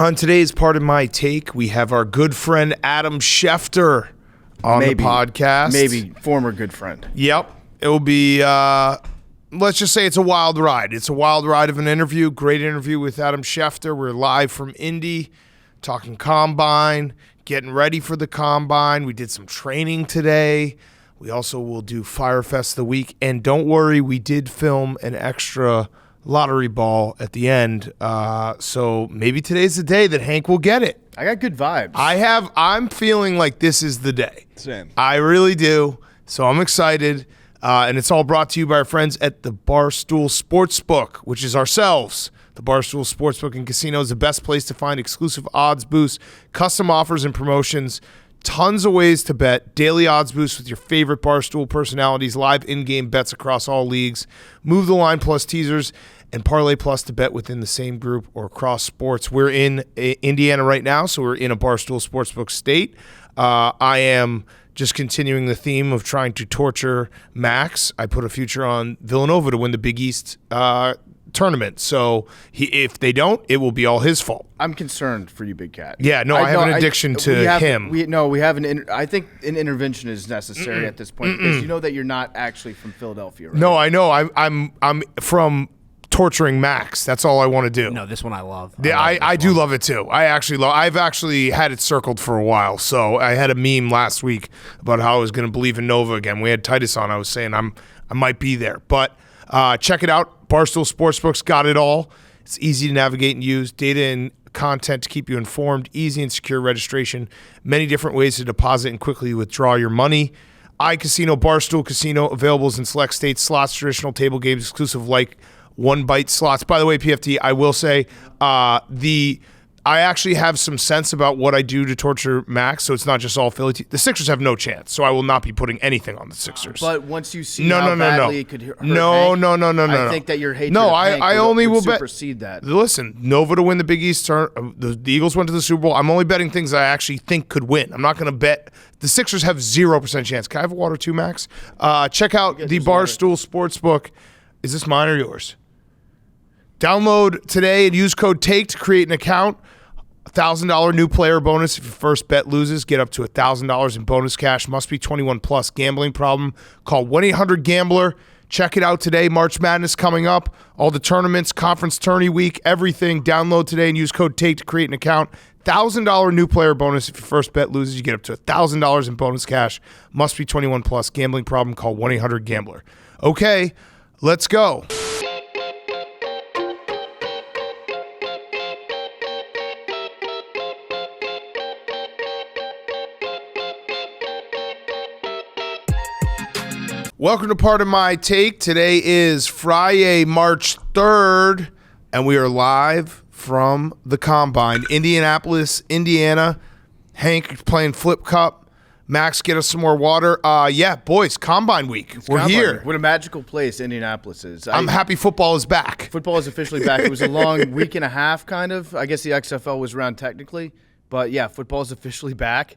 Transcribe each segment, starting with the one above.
On today's part of My Take, we have our good friend Adam Schefter on the podcast. Maybe former good friend. Yep. It will be, let's just say it's a wild ride. It's a wild ride of an interview. Great interview with Adam Schefter. We're live from Indy, talking Combine, getting ready for the Combine. We did some training today. We also will do Fyre Fest of the week. And don't worry, we did film an extra lottery ball at the end. So maybe today's the day that Hank will get it. I got good vibes. I'm feeling like this is the day. Same. I really do. So I'm excited. And it's all brought to you by our friends at the Barstool Sportsbook, which is ourselves. The Barstool Sportsbook and Casino is the best place to find exclusive odds boosts, custom offers, and promotions. Tons of ways to bet. Daily odds boosts with your favorite Barstool personalities. Live in-game bets across all leagues. Move the line plus teasers. And Parlay Plus to bet within the same group or across sports. We're in Indiana right now, so we're in a Barstool Sportsbook state. I am just continuing the theme of trying to torture Max. I put a future on Villanova to win the Big East tournament. So if they don't, it will be all his fault. I'm concerned for you, Big Cat. Yeah, no, I have an addiction to him. I think an intervention is necessary at this point because you know that you're not actually from Philadelphia, right? No, I know. I'm from torturing Max. That's all I want to do. No, this one I love. I do love it too. I've actually had it circled for a while. So I had a meme last week about how I was going to believe in Nova again. We had Titus on. I was saying I might be there. But check it out. Barstool Sportsbook's got it all. It's easy to navigate and use. Data and content to keep you informed. Easy and secure registration. Many different ways to deposit and quickly withdraw your money. iCasino, Barstool Casino, available in select states. Slots, traditional table games, exclusive like one bite slots. By the way, PFT, I will say I actually have some sense about what I do to torture Max, so it's not just all Philly. The Sixers have no chance, so I will not be putting anything on the Sixers. But once you see how badly it could hurt Hank, I think that your hatred of Hank would supersede that. Listen, Nova to win the Big East tournament. The Eagles went to the Super Bowl. I'm only betting things I actually think could win. I'm not going to bet. The Sixers have 0% chance. Can I have water too, Max? Check out the Barstool Sportsbook. Is this mine or yours? Download today and use code TAKE to create an account. $1,000 new player bonus if your first bet loses. Get up to $1,000 in bonus cash. Must be 21 plus. Gambling problem? Call 1-800-GAMBLER. Check it out today. March Madness coming up. All the tournaments, conference tourney week, everything. Download today and use code TAKE to create an account. $1,000 new player bonus if your first bet loses. You get up to $1,000 in bonus cash. Must be 21 plus. Gambling problem? Call 1-800-GAMBLER. Okay, let's go. Welcome to Part of My Take. Today is Friday, March 3rd, and we are live from the Combine. Indianapolis, Indiana. Hank playing Flip Cup. Max, get us some more water. Yeah, boys, Combine week. We're here. What a magical place Indianapolis is. I'm happy football is back. Football is officially back. It was a long week and a half, kind of. I guess the XFL was around technically. But, yeah, football is officially back.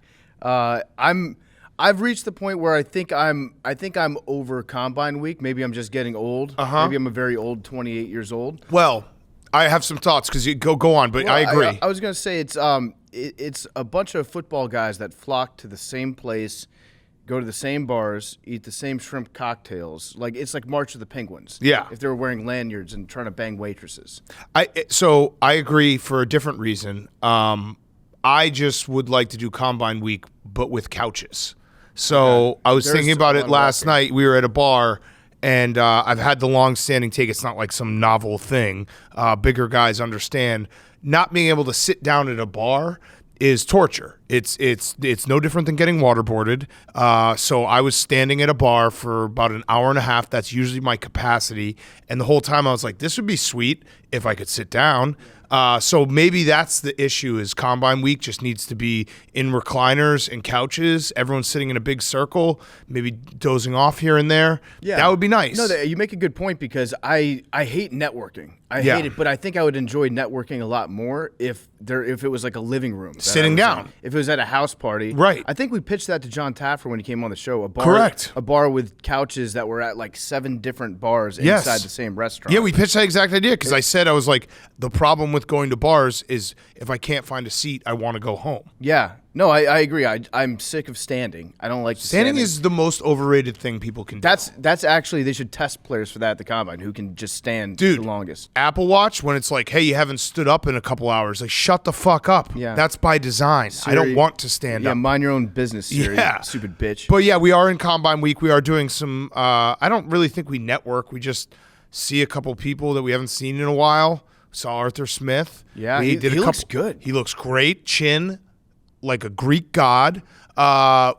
I've reached the point where I think I'm over Combine week. Maybe I'm just getting old. Maybe I'm a very old 28 years old. Well, I have some thoughts because you go on, but I agree. I was going to say it's a bunch of football guys that flock to the same place, go to the same bars, eat the same shrimp cocktails. It's like March of the Penguins. Yeah. If they were wearing lanyards and trying to bang waitresses. So I agree for a different reason. I just would like to do Combine week, but with couches. So I was thinking about it last night. We were at a bar, and I've had the long-standing take. It's not like some novel thing. Bigger guys understand. Not being able to sit down at a bar is torture. It's no different than getting waterboarded. So I was standing at a bar for about an hour and a half. That's usually my capacity. And the whole time I was like, this would be sweet if I could sit down. So maybe that's the issue is Combine week just needs to be in recliners and couches. Everyone's sitting in a big circle, maybe dozing off here and there. Yeah. That would be nice. No, you make a good point because I hate networking. I hate it, but I think I would enjoy networking a lot more if it was like a living room. Sitting down. If it was at a house party. Right. I think we pitched that to John Taffer when he came on the show. Correct. A bar with couches that were at like 7 different bars inside the same restaurant. Yeah, we pitched that exact idea because I said I was like, the problem with with going to bars is if I can't find a seat, I want to go home. Yeah. No, I agree. I'm sick of standing. I don't like Standing is the most overrated thing people can do. That's actually, they should test players for that at the combine who can just stand the longest. Apple Watch, when it's like, hey, you haven't stood up in a couple hours, like shut the fuck up. Yeah. That's by design. Siri, I don't want to stand up. Yeah, mind your own business, Siri, Yeah. stupid bitch. But yeah, we are in combine week. We are doing some, I don't really think we network. We just see a couple people that we haven't seen in a while. Saw Arthur Smith. Yeah, he looks good. He looks great. Chin like a Greek god.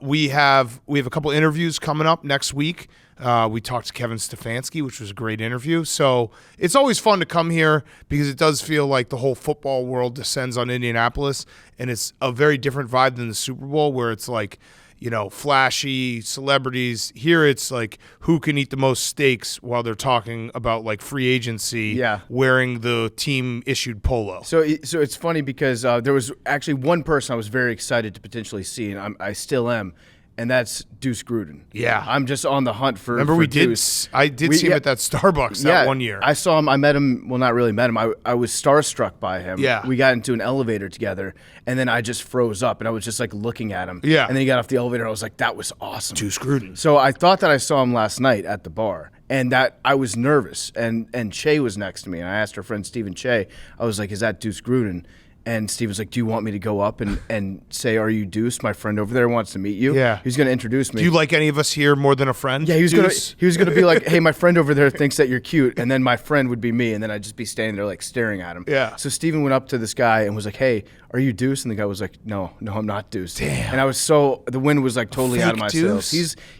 We have a couple interviews coming up next week. We talked to Kevin Stefanski, which was a great interview. So it's always fun to come here because it does feel like the whole football world descends on Indianapolis, and it's a very different vibe than the Super Bowl where it's like, you know, flashy celebrities. Here it's like who can eat the most steaks while they're talking about like free agency, wearing the team issued polo. So it's funny because there was actually one person I was very excited to potentially see, and I still am, and that's Deuce Gruden. Yeah. I'm just on the hunt for Remember for we Deuce. I did see him at that Starbucks that one year. I saw him. I met him. Well, not really met him. I was starstruck by him. Yeah. We got into an elevator together, and then I just froze up, and I was just like looking at him. Yeah. And then he got off the elevator, and I was like, that was awesome. Deuce Gruden. So I thought that I saw him last night at the bar, and that I was nervous, and Che was next to me, and I asked our friend Stephen Che, I was like, is that Deuce Gruden? And Steve was like, do you want me to go up and say, are you Deuce? My friend over there wants to meet you. Yeah. He's going to introduce me. Do you like any of us here more than a friend? Yeah, he was going to be like, hey, my friend over there thinks that you're cute. And then my friend would be me. And then I'd just be standing there like staring at him. Yeah. So Steven went up to this guy and was like, hey, are you Deuce? And the guy was like, no, I'm not Deuce. Damn. And I was the wind was like totally out of my sails.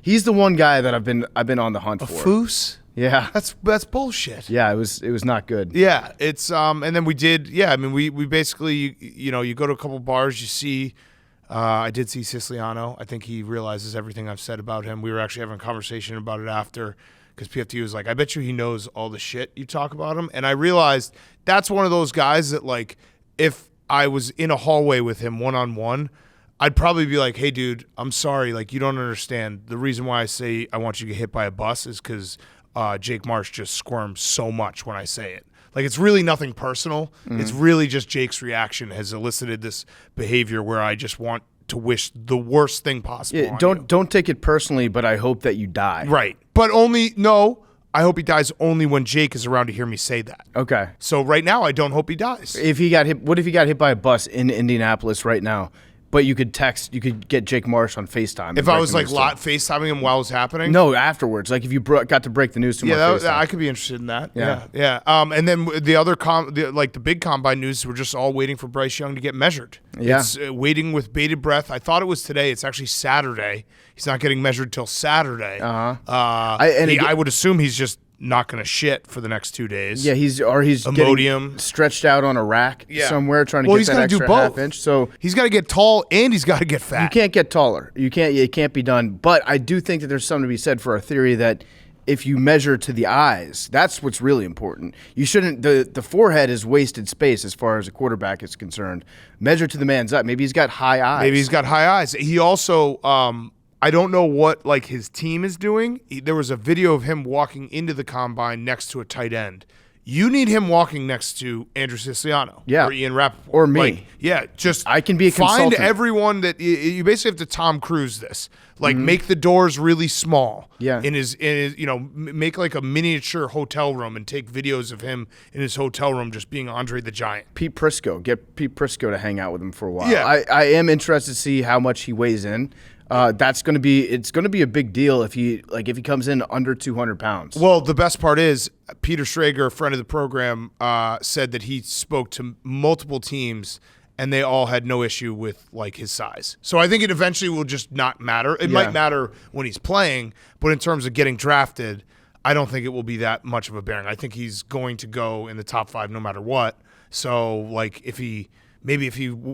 He's the one guy that I've been on the hunt for. Foose? Yeah. That's bullshit. Yeah, it was not good. Yeah, it's and then we did. Yeah, I mean we basically you go to a couple bars, you see. I did see Siciliano. I think he realizes everything I've said about him. We were actually having a conversation about it after because PFT was like, I bet you he knows all the shit you talk about him. And I realized that's one of those guys that like if I was in a hallway with him one-on-one, I'd probably be like, hey dude, I'm sorry, like you don't understand. The reason why I say I want you to get hit by a bus is because Jake Marsh just squirms so much when I say it. Like, it's really nothing personal. Mm-hmm. It's really just Jake's reaction has elicited this behavior where I just want to wish the worst thing possible. Yeah, don't take it personally, but I hope that you die. Right. But I hope he dies only when Jake is around to hear me say that. Okay. So right now, I don't hope he dies. If he got hit, what if he got hit by a bus in Indianapolis right now? But you could get Jake Marsh on FaceTime. If I was like FaceTiming him while it was happening? No, afterwards. Like if you got to break the news to him on FaceTime. I could be interested in that. Yeah. And then the other the big combine news, we're just all waiting for Bryce Young to get measured. Yeah. It's waiting with bated breath. I thought it was today. It's actually Saturday. He's not getting measured till Saturday. I would assume he's just not going to shit for the next 2 days. Yeah, he's Imodium stretched out on a rack somewhere trying to get that extra half inch. So he's got to get tall and he's got to get fat. You can't get taller. It can't be done. But I do think that there's something to be said for our theory that if you measure to the eyes, that's what's really important. You shouldn't. The forehead is wasted space as far as a quarterback is concerned. Measure to the man's eye. Maybe he's got high eyes. He also. I don't know what like his team is doing. There was a video of him walking into the combine next to a tight end. You need him walking next to Andrew Siciliano or Ian Rappaport. Or me. Just I can be a find consultant. everyone that you basically have to Tom Cruise this. Like make the doors really small. Yeah. In his make like a miniature hotel room and take videos of him in his hotel room just being Andre the Giant. Pete Prisco. Get Pete Prisco to hang out with him for a while. Yeah. I am interested to see how much he weighs in. It's going to be a big deal if he comes in under 200 pounds. Well, the best part is Peter Schrager, a friend of the program, said that he spoke to multiple teams and they all had no issue with like his size. So I think it eventually will just not matter. It might matter when he's playing, but in terms of getting drafted, I don't think it will be that much of a bearing. I think he's going to go in the top 5 no matter what. So like if he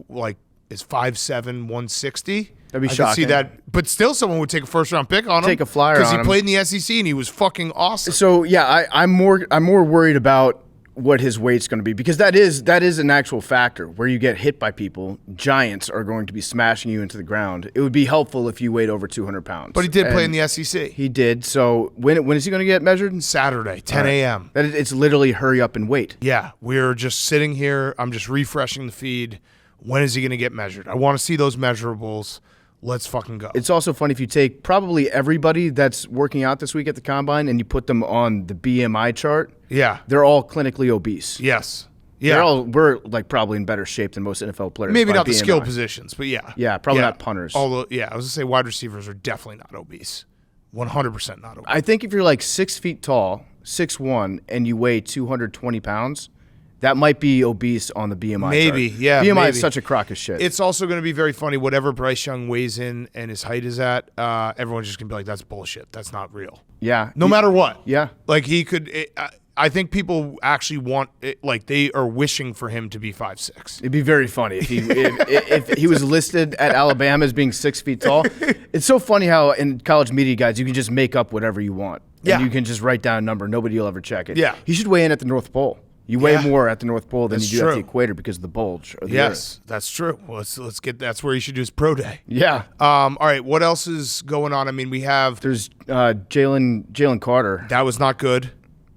like is 5'7", 160. That'd be I shocking. could see that, but still, someone would take a first-round pick on him. Take a flyer on him because he played in the SEC and he was fucking awesome. So yeah, I'm more worried about what his weight's going to be, because that is an actual factor where you get hit by people. Giants are going to be smashing you into the ground. It would be helpful if you weighed over 200 pounds. But he did play in the SEC. He did. So when is he going to get measured? Saturday, 10 a.m. It's literally hurry up and wait. Yeah, we're just sitting here. I'm just refreshing the feed. When is he going to get measured? I want to see those measurables. Let's fucking go. It's also funny if you take probably everybody that's working out this week at the Combine and you put them on the BMI chart. Yeah. They're all clinically obese. Yes. Yeah. We're like probably in better shape than most NFL players. Maybe not BMI. the skill positions, but yeah. Yeah, probably not punters. Although, yeah, I was going to say wide receivers are definitely not obese. 100% not obese. I think if you're like 6 feet tall, 6'1", and you weigh 220 pounds, that might be obese on the BMI Maybe, chart. yeah. BMI is such a crock of shit. It's also going to be very funny. Whatever Bryce Young weighs in and his height is at, everyone's just going to be like, that's bullshit. That's not real. Yeah. No matter what. Yeah. Like he could I think people actually want it, like they are wishing for him to be 5'6". It'd be very funny if he was listed at Alabama as being 6 feet tall. It's so funny how in college media guides you can just make up whatever you want. Yeah. And you can just write down a number. Nobody will ever check it. Yeah. He should weigh in at the North Pole. You weigh Yeah. more at the North Pole than That's you do at true. the equator because of the bulge of the Yes, Earth. that's true. Well, let's get. That's where you should do his pro day. Yeah. All right. What else is going on? I mean, we have There's Jalen Carter. that was not good.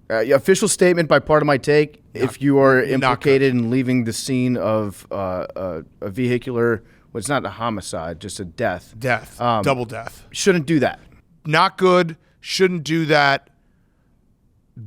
Official statement by Part of My Take. If you are not implicated in leaving the scene of a vehicular, well, it's not a homicide, just a death. Double death. Shouldn't do that. Not good. Shouldn't do that.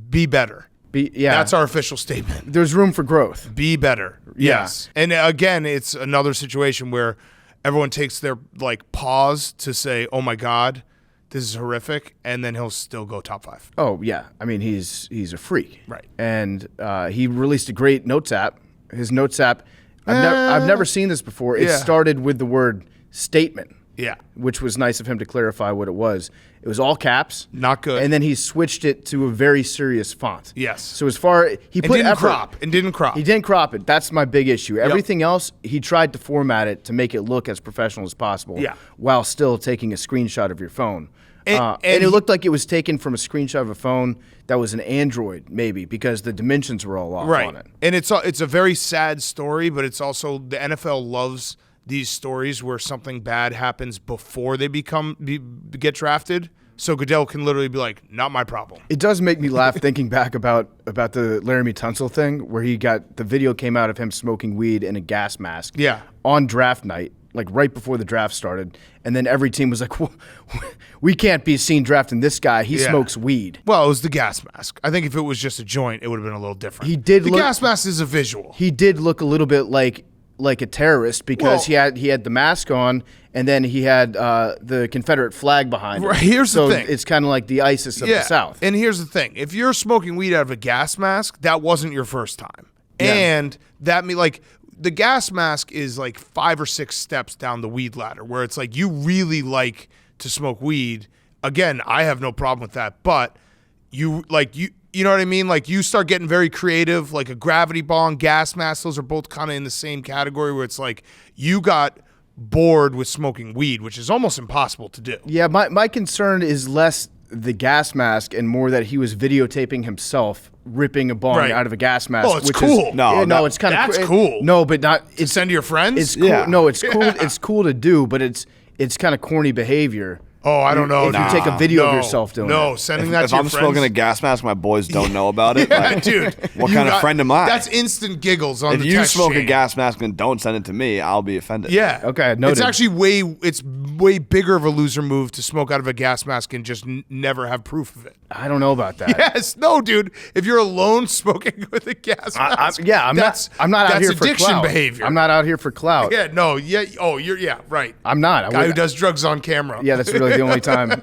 Be better. That's our official statement. There's room for growth. Be better. Yeah. Yes. And again, it's another situation where everyone takes their like pause to say, "Oh my God, this is horrific," and then he'll still go top 5. Oh yeah, I mean he's a freak, Right. And he released a great notes app. His notes app, I've never seen this before. It Yeah. started with the word statement, Yeah. which was nice of him to clarify what it was. It was all caps, Not good. and then he switched it to a very serious font. Yes. So as far he put didn't effort. crop. And didn't crop. He didn't crop it. That's my big issue. Everything else, he tried to format it to make it look as professional as possible. Yeah. While still taking a screenshot of your phone. And It looked like it was taken from a screenshot of a phone that was an Android, maybe, because the dimensions were all off on it. And it's a very sad story, but it's also the NFL loves these stories where something bad happens before they get drafted. So Goodell can literally be like, "Not my problem." It does make me laugh thinking back about the Laramie Tunsil thing, where the video came out of him smoking weed in a gas mask. Yeah. On draft night, like right before the draft started, and then every team was like, "We can't be seen drafting this guy. He Yeah. smokes weed." Well, it was the gas mask. I think if it was just a joint, it would have been a little different. The gas mask is a visual. He did look a little bit like a terrorist because he had the mask on, and then he had the Confederate flag behind him. Right, here's the thing. It's kind of like the ISIS of the South. And here's the thing. If you're smoking weed out of a gas mask, that wasn't your first time. Yeah. And that means like the gas mask is like 5 or 6 steps down the weed ladder where it's like you really like to smoke weed. Again, I have no problem with that, but you know what I mean? Like you start getting very creative, like a gravity bong, gas mask, those are both kind of in the same category where it's like you got bored with smoking weed, which is almost impossible to do. Yeah, my concern is less the gas mask and more that he was videotaping himself ripping a bong out of a gas mask. Oh, it's which cool. No, it's kind of that's cool. No, but not. To send to your friends? It's cool. No, it's cool. It's cool to do, but it's kind of corny behavior. Oh, I don't know. If you take a video of yourself doing it. No, sending that If to your I'm friends. smoking a gas mask, my boys don't know about it. Yeah, like, dude. What kind of friend am I? That's instant giggles on if the you text smoke a chain. gas mask and don't send it to me, I'll be offended. Yeah. Okay, noted. It's actually way bigger of a loser move to smoke out of a gas mask and just never have proof of it. I don't know about that. Yes. No, dude. If you're alone smoking with a gas mask, I'm not out here for addiction clout. behavior. I'm not out here for clout. Yeah, no. Yeah. Oh, right. I'm not. Guy who does drugs on camera. Yeah, that's really the only time.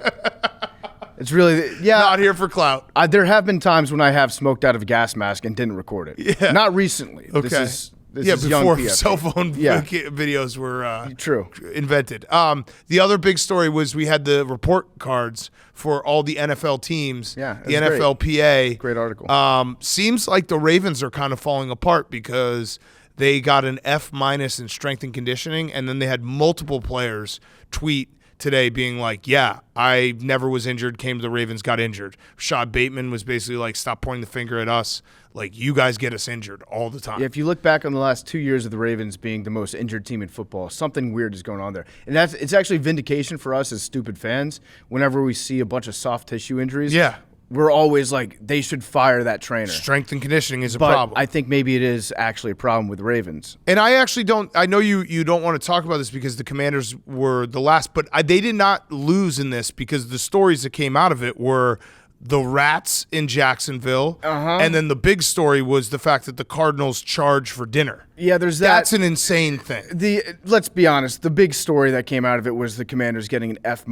It's really Not here for clout. There have been times when I have smoked out of a gas mask and didn't record it. Yeah. Not recently. Okay. This is young before PFP. cell phone Yeah. videos were True. invented. The other big story was we had the report cards for all the NFL teams. Yeah, the it was NFLPA. Great article. Seems like the Ravens are kind of falling apart because they got an F- in strength and conditioning, and then they had multiple players tweet today being like, yeah, I never was injured, came to the Ravens, got injured. Rashad Bateman was basically like, stop pointing the finger at us. Like, you guys get us injured all the time. Yeah, if you look back on the last 2 years of the Ravens being the most injured team in football, something weird is going on there. And it's actually vindication for us as stupid fans whenever we see a bunch of soft tissue injuries. Yeah. We're always like, they should fire that trainer. Strength and conditioning is a But problem. I think maybe it is actually a problem with the Ravens. And I actually don't – I know you don't want to talk about this because the Commanders were the last, but they did not lose in this because the stories that came out of it were the rats in Jacksonville, and then the big story was the fact that the Cardinals charge for dinner. Yeah, there's that. That's an insane thing. Let's be honest. The big story that came out of it was the Commanders getting an F-,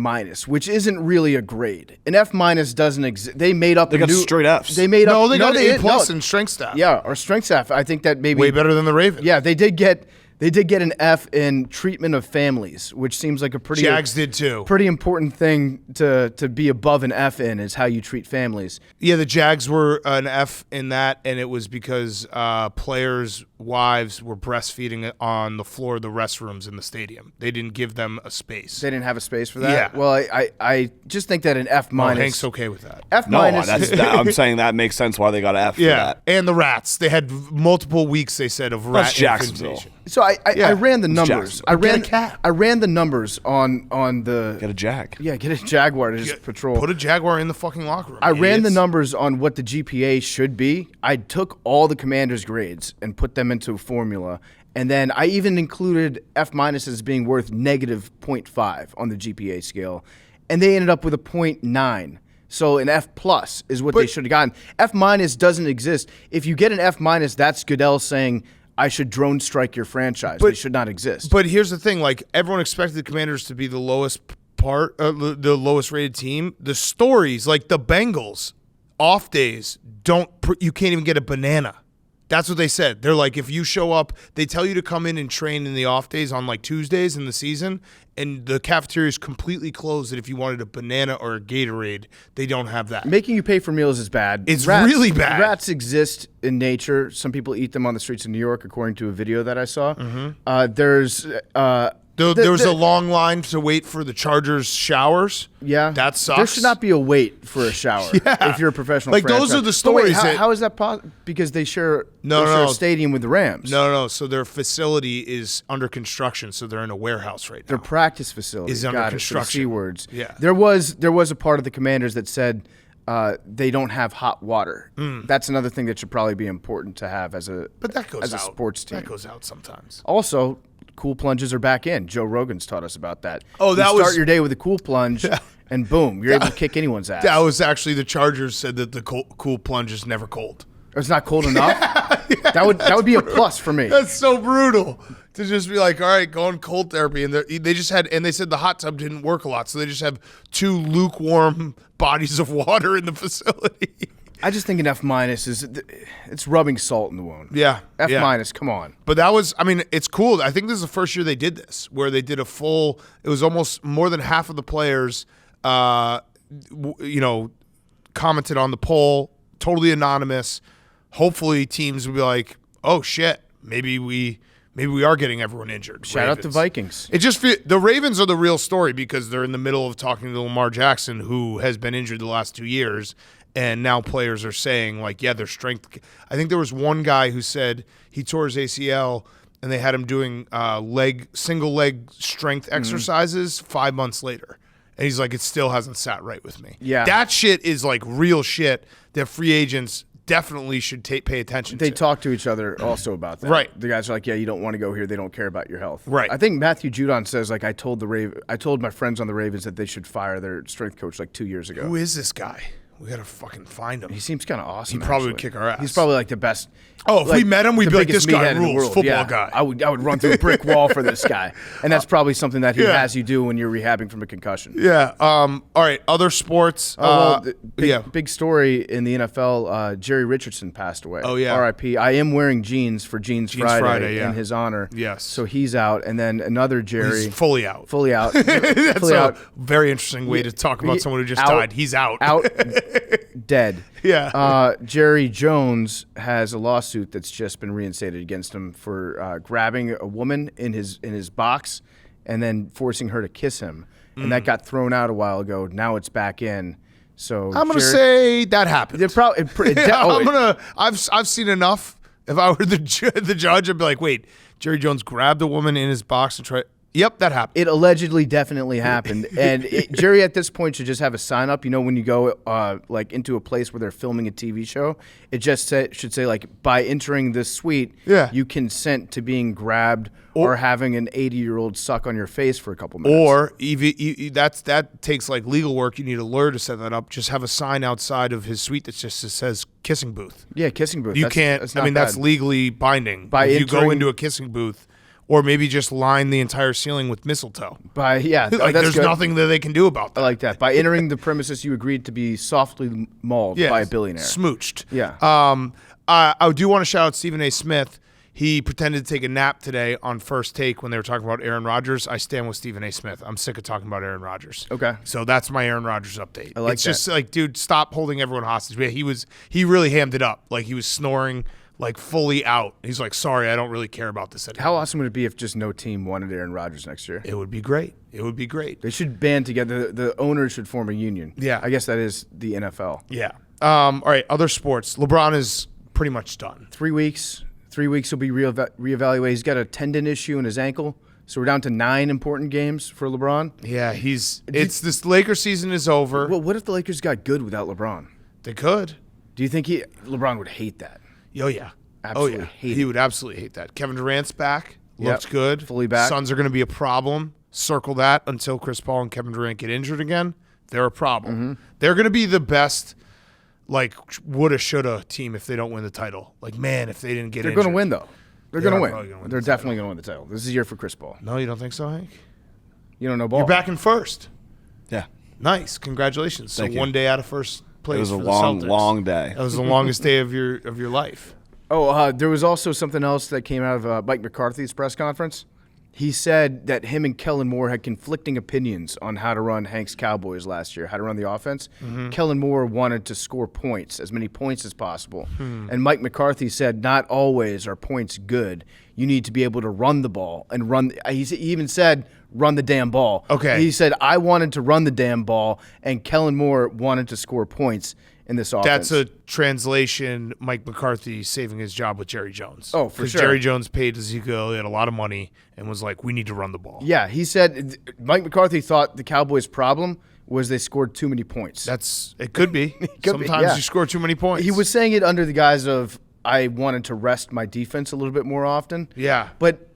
which isn't really a grade. An F- doesn't exist. They made up. They got straight Fs. They made up. No, they got an A+ no. in strength staff. Yeah, or strength staff. I think that maybe Way better than the Ravens. Yeah, they did get an F in treatment of families, which seems like a pretty Jags did too. Pretty important thing to be above an F in is how you treat families. Yeah, the Jags were an F in that, and it was because players' wives were breastfeeding on the floor of the restrooms in the stadium. They didn't give them a space. They didn't have a space for that? Yeah. Well, I just think that an F-. Hank's okay with that. F-. No, I'm saying that makes sense why they got an F for Yeah, that. and the rats. They had multiple weeks, they said, of rat Jacksonville. infestation. So I ran the numbers. Jacksonville. Get a cat. I ran the numbers on the Get a Jag. Yeah, get a Jaguar to just patrol. Put a Jaguar in the fucking locker room. I ran the idiots. numbers on what the GPA should be. I took all the Commanders' grades and put them into a formula. And then I even included F- as being worth negative 0.5 on the GPA scale. And they ended up with a 0.9. So an F+ is what they should have gotten. F- doesn't exist. If you get an F-, that's Goodell saying, I should drone strike your franchise. They should not exist. But here's the thing: like, everyone expected the Commanders to be the lowest the lowest rated team. The stories, like the Bengals, off days you can't even get a banana. That's what they said. They're like, if you show up, they tell you to come in and train in the off days on like Tuesdays in the season, and the cafeteria is completely closed. That if you wanted a banana or a Gatorade, they don't have that. Making you pay for meals is bad. It's really bad. Rats exist in nature. Some people eat them on the streets of New York, according to a video that I saw. There was a long line to wait for the Chargers showers. Yeah, that sucks. There should not be a wait for a shower if you're a professional. Like, those franchise. are the stories. But wait, that, how is that possible? Because they share a stadium with the Rams. No. So their facility is under construction. So they're in a warehouse right now. Their practice facility is under construction. C words. Yeah. There was a part of the Commanders that said they don't have hot water. That's another thing that should probably be important to have as a sports team. That goes out sometimes. Also, cool plunges are back in. Joe Rogan's taught us about that. Oh, you start your day with a cool plunge, and boom, you're able to kick anyone's ass. That was actually the Chargers said that the cool plunge is never cold. It's not cold enough. That would be a plus for me. That's so brutal to just be like, all right, go on cold therapy, and they just had, and they said the hot tub didn't work a lot, so they just have 2 lukewarm bodies of water in the facility. I just think an F- it's rubbing salt in the wound. Yeah. F-, come on. But that was, I mean, it's cool. I think this is the first year they did this, where they did a full, it was almost more than half of the players, commented on the poll, totally anonymous. Hopefully teams will be like, oh shit, maybe we are getting everyone injured. Shout out to Vikings. It just the Ravens are the real story because they're in the middle of talking to Lamar Jackson, who has been injured the last 2 years. And now players are saying, like, yeah, their strength. I think there was one guy who said he tore his ACL and they had him doing single leg strength exercises 5 months later. And he's like, it still hasn't sat right with me. Yeah. That shit is like real shit that free agents definitely should pay attention to. They talk to each other also about that. Right. The guys are like, yeah, you don't want to go here. They don't care about your health. Right. I think Matthew Judon says, like, I told my friends on the Ravens that they should fire their strength coach like 2 years ago. Who is this guy? We got to fucking find him. He seems kind of awesome. He probably would actually. kick our ass. He's probably like the best. Oh, if we met him, we'd the be like, this biggest guy meathead in the rules, world. football Yeah. guy. I would run through a brick wall for this guy. And that's probably something that he has you do when you're rehabbing from a concussion. Yeah. All right. Other sports. Big story in the NFL. Jerry Richardson passed away. Oh, yeah. R.I.P. I am wearing jeans for Jeans Friday in his honor. Yes. So he's out. And then another Jerry. He's fully out. Fully out. That's fully a out. very interesting way to talk about someone who just died. He's out. Out. Dead. Yeah. Jerry Jones has a lawsuit that's just been reinstated against him for grabbing a woman in his box and then forcing her to kiss him. And that got thrown out a while ago. Now it's back in. So I'm gonna say that happened. I've seen enough. If I were the judge, I'd be like, wait, Jerry Jones grabbed a woman in his box and tried. Yep, that happened. It allegedly definitely happened. And Jerry at this point should just have a sign up. You know, when you go like into a place where they're filming a TV show, it just should say, like, by entering this suite, you consent to being grabbed or having an 80-year-old suck on your face for a couple minutes. Or that takes like legal work. You need a lawyer to set that up. Just have a sign outside of his suite that just says kissing booth. Yeah, kissing booth. You can't. That's that's legally binding. If you go into a kissing booth. Or maybe just line the entire ceiling with mistletoe. Like there's nothing that they can do about that. I like that. By entering the premises, you agreed to be softly mauled by a billionaire. Smooched. Yeah. I do want to shout out Stephen A. Smith. He pretended to take a nap today on First Take when they were talking about Aaron Rodgers. I stand with Stephen A. Smith. I'm sick of talking about Aaron Rodgers. Okay. So that's my Aaron Rodgers update. I like it's that. just like, dude, stop holding everyone hostage. He really hammed it up. Like, he was snoring like fully out. He's like, sorry, I don't really care about this anymore. How awesome would it be if just no team wanted Aaron Rodgers next year? It would be great. It would be great. They should band together. The owners should form a union. Yeah. I guess that is the NFL. Yeah. All right, other sports. LeBron is pretty much done. 3 weeks. 3 weeks he'll be reevaluated. He's got a tendon issue in his ankle. So we're down to 9 important games for LeBron. Yeah, this Lakers season is over. Well, what if the Lakers got good without LeBron? They could. Do you think LeBron would hate that? Oh, yeah. Absolutely hate it. He would absolutely hate that. Kevin Durant's back. Looks good. Fully back. Suns are going to be a problem. Circle that until Chris Paul and Kevin Durant get injured again. They're a problem. Mm-hmm. They're going to be the best, like, woulda, shoulda team if they don't win the title. Like, man, if they didn't get They're injured. going to win, though. They're going to win. Probably gonna win They're the definitely going to win the title. This is a year for Chris Paul. No, you don't think so, Hank? You don't know ball. You're back in first. Yeah. Nice. Congratulations. Thank so you. one day out of first place. It was a for long, the Celtics. long day. That was the longest day of your life. Oh, there was also something else that came out of Mike McCarthy's press conference. He said that him and Kellen Moore had conflicting opinions on how to run Hank's Cowboys last year, how to run the offense. Mm-hmm. Kellen Moore wanted to score points, as many points as possible. And Mike McCarthy said, not always are points good. You need to be able to run the ball and run. He even said, run the damn ball. Okay. He said, I wanted to run the damn ball, and Kellen Moore wanted to score points in this offense. That's a translation. Mike McCarthy saving his job with Jerry Jones. Oh, for sure. Jerry Jones paid Ezekiel Elliott a lot of money and was like, we need to run the ball. Yeah, he said Mike McCarthy thought the Cowboys' problem was they scored too many points. It could be. Sometimes you score too many points. He was saying it under the guise of, I wanted to rest my defense a little bit more often. Yeah. But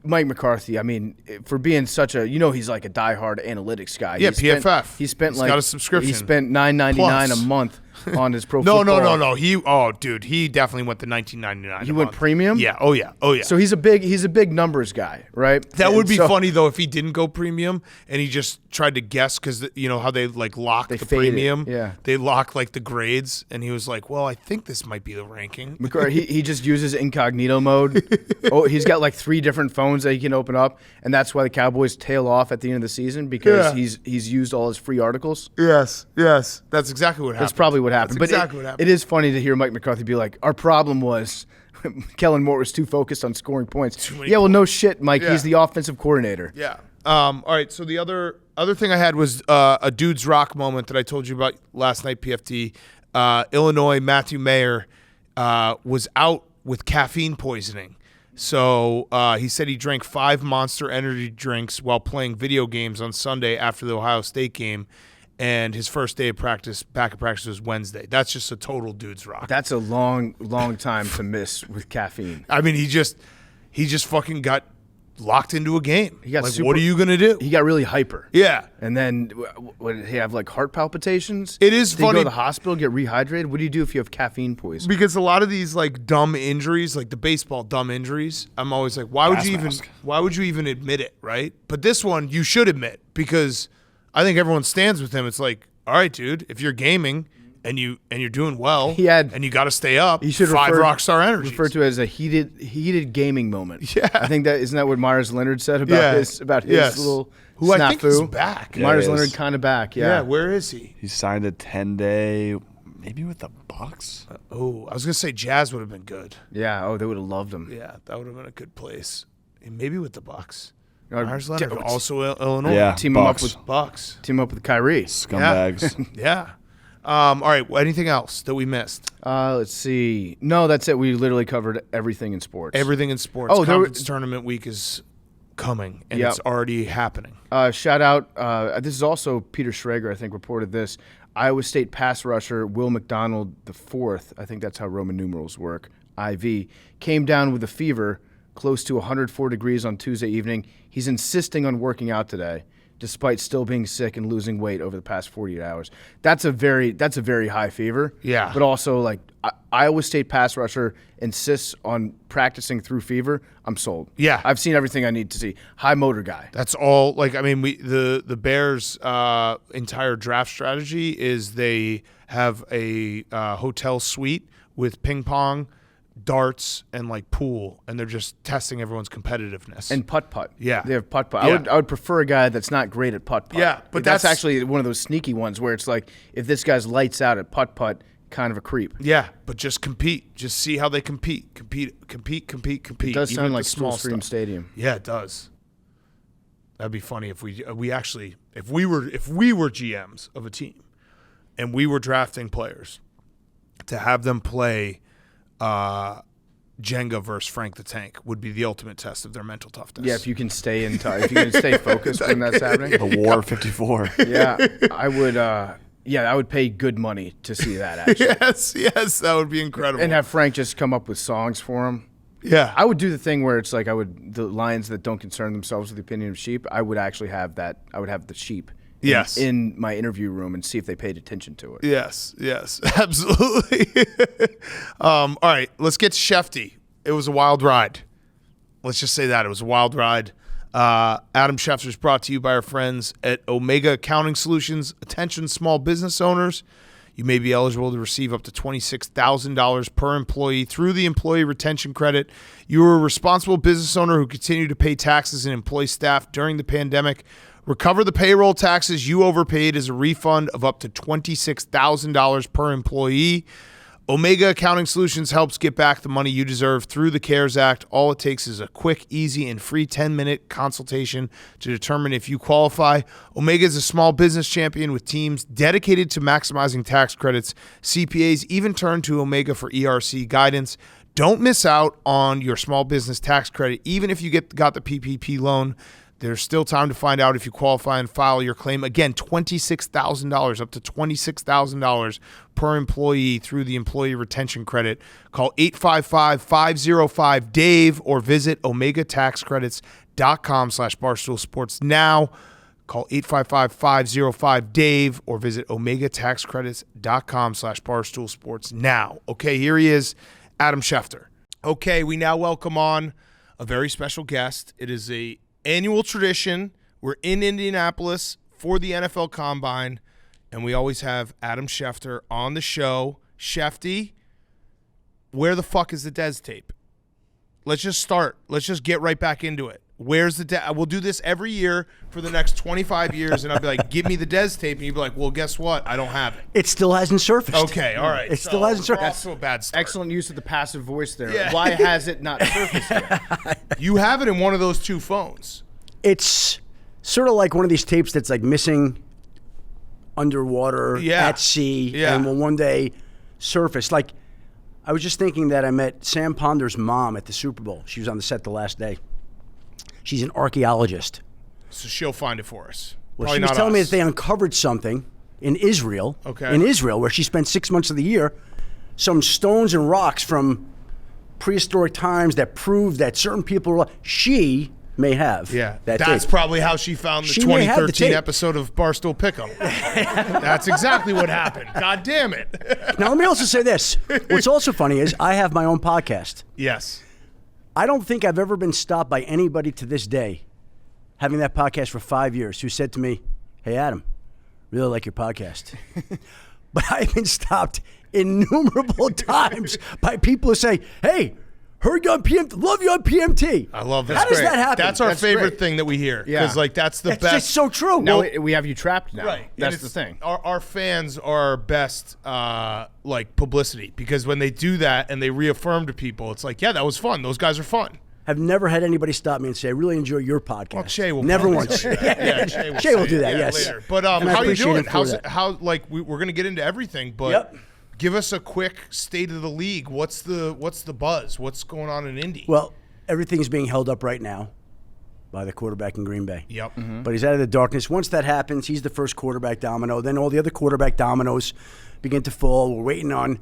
Mike McCarthy, I mean, for being such a, he's like a diehard analytics guy. Yeah, PFF. He's got a subscription. He spent $9.99 a month on his pro No. football. He definitely went to $19.99. He went premium? Yeah. Oh yeah. So he's a big numbers guy, right? That would be funny though if he didn't go premium and he just tried to guess because you know how they like lock the fade it. premium. Yeah. They lock like the grades, and he was like, "Well, I think this might be the ranking." McCarthy, he just uses incognito mode. He's got like 3 different phones that he can open up, and that's why the Cowboys tail off at the end of the season because he's used all his free articles. Yes. That's exactly what happened. That's probably what happened. That's exactly what happened. It is funny to hear Mike McCarthy be like, our problem was Kellen Moore was too focused on scoring points. Yeah, well, no shit, Mike. Yeah. He's the offensive coordinator. Yeah. All right. So the other thing I had was a dude's rock moment that I told you about last night. PFT, Illinois Matthew Mayer was out with caffeine poisoning. So he said he drank 5 Monster energy drinks while playing video games on Sunday after the Ohio State game. And his first day of practice, back of practice, was Wednesday. That's just a total dude's rock. That's a long time to miss with caffeine. I mean, he just fucking got locked into a game. He got like, what are you gonna do? He got really hyper. Yeah. And then, what did he have, like heart palpitations? It is did he funny. go to the hospital, get rehydrated? What do you do if you have caffeine poisoning? Because a lot of these like dumb injuries, like the baseball dumb injuries, I'm always like, why would you even admit it, right? But this one you should admit because I think everyone stands with him. It's like, all right, dude, if you're gaming and you're doing well, and you got to stay up, you should 5 Rockstar Energy. Referred to as a heated gaming moment. Yeah, I think isn't that what Myers Leonard said about his little who snafu? I think is back. Yeah, Myers Leonard kind of back. Yeah, where is he? He signed a 10-day, maybe with the Bucks. I was gonna say Jazz would have been good. Yeah. Oh, they would have loved him. Yeah, that would have been a good place. And maybe with the Bucks. Myers Leonard, also Illinois. Yeah, Team Bucks. him up with Bucks. Team up with Kyrie. Scumbags. Yeah. All right. Anything else that we missed? Let's see. No, that's it. We literally covered everything in sports. Everything in sports. Oh, Conference tournament week is coming, and it's already happening. Shout out. This is also Peter Schrager, I think, reported this. Iowa State pass rusher Will McDonald IV, I think that's how Roman numerals work, IV, came down with a fever close to 104 degrees on Tuesday evening. He's insisting on working out today, despite still being sick and losing weight over the past 48 hours. That's a very high fever. Yeah. But also, like, Iowa State pass rusher insists on practicing through fever. I'm sold. Yeah. I've seen everything I need to see. High motor guy. That's all. Like, I mean, the Bears' entire draft strategy is they have a hotel suite with ping pong, darts, and like pool, and they're just testing everyone's competitiveness. And putt-putt. Yeah. They have putt-putt. Yeah. I would prefer a guy that's not great at putt-putt. Yeah, but that's that's actually one of those sneaky ones where it's like, if this guy's lights out at putt-putt, kind of a creep. Yeah, but just compete. Just see how they compete. Compete. It does even sound at like the small Small Stream stuff. Stadium. Yeah, it does. That'd be funny if we actually if we were GMs of a team and we were drafting players to have them play Jenga versus Frank the Tank would be the ultimate test of their mental toughness. Yeah, if you can stay if you can stay focused when that's happening. The War 54. Yeah, I would. I would pay good money to see that. Actually, yes, that would be incredible. and have Frank just come up with songs for him. yeah, I would do the thing where it's like the lions that don't concern themselves with the opinion of sheep. I would actually have that. I would have the sheep. In my interview room and see if they paid attention to it. Yes, absolutely. All right, let's get to Schefty. It was a wild ride. Let's just say that. It was a wild ride. Adam Schefter is brought to you by our friends at Omega Accounting Solutions. Attention small business owners. You may be eligible to receive up to $26,000 per employee through the Employee Retention Credit. You are a responsible business owner who continued to pay taxes and employ staff during the pandemic. Recover the payroll taxes you overpaid as a refund of up to $26,000 per employee. Omega Accounting Solutions helps get back the money you deserve through the CARES Act. All it takes is a quick, easy, and free 10-minute consultation to determine if you qualify. Omega is a small business champion with teams dedicated to maximizing tax credits. CPAs even turn to Omega for ERC guidance. Don't miss out on your small business tax credit, even if you got the PPP loan. There's still time to find out if you qualify and file your claim. Again, $26,000, up to $26,000 per employee through the Employee Retention Credit. Call 855-505-DAVE or visit OmegaTaxCredits.com/Barstool Sports now. Call 855-505-DAVE or visit OmegaTaxCredits.com/Barstool Sports now. Okay, here he is, Adam Schefter. Okay, we now welcome on a very special guest. It is a annual tradition. We're in Indianapolis for the NFL Combine, and we always have Adam Schefter on the show. Schefty, where the fuck is the Dez tape? Let's just start. Let's just get right back into it. Where's the Dez? We'll do this every year for the next 25 years, and I'll be like, give me the Dez tape, and you'll be like, well, guess what? I don't have it. It still hasn't surfaced. Okay, all right. It still hasn't surfaced. That's a bad start. Excellent use of the passive voice there. Yeah. Why has it not surfaced yet? You have it in one of those two phones. It's sort of like one of these tapes that's like missing underwater at sea and will one day surface. Like, I was just thinking that I met Sam Ponder's mom at the Super Bowl. She was on the set the last day. She's an archaeologist. So she'll find it for us. Well, Probably she was not telling me us. that they uncovered something in Israel. Okay. In Israel, where she spent 6 months of the year, some stones and rocks from prehistoric times that prove that certain people were. She may have. Yeah, that that's tape. probably how she found the She may have the 2013 tape. episode of Barstool Pick'em. That's exactly what happened. God damn it. Now, let me also say this. What's also funny is I have my own podcast. Yes. I don't think I've ever been stopped by anybody to this day, having that podcast for 5 years, who said to me, hey, Adam, really like your podcast. But I've been stopped innumerable times by people who say, hey, heard you on PMT, love you on PMT. I love that. How does that happen? That's our favorite great. thing that we hear. Yeah. Because, like, that's the That's best. just so true. Now Well, we have you trapped now. Right. That's And the it's- thing. Our fans are our best, like, publicity. Because when they do that and they reaffirm to people, it's like, yeah, that was fun. Those guys are fun. have never had anybody stop me and say, I really enjoy your podcast. Well, Shay will never probably once. tell you that. Yeah, Shay will say do it. that, Yeah, yes. later. But And I how you appreciate doing? him for How's that. it, we're going to get into everything, but Yep. give us a quick state of the league. What's the buzz? What's going on in Indy? Well, everything's being held up right now by the quarterback in Green Bay. Yep. But he's out of the darkness. Once that happens, he's the first quarterback domino. Then all the other quarterback dominoes begin to fall. We're waiting on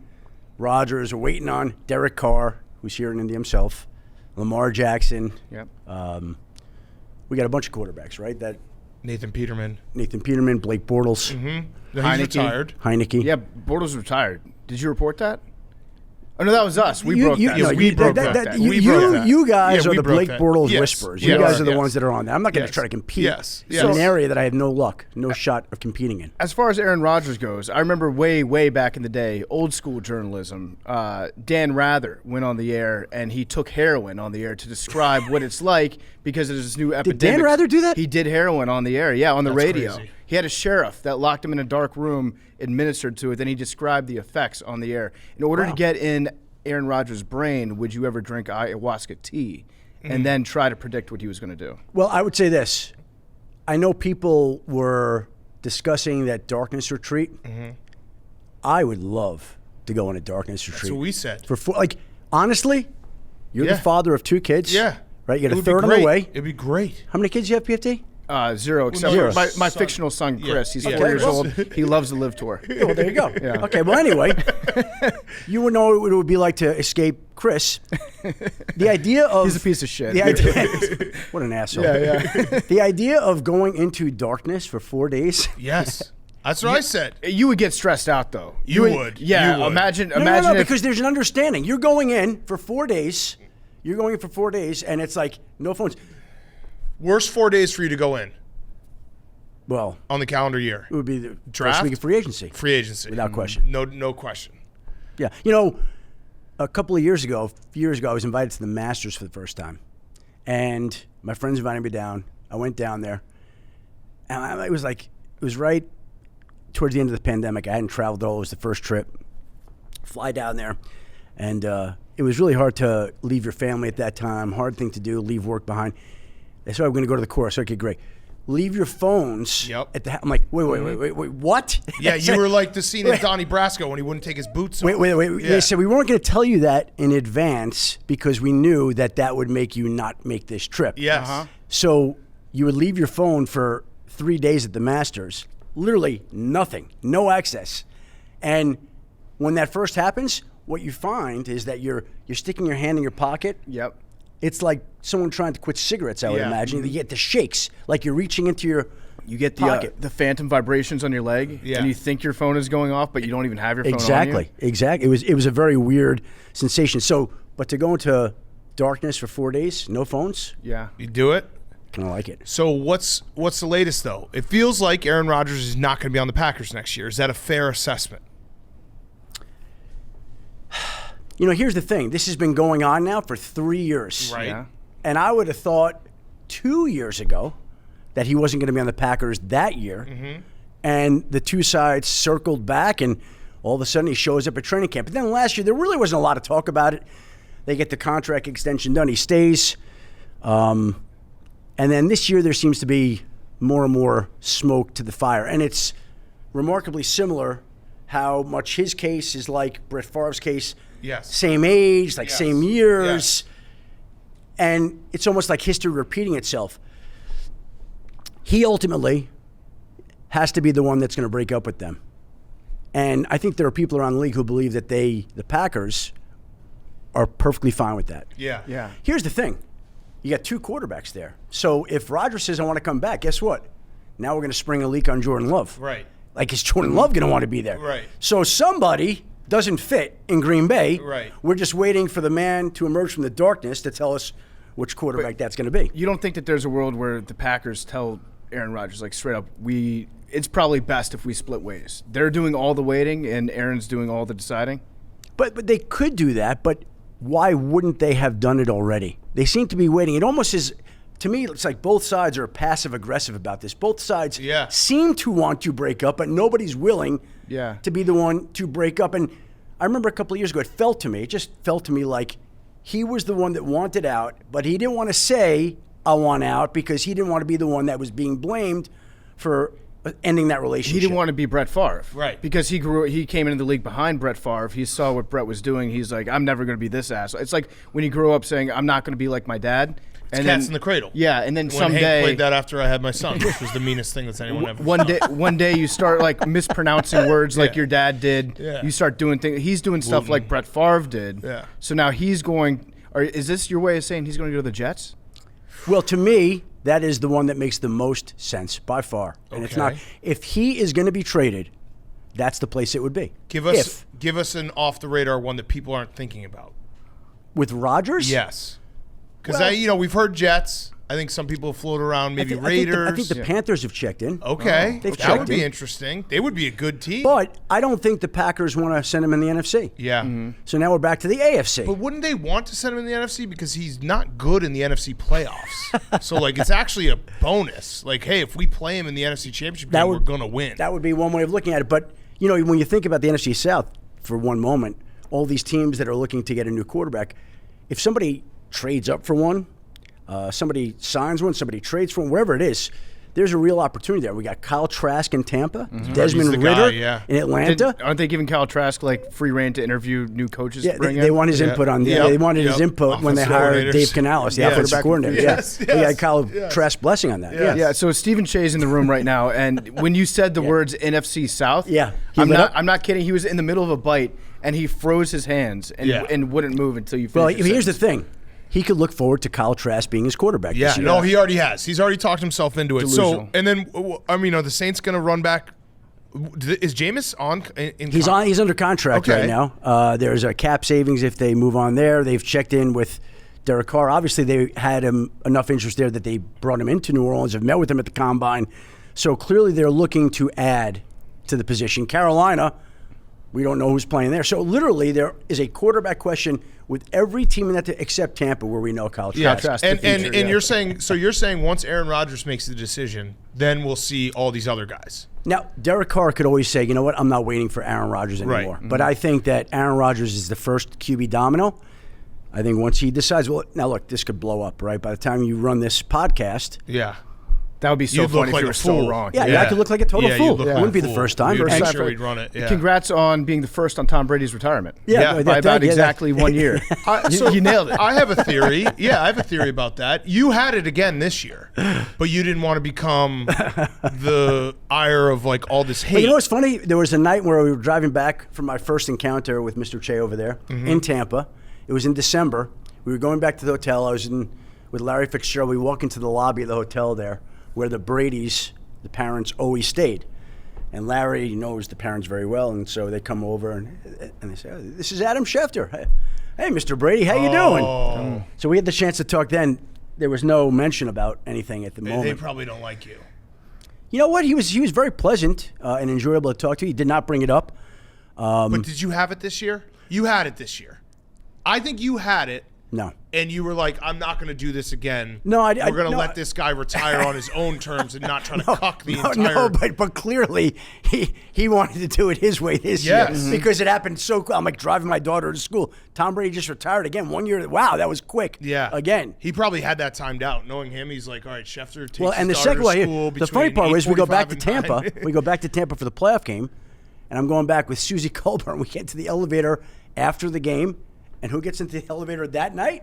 Rodgers. We're waiting on Derek Carr, who's here in Indy himself. Lamar Jackson. Yep. We got a bunch of quarterbacks, right? That Nathan Peterman. Nathan Peterman, Blake Bortles, He's Heineke. retired. Heineke. Yeah, Bortles retired. Did you report that? Oh, no, that was us. We You- broke you- that. no, we you- broke that- that. that- We you- broke that. You guys Yeah, are we the broke Blake that. Bortles Yes. whisperers. Yes. You guys are the Yes. ones that are on there. I'm not going to Yes. try to compete Yes. in Yes. an area that I have no luck, no shot of competing in. As far as Aaron Rodgers goes, I remember way back in the day, old school journalism. Dan Rather went on the air and he took heroin on the air to describe what it's like because of this new epidemic. Dan Rather do that? He did heroin on the air, yeah, on the That's radio. crazy. He had a sheriff that locked him in a dark room, administered to it, then he described the effects on the air. In order to get in Aaron Rodgers' brain, would you ever drink ayahuasca tea and then try to predict what he was going to do? Well, I would say this. I know people were discussing that darkness retreat. I would love to go on a darkness retreat. That's what we said. Honestly, you're Yeah. the father of 2 kids. Yeah. Right? You It got a would be third on the great. way. It'd be great. How many kids do you have, PFT? Zero, except no, for my son. fictional son, Chris. He's Yeah. 4 years Okay. old. He loves the Live Tour. Well, there you go. Okay, well, anyway, you would know what it would be like to escape Chris. The idea of... He's a piece of shit. The idea, what an asshole. The idea of going into darkness for 4 days. Yes. That's what I said. You would get stressed out, though. You would. Yeah, You would. imagine No, if because there's an understanding. You're going in for 4 days. You're going in for 4 days, and it's like, no phones. Worst 4 days for you to go in Well, on the calendar year. it would be the Draft? first week of free agency. Free agency. Without question. No question. Yeah. You know, a few years ago, I was invited to the Masters for the first time. And my friends invited me down. I went down there. And it was right towards the end of the pandemic. I hadn't traveled at all. It was the first trip. Fly down there. And it was really hard to leave your family at that time. Hard thing to do, leave work behind. They said, I'm going to go to the course. Okay, great. Leave your phones at the I'm like, wait, what? Yeah, you were like the scene in Donnie Brasco when he wouldn't take his boots off. Wait. Yeah. They said we weren't going to tell you that in advance because we knew that would make you not make this trip. Yes. So you would leave your phone for 3 days at the Masters. Literally nothing, no access. And when that first happens, what you find is that you're sticking your hand in your pocket. Yep. It's like someone trying to quit cigarettes, I would Yeah. imagine. You get the shakes, like you're reaching into your You get pocket. the phantom vibrations on your leg, Yeah. and you think your phone is going off, but you don't even have your phone on Exactly. It was a very weird sensation. So, but to go into darkness for 4 days, no phones, you. Yeah. You do it. kind of like it. So what's the latest though? It feels like Aaron Rodgers is not going to be on the Packers next year. Is that a fair assessment? You know, here's the thing. This has been going on now for 3 years. Right. Yeah. And I would have thought 2 years ago that he wasn't going to be on the Packers that year. Mm-hmm. And the two sides circled back, and all of a sudden he shows up at training camp. But then last year, there really wasn't a lot of talk about it. They get the contract extension done. He stays. And then this year, there seems to be more and more smoke to the fire. And it's remarkably similar how much his case is like Brett Favre's case. Yes. Same age, like Yes. same years. Yes. And it's almost like history repeating itself. He ultimately has to be the one that's going to break up with them. And I think there are people around the league who believe that the Packers, are perfectly fine with that. Yeah. Yeah. Here's the thing. You got two quarterbacks there. So if Rodgers says, I want to come back, guess what? Now we're going to spring a leak on Jordan Love. Right. Like, is Jordan Love going to want to be there? Right. So somebody doesn't fit in Green Bay. Right. We're just waiting for the man to emerge from the darkness to tell us which quarterback that's going to be. You don't think that there's a world where the Packers tell Aaron Rodgers, like, straight up, it's probably best if we split ways. They're doing all the waiting and Aaron's doing all the deciding? But they could do that, but why wouldn't they have done it already? They seem to be waiting. It almost is, to me, it's like both sides are passive-aggressive about this. Both sides seem to want to break up, but nobody's willing to be the one to break up. And I remember a couple of years ago, it just felt to me like he was the one that wanted out, but he didn't want to say, I want out, because he didn't want to be the one that was being blamed for ending that relationship. He didn't want to be Brett Favre. Right. Because he came into the league behind Brett Favre. He saw what Brett was doing. He's like, I'm never going to be this asshole. It's like when he grew up saying, I'm not going to be like my dad. It's Cats in the Cradle. Yeah, and then When someday Hank played that after I had my son, which was the meanest thing that's anyone ever one day you start like mispronouncing words like your dad did. Yeah. You start doing things. He's doing stuff like Brett Favre did. Yeah. So now he's going. Or is this your way of saying he's going to go to the Jets? Well, to me, that is the one that makes the most sense by far. And it's not. If he is going to be traded, that's the place it would be. Give us an off the radar one that people aren't thinking about. With Rodgers? Yes. Because we've heard Jets. I think some people float around maybe Raiders. I think the Panthers have checked in. Okay. They've that would checked be in. interesting. They would be a good team. But I don't think the Packers want to send him in the NFC. Yeah. So now we're back to the AFC. But wouldn't they want to send him in the NFC? Because he's not good in the NFC playoffs. So, it's actually a bonus. Hey, if we play him in the NFC Championship game, we're going to win. That would be one way of looking at it. But, when you think about the NFC South for one moment, all these teams that are looking to get a new quarterback, if somebody trades up for one, somebody signs one, somebody trades for one, wherever it is, there's a real opportunity there. We got Kyle Trask in Tampa, Desmond Ridder in Atlanta. Aren't they giving Kyle Trask free reign to interview new coaches? Yeah, they want his input on. Yeah, they wanted his input when they hired Dave Canales, the offensive coordinator. Yes. They got Kyle Trask blessing on that. Yeah. So Stephen Shea's in the room right now, and when you said the words NFC South, I'm not kidding. He was in the middle of a bite, and he froze his hands and wouldn't move until you finished. Well, here's the thing. He could look forward to Kyle Trask being his quarterback this year. No, he already has. He's already talked himself into it. Delusional. So, and then, are the Saints going to run back? Is Jameis on? He's under contract right now. There's a cap savings if they move on there. They've checked in with Derek Carr. Obviously, they had enough interest there that they brought him into New Orleans, have met with him at the Combine. So clearly they're looking to add to the position. Carolina, we don't know who's playing there. So literally there is a quarterback question with every team in that except Tampa, where we know Kyle Trask. And you're saying once Aaron Rodgers makes the decision, then we'll see all these other guys. Now, Derek Carr could always say, you know what, I'm not waiting for Aaron Rodgers anymore. Right. But I think that Aaron Rodgers is the first QB domino. I think once he decides, now look, this could blow up, right? By the time you run this podcast, that would be so funny if you were so wrong. Yeah, I could look like a total fool. It wouldn't be the first time. We'd make sure we'd run it. Yeah. Congrats on being the first on Tom Brady's retirement. By about exactly 1 year. You nailed it. I have a theory. I have a theory about that. You had it again this year, but you didn't want to become the ire of all this hate. But you know what's funny? There was a night where we were driving back from my first encounter with Mr. Che over there in Tampa. It was in December. We were going back to the hotel. I was with Larry Fitzgerald. We walk into the lobby of the hotel there, where the Bradys, the parents, always stayed. And Larry knows the parents very well, and so they come over and they say, this is Adam Schefter. Hey, Mr. Brady, how you doing? So we had the chance to talk then. There was no mention about anything at the moment. They probably don't like you. You know what? He was very pleasant and enjoyable to talk to. He did not bring it up. But did you have it this year? You had it this year. I think you had it. No. And you were like, I'm not going to do this again. No, we're going to let this guy retire on his own terms and not try to cuck the entire. No, but clearly he wanted to do it his way this year because it happened so quick. I'm driving my daughter to school. Tom Brady just retired again 1 year. Wow, that was quick. Yeah. Again. He probably had that timed out. Knowing him, he's like, all right, Schefter takes and the his second daughter to one, school the funny part was we go back to 8:45 Tampa. and 9. We go back to Tampa for the playoff game, and I'm going back with Susie Colburn. We get to the elevator after the game, and who gets into the elevator that night?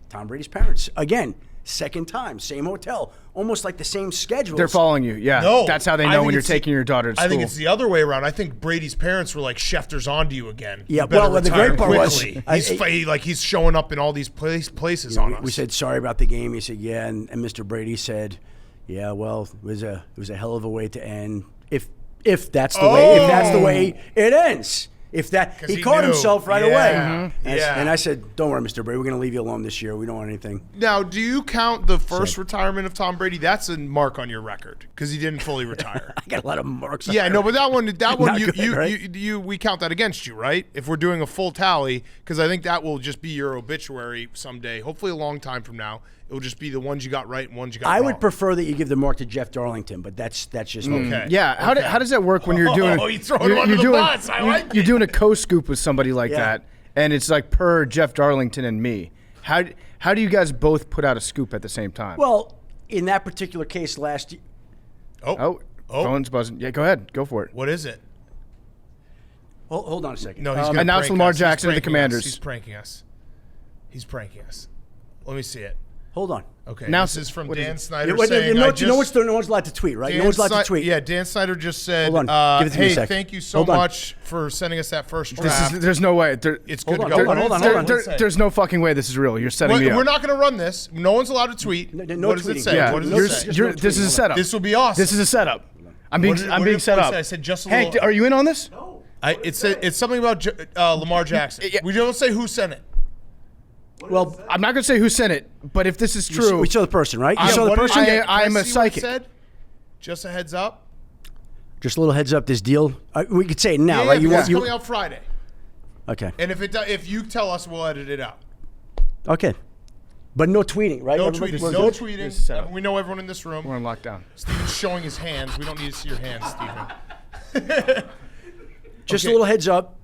Tom Brady's parents. Again, second time, same hotel, almost like the same schedule. They're following you. Yeah. No, that's how they know when you're taking your daughter to school. I think it's the other way around. I think Brady's parents were like, Schefter's on to you again. Yeah, you better the great part quickly. was he's showing up in all these places on us. We said sorry about the game. He said, yeah, and Mr. Brady said, yeah, well, it was a hell of a way to end. If that's the way it ends. If that he caught himself right away. And I said, don't worry, Mr. Brady, we're going to leave you alone this year. We don't want anything. Now, do you count the first retirement of Tom Brady? That's a mark on your record because he didn't fully retire. I got a lot of marks on no, but that one good, we count that against you, right? If we're doing a full tally, because I think that will just be your obituary someday, hopefully a long time from now. It will just be the ones you got right and ones you got wrong. I would prefer that you give the mark to Jeff Darlington, but that's just me. Okay. Yeah, how does that work when you're doing? You throwing him under the bus. I like You're doing a co-scoop with somebody like that, and it's like per Jeff Darlington and me. How do you guys both put out a scoop at the same time? Well, in that particular case last year. Oh, phone's buzzing. Yeah, go ahead. Go for it. What is it? Hold on a second. No, he's going to announce Lamar Jackson to the Commanders. He's pranking us. Let me see it. Hold on. Okay. Now, this is from Dan Snyder You know, saying, no one's allowed to tweet, right? No one's allowed to tweet. Yeah, Dan Snyder just said, Hold on. Give it to me a hey, sec. thank you so Hold on. much for sending us that first draft. There's no way. It's good Hold to on, go. hold on. There's no fucking way this is real. You're setting me up. We're not going to run this. No one's allowed to tweet. No what does it tweeting. say? Yeah, What does you're- it say? you're- this is a setup. This will be awesome. This is a setup. I'm being What did set it up. say? I said just a Hank, little. are you in on this? It's something about Lamar Jackson. Yeah. We don't say who sent it. Well, I'm not going to say who sent it, but if this is true, we saw the person, right? You saw the What did person? it say? I am Can a see what it psychic. said? Just a heads up. Just a little heads up. This deal, we could say it now, Yeah, right? because it's coming out Friday. Okay. And if you tell us, we'll edit it out. Okay. But no tweeting, right? No Everybody- tweeting. we're No good? tweeting. We know everyone in this room. we're on lockdown. Steven's showing his hands. We don't need to see your hands, Steven. Just Okay. a little heads up.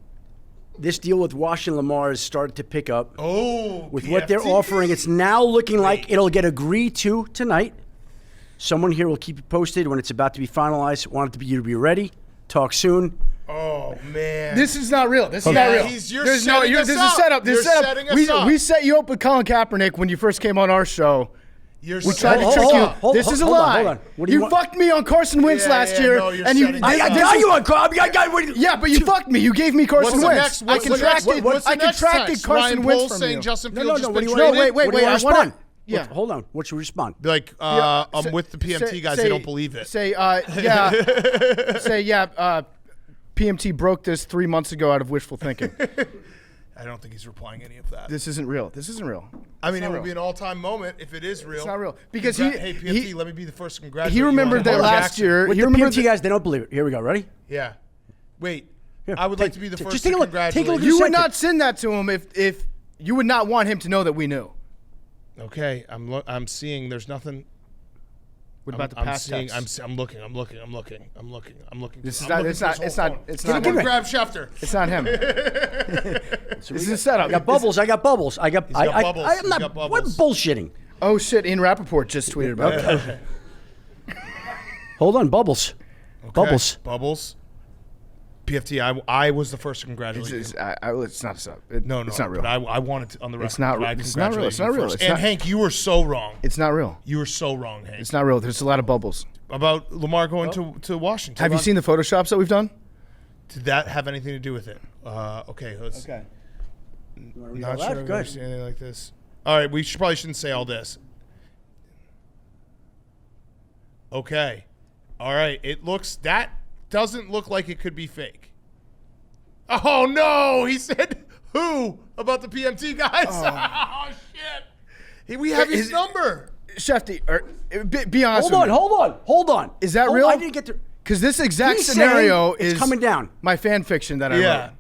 This deal with Washington Lamar has started to pick up. Oh, With what they're PFT. offering, it's now looking like it'll get agreed to tonight. Someone here will keep you posted when it's about to be finalized. Want you to be ready. Talk soon. Oh man, This is not real. This is Yeah, not real. you're There's setting us this up. is set up. This is You're set setting up. us up. We set you up with Colin Kaepernick when you first came on our show. You're We tried to setting trick us you. up. This is a hold on, lie. hold on. What do you want? fucked me on Carson Wentz Yeah, last yeah, year, no, you're and you. setting I us up. got you on Cobb. Yeah, but you fucked me. You gave me Carson What's the Wentz. next? What's I the next? contracted. What's the I next contracted text? Carson Ryan Wentz Poles from saying you. Justin No, Fields no, just no. What do been you traded? No, wait. What do you I respond? wanna- Yeah. Hold on. What should we respond? Be like, I'm with the PMT guys. They don't believe it. Say, PMT broke this 3 months ago out of wishful thinking. I don't think he's replying any of that. This isn't real. This isn't real. I mean, not it would real. be an all-time moment if it is real. It's not real. Because hey PMT, let me be the first to congratulate he you remembered on that Lamar last Jackson. year. With He the remembered PMT guys, they don't believe it. Here we go. Ready? Yeah. Wait. Here, I would take- like to be the just first take to a look. Take a look congratulate at you. You would sent not it. send that to him if you would not want him to know that we knew. Okay, I'm seeing. There's nothing. What about the I'm past seeing. text? I'm looking. This is I'm not. looking It's through not. this It's whole not. phone. It's Give not it, him. give it. Grab Schefter. It's not him. This is a setup. I got bubbles. I got bubbles. I got. got bubbles. I'm He's not. got What bubbles. bullshitting? Oh shit! Ian Rappaport just tweeted about that. Hold on, bubbles. Bubbles. Bubbles. PFT. I was the first to congratulate you. It's not a setup. No, it's not real. But I wanted to, on the record. It's not that I real. It's not real. congratulated It's not you real. first. It's And not- Hank, you were so wrong. It's not real. You were so wrong, Hank. It's not real. There's a lot of bubbles. About Lamar going to Washington. Have you seen the photoshops that we've done? Did that have anything to do with it? Okay. Let's. Not sure I've Go ever seen anything like this. All right, we probably shouldn't say all this. Okay. All right. That doesn't look like it could be fake. Oh no! He said who about the PMT guys? Oh, shit! We have his number. Shefty, be honest with me. Hold on. Is that real? I didn't get to. Because this exact He's scenario saying it's is coming down. my fan fiction that I Yeah. wrote.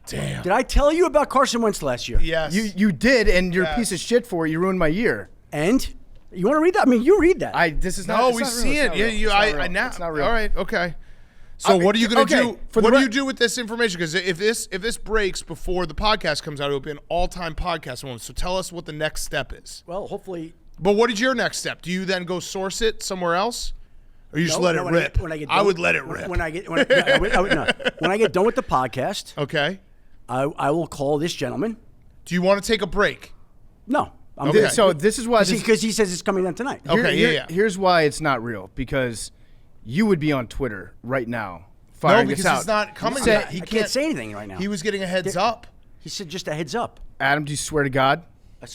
Damn. Did I tell you about Carson Wentz last year? Yes. You did, and you're a Yes. piece of shit for it. You ruined my year. And you want to read that? I mean, you read that. This is not. No, it's we not real. see It's it. not Yeah, real. you. It's not I real. now. It's not real. All right. Okay. So what are you going to okay, do? for the What do re- you do with this information? Because if this breaks before the podcast comes out, it will be an all-time podcast moment. So tell us what the next step is. Well, hopefully. But what is your next step? Do you then go source it somewhere else, or you just let it when rip? when I get I done- would let it rip. When I get when I get done with the podcast, Okay. I will call this gentleman. Do you want to take a break? No. I'm Okay. good. So this is why. Because he says it's coming down tonight. Okay, yeah. Here's why it's not real. Because you would be on Twitter right now. No, Firing because this out. he's not coming. Say- yet. He I can't say anything right now. He was getting a heads up. He said just a heads up. Adam, do you swear to God?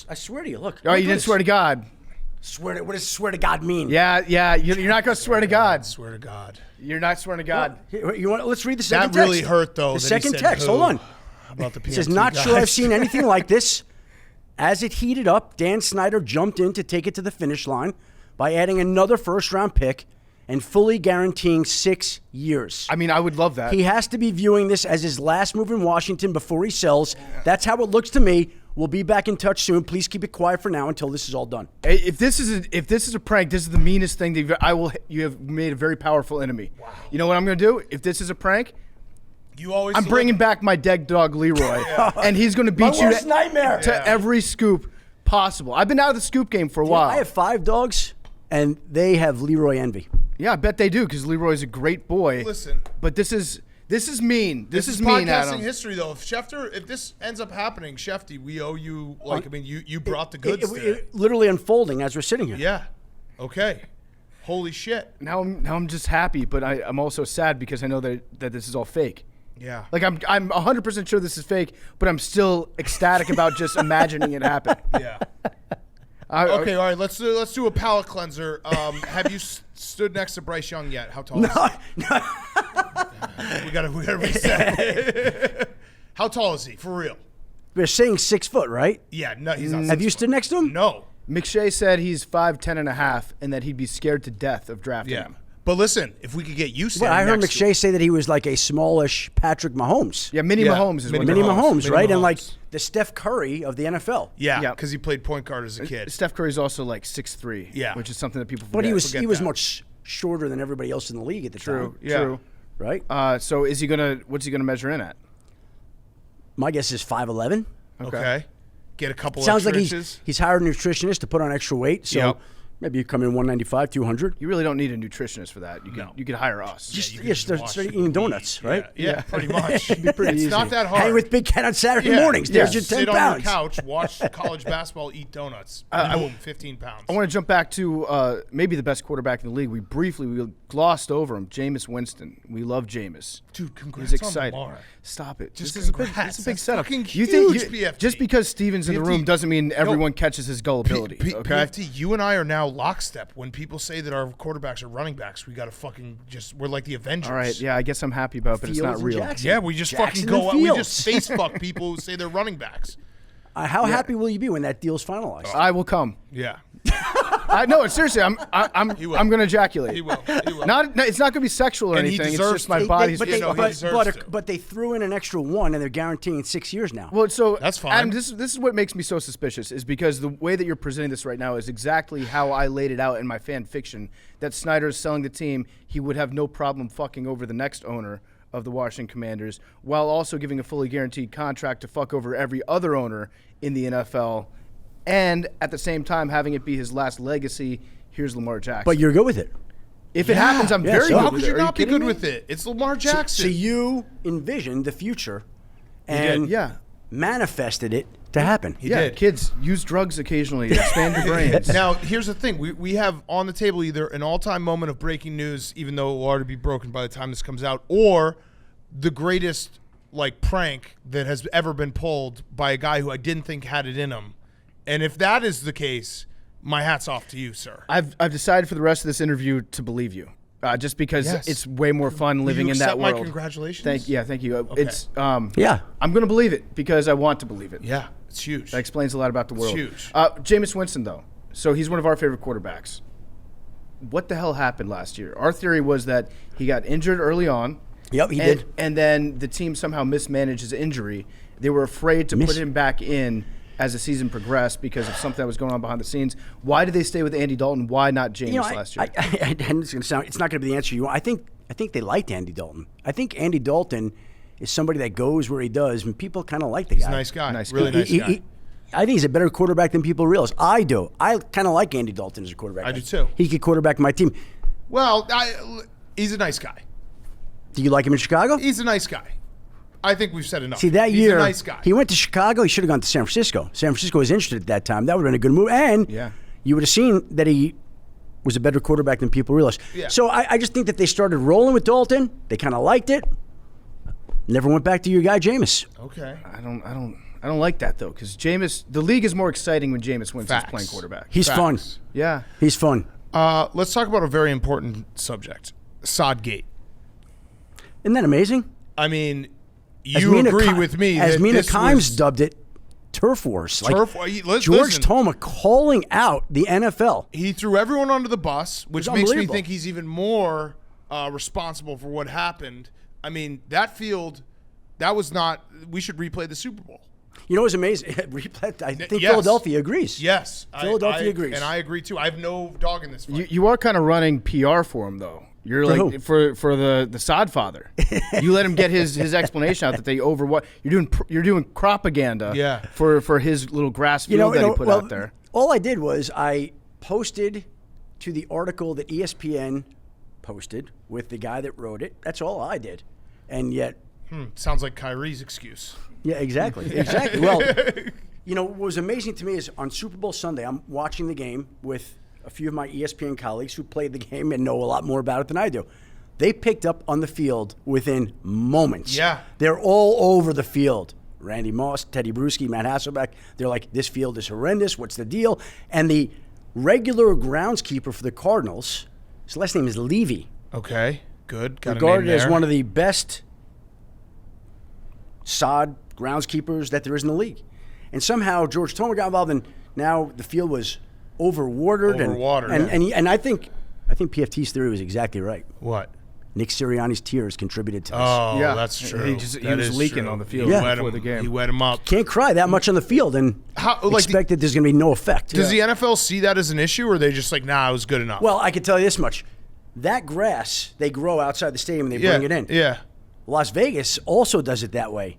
I swear to you. Look. Oh, you didn't swear to God. What does swear to God mean? Yeah. You're not going to swear to God. Swear to God. You're not swearing to God. Here, you want? Let's read the second That text. really hurt, though. The that he second said text. who Hold on. About the PMT It says, not guys. sure I've seen anything like this. As it heated up, Dan Snyder jumped in to take it to the finish line by adding another first-round pick and fully guaranteeing 6 years. I mean, I would love that. He has to be viewing this as his last move in Washington before he sells. That's how it looks to me. We'll be back in touch soon. Please keep it quiet for now until this is all done. If this is a prank, this is the meanest thing that you have made a very powerful enemy. Wow. You know what I'm going to do? If this is a prank, You always. I'm bringing back my dead dog Leroy, and he's going to beat My you worst nightmare. to every scoop possible. I've been out of the scoop game for a Yeah, while. I have 5 dogs, and they have Leroy envy. Yeah, I bet they do because Leroy's a great boy. Listen. But this is mean. This is podcasting mean, Adam. history, though. If this ends up happening, Schefty, we owe you. You brought the goods. It literally unfolding as we're sitting here. Yeah. Okay. Holy shit. Now I'm just happy, but I'm also sad because I know that this is all fake. Yeah. Like I'm 100% sure this is fake, but I'm still ecstatic about just imagining it happen. Yeah. Okay, all right. Let's do a palate cleanser. Have you stood next to Bryce Young yet? How tall? Is he? We gotta reset. How tall is he for real? They're saying 6 foot, right? Yeah, no, he's not. Have you stood next to him? No. McShay said he's 5'10" and a half, and that he'd be scared to death of drafting Yeah. him. But listen, if we could get you standing Well, I heard next to McShay say that he was like a smallish Patrick Mahomes. Yeah, Mini Yeah, Mahomes is Mini what Mini they're Mahomes. Mahomes, Mini right? Mahomes. And like the Steph Curry of the NFL. Yeah, Yeah. because he played point guard as a kid. Steph Curry's also like 6'3", Yeah. which is something that people forget. But he was forget that. much shorter than everybody else in the league at the True, time. Yeah. true. Right? So what's he gonna measure in at? My guess is 5'11". Okay. Get a couple Sounds extra like inches. he's hired a nutritionist to put on extra weight. So Yep. maybe you come in 195, 200. You really don't need a nutritionist for that. No. You could hire us. Just, you yeah, can start watch eating the donuts, TV. right? Yeah, pretty much. pretty it's easy. not that hard. Hang with Big Ken on Saturday Yeah. mornings. There's your 10 Sit on pounds. your couch, watch college basketball, eat donuts. Boom, 15 pounds. I want to jump back to maybe the best quarterback in the league. We glossed over him, Jameis Winston. We love Jameis. Dude, congrats He's on excited. Lamar. Stop it. Just this is a big congrats. setup. That's fucking You think huge, BFT. just because Steven's in the room BFT. doesn't mean everyone catches his gullibility. Okay. PFT, you and I are now lockstep. When people say that our quarterbacks are running backs, we got to fucking we're like the Avengers. All right. Yeah, I guess I'm happy about it, but it's Fields not and real. Jackson. Yeah, we just Jackson fucking go and out. We Fields. just face fuck people who say they're running backs. How happy will you be when that deal's finalized? I will come. Yeah. No, seriously, I'm will. I'm gonna ejaculate. He will. He will. It's not gonna be sexual or And he anything. It's deserves just my to. body's. but, you know, he deserves to. but they threw in an extra 1, and they're guaranteeing 6 years now. Well, so That's fine. Adam, this is what makes me so suspicious is because the way that you're presenting this right now is exactly how I laid it out in my fan fiction. That Snyder is selling the team, he would have no problem fucking over the next owner of the Washington Commanders, while also giving a fully guaranteed contract to fuck over every other owner in the NFL, and at the same time having it be his last legacy. Here's Lamar Jackson. But you're good with it. If it happens, I'm Yeah, very so good How with could it. you Are not be kidding good me? with it? It's Lamar Jackson. So you envisioned the future and Yeah. manifested it to happen. He Yeah, did. kids, use drugs occasionally. Expand your brains. Now, here's the thing. We have on the table either an all-time moment of breaking news, even though it will already be broken by the time this comes out, or the greatest prank that has ever been pulled by a guy who I didn't think had it in him. And if that is the case, my hat's off to you, sir. I've decided for the rest of this interview to believe you, just because Yes. it's way more fun living you in that accept my world. congratulations? Thank you. It's Yeah. I'm gonna believe it because I want to believe it. Yeah, it's huge. That explains a lot about the world. huge. Jameis Winston, though, so he's one of our favorite quarterbacks. What the hell happened last year? Our theory was that he got injured early on. Yep, he did. And then the team somehow mismanaged his injury. They were afraid to put him back in as the season progressed because of something that was going on behind the scenes. Why did they stay with Andy Dalton? Why not Jameis last year? And it's not going to be the answer you want. I think they liked Andy Dalton. I think Andy Dalton is somebody that goes where he does, and people kind of like the He's guy. a nice guy. Nice Really guy. nice guy. I think he's a better quarterback than people realize. I do. I kind of like Andy Dalton as a quarterback. I do too. He could quarterback my team. Well, he's a nice guy. Do you like him in Chicago? He's a nice guy. I think we've said enough. See, that He's year, a nice guy. he went to Chicago. He should have gone to San Francisco. San Francisco was interested at that time. That would have been a good move. And Yeah. you would have seen that he was a better quarterback than people realize. Yeah. So I just think that they started rolling with Dalton. They kind of liked it. Never went back to your guy, Jameis. Okay. I don't like that though, because the league is more exciting when Jameis Winston's Facts. playing quarterback. He's fun. Facts. Yeah. He's fun. Let's talk about a very important subject. Sodgate. Isn't that amazing? I mean, As you Mina agree Ki- with me as that Mina this Kimes was dubbed it, turf wars. turf. George Listen, Toma calling out the NFL. he threw everyone under the bus, which It's makes me unbelievable. think he's even more responsible for what happened. I mean, that field, that was not. We should replay the Super Bowl. You know what's amazing? I think Yes. Philadelphia agrees. Yes, Philadelphia agrees. and I agree too. I have no dog in this fight. You are kind of running PR for him though. You're For like who? for the sod father. You let him get his explanation out that they over what you're doing propaganda. Yeah. For his little grass field that he put out there. All I did was I posted to the article that ESPN posted with the guy that wrote it. That's all I did, and yet. Sounds like Kyrie's excuse. Yeah, exactly. Exactly. Well, what was amazing to me is on Super Bowl Sunday, I'm watching the game with a few of my ESPN colleagues who played the game and know a lot more about it than I do. They picked up on the field within moments. Yeah. They're all over the field. Randy Moss, Teddy Bruschi, Matt Hasselbeck. They're like, this field is horrendous. What's the deal? And the regular groundskeeper for the Cardinals, his last name is Levy. Okay, good. Got Regarded a name as there. one of the best sod groundskeepers that there is in the league. And somehow George Tomer got involved, and now the field was overwatered. Overwatered, And I think PFT's theory was exactly right. What? Nick Sirianni's tears contributed to this. Oh, Yeah. that's true. He That was is leaking true. on the field He Yeah. wet before him- the game. He wet him up. Can't cry that much on the field and expect that there's going to be no effect. Does the NFL see that as an issue, or are they just like, nah, it was good enough? Well, I can tell you this much. That grass, they grow outside the stadium and they yeah, bring it in. Yeah. Las Vegas also does it that way.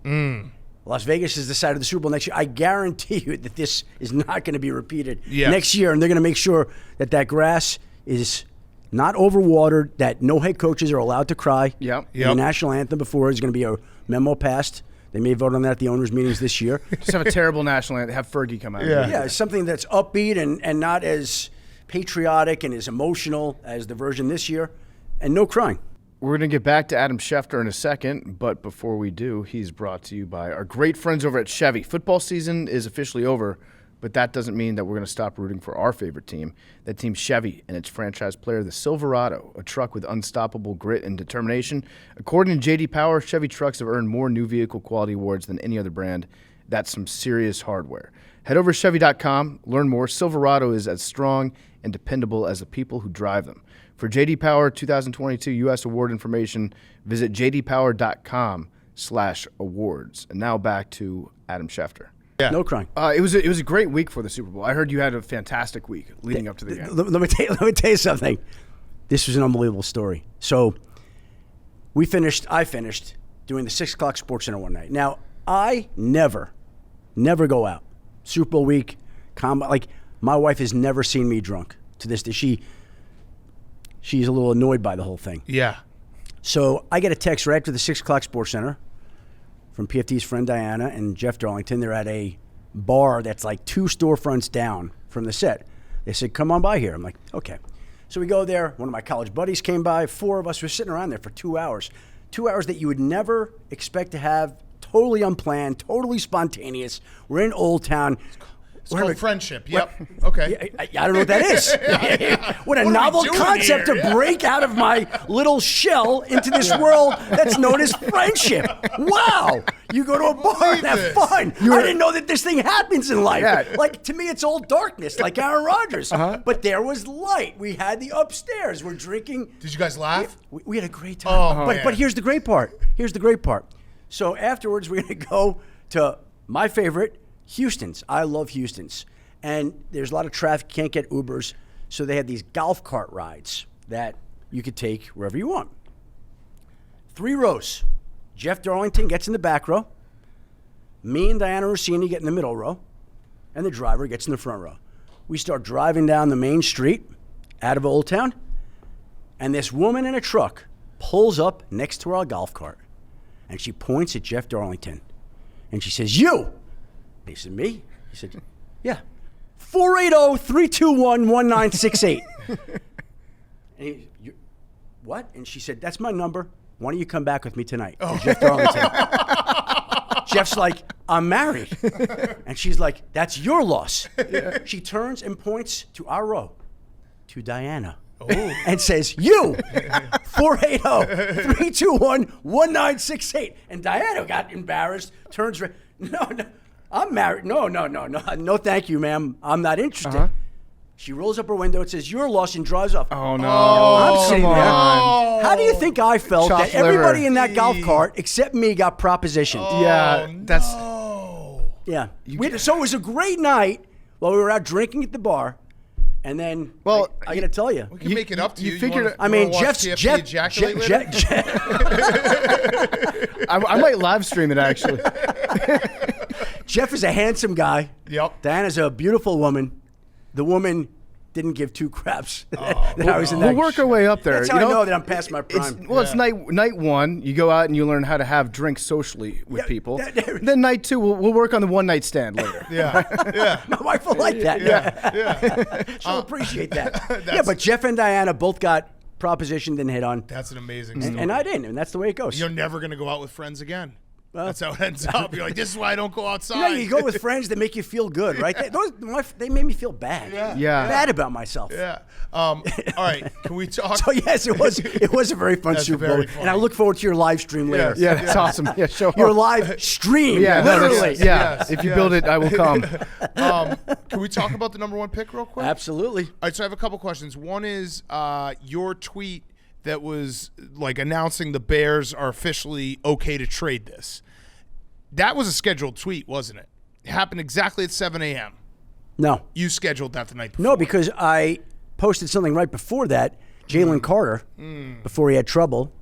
Las Vegas is the site of the Super Bowl next year. I guarantee you that this is not going to be repeated next year, and they're going to make sure that that grass is not overwatered, that no head coaches are allowed to cry. Yep. The national anthem before is going to be a memo passed. They may vote on that at the owners' meetings this year. Just have a terrible national anthem. Have Fergie come out. Yeah, it's something that's upbeat and not as patriotic and as emotional as the version this year, and no crying. We're going to get back to Adam Schefter in a second, but before we do, he's brought to you by our great friends over at Chevy. Football season is officially over, but that doesn't mean that we're going to stop rooting for our favorite team. That team's Chevy and its franchise player, the Silverado, a truck with unstoppable grit and determination. According to J.D. Power, Chevy trucks have earned more new vehicle quality awards than any other brand. That's some serious hardware. Head over to Chevy.com, learn more. Silverado is as strong and dependable as the people who drive them. For J.D. Power 2022 U.S. award information, visit jdpower.com/awards. And now back to Adam Schefter. Yeah. No crying. It was a great week for the Super Bowl. I heard you had a fantastic week leading up to the game. Let me tell you something. This was an unbelievable story. So I finished doing the 6 o'clock Sports Center one night. Now, I never go out. Super Bowl week, like my wife has never seen me drunk to this day. She's a little annoyed by the whole thing. Yeah. So I get a text right after the 6 o'clock Sports Center from PFT's friend Diana and Jeff Darlington. They're at a bar that's like 2 storefronts down from the set. They said, come on by here. I'm like, okay. So we go there. One of my college buddies came by. 4 of us were sitting around there for 2 hours. 2 hours that you would never expect to have, totally unplanned, totally spontaneous. We're in Old Town. It's called friendship. Yep. Okay. I don't know what that is. What a novel concept to break out of my little shell into this world that's known as friendship. Wow. You go to a bar and have fun. I didn't know that this thing happens in life. Yeah. Like, to me, it's all darkness, like Aaron Rodgers. But there was light. We had the upstairs. We're drinking. Did you guys laugh? We had a great time. man. But here's the great part. So afterwards, we're going to go to my favorite, Houston's. I love Houston's. And there's a lot of traffic, can't get Ubers. So they had these golf cart rides that you could take wherever you want. 3 rows. Jeff Darlington gets in the back row. Me and Diana Rossini get in the middle row. And the driver gets in the front row. We start driving down the main street out of Old Town. And this woman in a truck pulls up next to our golf cart. And she points at Jeff Darlington. And she says, you! He said, me? He said, yeah. 480-321-1968. And what? And she said, that's my number. Why don't you come back with me tonight? Jeff Darlington. Jeff's like, I'm married. And she's like, that's your loss. She turns and points to our row, to Diana. And says, you, 480-321-1968. And Diana got embarrassed, turns around. No, I'm married. No, thank you, ma'am. I'm not interested. She rolls up her window and says, you're lost, and drives off. Oh, no. I'm sitting come there. on. How do you think I felt Chopped that everybody liver. in that golf cart except me got propositioned? Yeah, that's... Yeah. So it was a great night while we were out drinking at the bar. And then, Well, I got to tell you, We can make it up to you. you figured- I Jeff's I might live stream it actually. Jeff is a handsome guy. Yep. Diana's a beautiful woman. The woman didn't give two craps that I was in that. We'll work our way up there. That's how I know that I'm past my prime. It's night one. You go out and you learn how to have drinks socially with people. Then night two, we'll work on the one night stand later. Yeah. My wife will like that. Yeah. She'll appreciate that. Yeah, but Jeff and Diana both got propositioned and hit on. That's an amazing story. And I didn't, and that's the way it goes. You're never going to go out with friends again. That's how it ends up. You're like, this is why I don't go outside. You know, you go with friends that make you feel good, right? They made me feel bad. Yeah. Bad about myself. Yeah. All right. Can we talk? So yes, it was a very fun That's Super very Bowl, funny. and I look forward to your live stream later. Yeah, that's awesome. Yeah, show Your up. live stream, Yeah, literally. If you build it, I will come. Can we talk about the number one pick real quick? Absolutely. All right. So I have a couple questions. One is your tweet that was like announcing the Bears are officially okay to trade this. That was a scheduled tweet, wasn't it? It happened exactly at 7 a.m. No, You scheduled that the night before. no, because I posted something right before that. Jalen Carter, before he had trouble.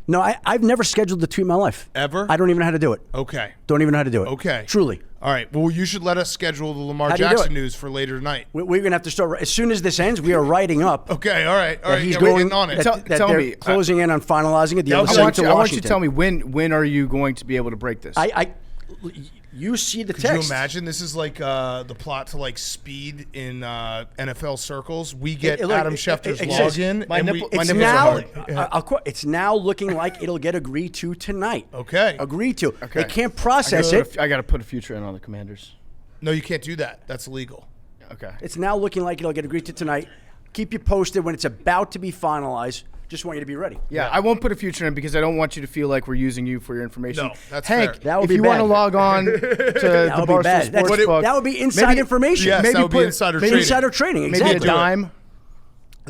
No, I've never scheduled a tweet in my life. Ever? I don't even know how to do it. Okay. Don't even know how to do it. Okay. Truly. All right. Well, you should let us schedule the Lamar How do you do Jackson it? news for later tonight. We're going to have to start. As soon as this ends, we are writing up. Okay. All right. All that right. he's Yeah, we're going getting on it. that Tell they're me, closing in on finalizing it. The That other was- side I want to you to Washington. tell me when are you going to be able to break this? You see the Could text. you imagine? This is like the plot to like Speed in NFL circles. We get Look, Adam Schefter's it says- login. My and nipple- we, my It's nipples are now. hard. Yeah. It's now looking like it'll get agreed to tonight. Okay. Agreed to. Okay. They can't process it. I got to put a future in on the Commanders. No, you can't do that. That's illegal. Okay. It's now looking like it'll get agreed to tonight. Keep you posted when it's about to be finalized. Just want you to be ready. Yeah, I won't put a future in because I don't want you to feel like we're using you for your information. No, that's Hank, fair. That would if be you bad. want to log on to the would be Barstool bad. That's- Sportsbook, that would be inside information. Yes, maybe that would be put- insider maybe trading. Insider trading. maybe Exactly. a dime.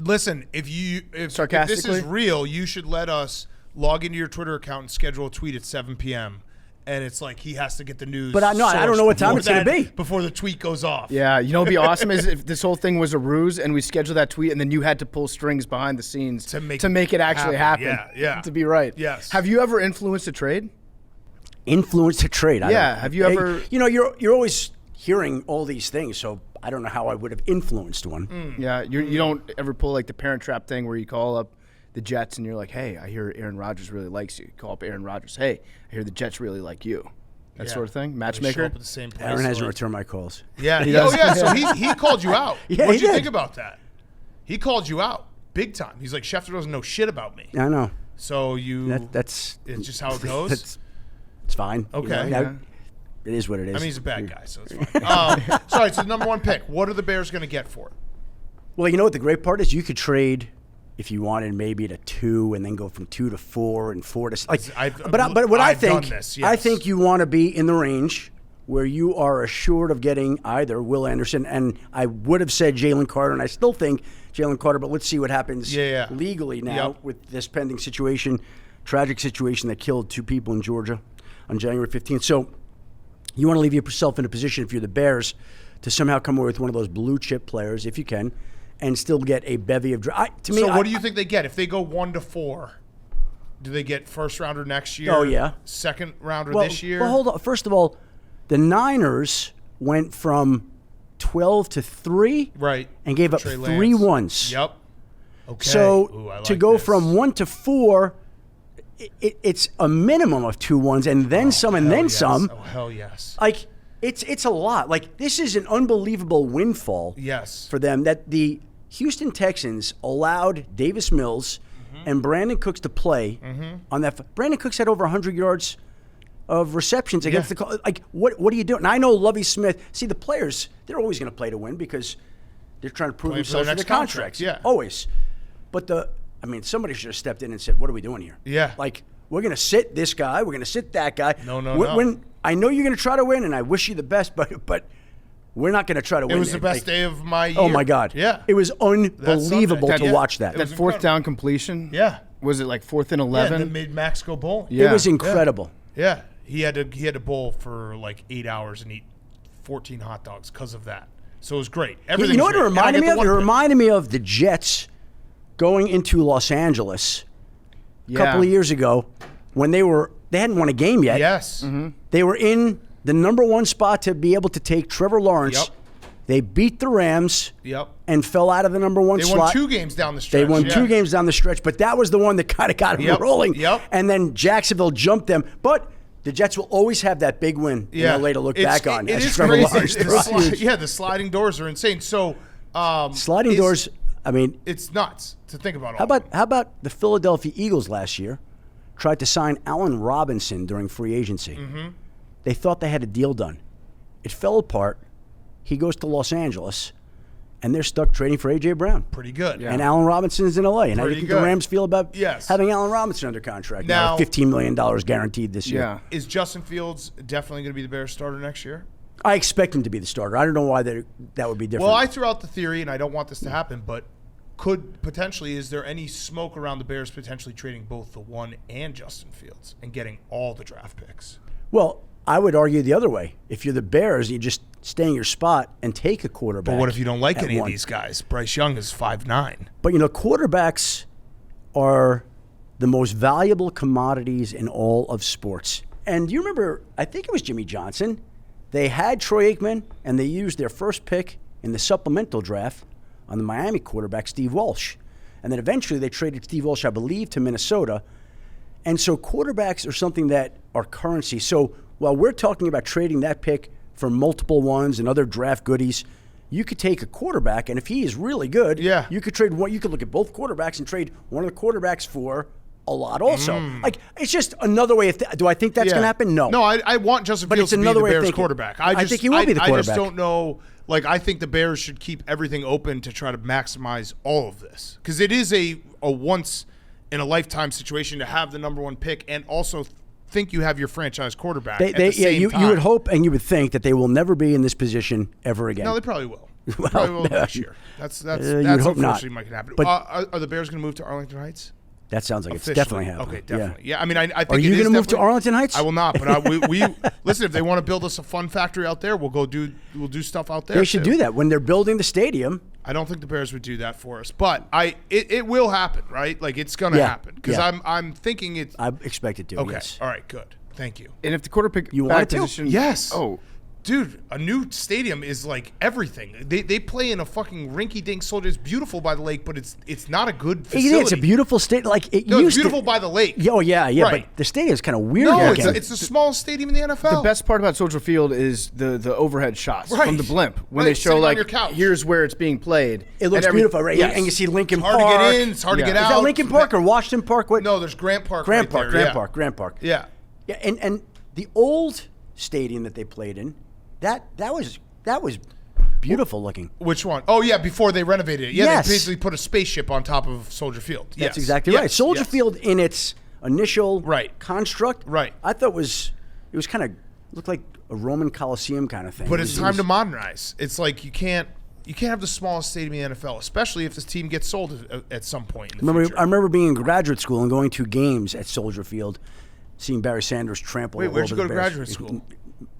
Listen, if this Sarcastically? is real, you should let us log into your Twitter account and schedule a tweet at 7 p.m. And it's like he has to get the news. But I don't know what time it's gonna be. before the tweet goes off. Yeah, you know what'd be awesome is if this whole thing was a ruse and we scheduled that tweet and then you had to pull strings behind the scenes To make it actually happen. Yeah. To be right. Yes. Have you ever influenced a trade? Influence to trade. I Yeah, don't- have you ever- You know, you're always hearing all these things, so I don't know how I would have influenced one. Yeah, you don't ever pull like the Parent Trap thing where you call up the Jets and you're like, hey, I hear Aaron Rodgers really likes you. Call up Aaron Rodgers. Hey, I hear the Jets really like you. That Yeah. sort of thing. They show Matchmaker. up at the same place. Aaron hasn't like- returned my calls. Yeah. He does. Oh yeah. So he called you out. Yeah, What'd he you did. think about that? He called you out big time. He's like, Schefter doesn't know shit about me. I know. So That's it's just how it goes. it's fine. You Okay. know, Yeah. It is what it is. I mean, he's a bad guy, so it's fine. Sorry, so the number one pick. What are the Bears going to get for it? Well, you know what the great part is? You could trade if you wanted maybe to 2 and then go from 2 to 4 and 4 to like. But what I I've done think, this, I yes. think you want to be in the range where you are assured of getting either Will Anderson and I would have said Jalen Carter, and I still think Jalen Carter, but let's see what happens Yeah. legally now Yep. with this pending situation, tragic situation that killed 2 people in Georgia on January 15th. So you want to leave yourself in a position, if you're the Bears, to somehow come away with one of those blue chip players, if you can, and still get a bevy of draft. So what do you think they get if they go 1 to 4? Do they get first rounder next year? Oh, yeah. Second rounder well, this year? Well, hold on. First of all, the Niners went from 12 to 3 Right. and gave up Trey 3 Lance. ones. Yep. Okay. So Ooh, I to like go this. from 1 to 4, it's a minimum of 2 ones and then some and Hell then yes. some. Oh hell yes. Like it's a lot. Like this is an unbelievable windfall. Yes. For them that the Houston Texans allowed Davis Mills and Brandon Cooks to play on that. Brandon Cooks had over 100 yards of receptions against the. Like, what are you doing? And I know Lovie Smith. See, the players, they're always going to play to win because they're trying to prove Playing for themselves their for next their contract, contracts. yeah. Always. But somebody should have stepped in and said, what are we doing here? Yeah. Like, we're going to sit this guy. We're going to sit that guy. No. When I know you're going to try to win, and I wish you the best, but we're not going to try to win. It was the best day of my year. Oh, my God. Yeah. It was unbelievable Sunday. to watch that. It That was fourth incredible. down completion. Yeah. Was it like 4th and Yeah, 11? and then made Max go bowling. Yeah. It was incredible. Yeah. He had to bowl for like 8 hours and eat 14 hot dogs because of that. So it was great. You Everything. know what it was great. And I reminded get me the of? It one pick. reminded me of the Jets going into Los Angeles a couple of years ago when they hadn't won a game yet. Yes. They were in the number 1 spot to be able to take Trevor Lawrence. Yep. They beat the Rams Yep. and fell out of the number 1 They slot. won 2 games down the stretch. They won yeah. 2 games down the stretch, but that was the one that kind of got them Yep. rolling. Yep. And then Jacksonville jumped them. But the Jets will always have that big win in LA to look back on. It as is Trevor crazy. Lawrence throws. Yeah, the sliding doors are insane. So Sliding doors, I mean, It's nuts to think about. how about the Philadelphia Eagles last year tried to sign Allen Robinson during free agency. They thought they had a deal done. It fell apart. He goes to Los Angeles, and they're stuck trading for A.J. Brown. Pretty good. And Allen Robinson's in L.A. And how do you Pretty think the good. Rams feel about Yes. having Allen Robinson under contract now? Now- $15 million guaranteed this year. Yeah. Is Justin Fields definitely going to be the Bears starter next year? I expect him to be the starter. I don't know why that would be different. Well, I threw out the theory, and I don't want this to happen, but is there any smoke around the Bears potentially trading both the one and Justin Fields and getting all the draft picks? Well, I would argue the other way. If you're the Bears, you just stay in your spot and take a quarterback. But what if you don't like at any one? of these guys? Bryce Young is 5'9". But, quarterbacks are the most valuable commodities in all of sports. And you remember, I think it was Jimmy Johnson. They had Troy Aikman, and they used their first pick in the supplemental draft on the Miami quarterback, Steve Walsh. And then eventually they traded Steve Walsh, I believe, to Minnesota. And so quarterbacks are something that are currency. So while we're talking about trading that pick for multiple ones and other draft goodies, you could take a quarterback, and if he is really good, Yeah. you could trade one. You could look at both quarterbacks and trade one of the quarterbacks for a lot also. Like, it's just another way of do I think that's going to happen? No. No, I want Justin But Fields it's to be another the way of Bears thinking. quarterback. I think he will be the I just quarterback. don't know. Like, I think the Bears should keep everything open to try to maximize all of this. Because it is a once-in-a-lifetime situation to have the number 1 pick and also think you have your franchise quarterback at the same time. You would hope and you would think that they will never be in this position ever again. No, they probably will. Probably will next year. That's you'd hope not. unfortunately might happen. But- are the Bears going to move to Arlington Heights? That sounds like it's Officially. definitely happening. Okay, definitely. Yeah, I mean, I think Are you going to move to Arlington Heights? I will not, but we listen. If they want to build us a fun factory out there, we'll do stuff out there. They should too. do that when they're building the stadium. I don't think the Bears would do that for us, but it will happen, right? Like, it's going to Yeah, happen because yeah. I'm thinking it's I expect it to. okay. Yes. All right, good. Thank you. And if the quarterback You want it to? position, Yes. Oh, Dude, a new stadium is like everything. They play in a fucking rinky-dink soldier. It's beautiful by the lake, but it's not a good facility. It's a beautiful stadium. Like it No, used it's beautiful to. by the lake. Oh yeah. Right. But the stadium's kind of weird No, looking. it's the smallest stadium in the NFL. the best part about Soldier Field is the overhead shots Right. from the blimp when Right, they show sitting on like your couch. here's where it's being played. It looks And beautiful, right? Yes. And you see Lincoln It's hard Park. to get in. It's hard to Yeah. get Is out. Is that Lincoln Park or Washington Park? What? No, there's Grant Park. Grant right Park. there. Grant Park. Yeah. Yeah, and the old stadium that they played in, that was beautiful looking. Which one? Oh, yeah, before they renovated it. Yeah, Yes. they basically put a spaceship on top of Soldier Field. That's Yes. exactly Yes. right. Soldier Yes. Field in its initial Right. construct, Right. I thought it was kind of looked like a Roman Coliseum kind of thing. But It it's was- time to modernize. It's like you can't have the smallest stadium in the NFL, especially if this team gets sold at some point in the future. I remember being in graduate school and going to games at Soldier Field, seeing Barry Sanders trample. Wait, all where'd over you go the to Bears. graduate school?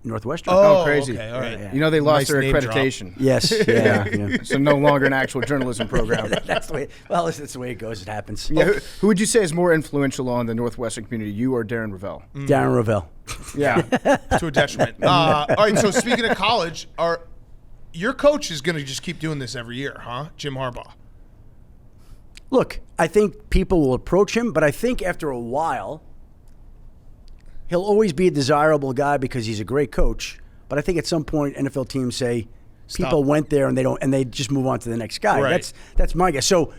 Northwestern. Oh, crazy. Okay, all right. Yeah. You know they lost Nice their name drop. accreditation. Yes. Yeah. So no longer an actual journalism program. That's the way. Well, that's the way it goes. It happens. Yeah, who would you say is more influential on the Northwestern community, you or Darren Ravel? Darren Ravel. Yeah. To a detriment. All right, so speaking of college, your coach is going to just keep doing this every year, huh? Jim Harbaugh. Look, I think people will approach him, but I think after a while, he'll always be a desirable guy because he's a great coach. But I think at some point, NFL teams say people Stop. went there and they just move on to the next guy. Right. That's my guess. So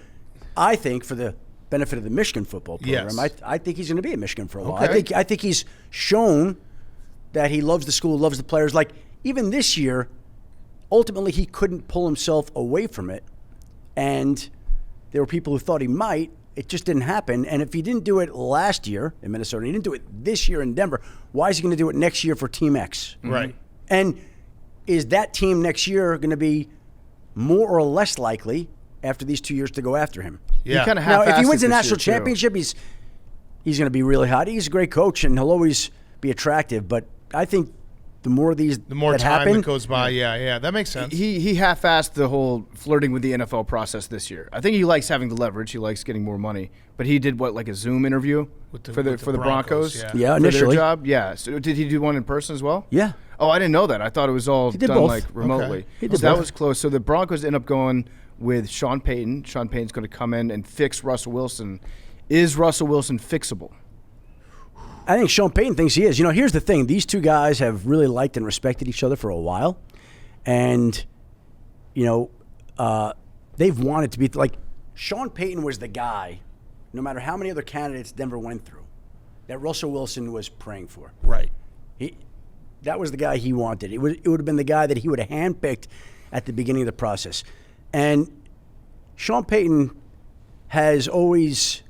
I think for the benefit of the Michigan football program, Yes. I think he's going to be at Michigan for a while. Okay. I think he's shown that he loves the school, loves the players. Like even this year, ultimately he couldn't pull himself away from it, and there were people who thought he might. It just didn't happen. And if he didn't do it last year in Minnesota, he didn't do it this year in Denver, why is he going to do it next year for Team X? Right. And is that team next year going to be more or less likely after these 2 years to go after him? Yeah. You kind of Now, if he wins a a national championship, he's going to be really hot. He's a great coach, and he'll always be attractive. But I think the more these The more that time happen, that goes by, yeah, that makes sense. He half-assed the whole flirting with the NFL process this year. I think he likes having the leverage. He likes getting more money. But he did like a Zoom interview for the Broncos. Yeah, for their initially. job. Yeah. So did he do one in person as well? Yeah. Oh, I didn't know that. I thought it was all did done both. like remotely. Okay. He did So that both. was close. So the Broncos end up going with Sean Payton. Sean Payton's going to come in and fix Russell Wilson. Is Russell Wilson fixable? I think Sean Payton thinks he is. Here's the thing. These two guys have really liked and respected each other for a while. And, they've wanted to be like Sean Payton was the guy, no matter how many other candidates Denver went through, that Russell Wilson was praying for. Right. That was the guy he wanted. It would have been the guy that he would have handpicked at the beginning of the process. And Sean Payton has always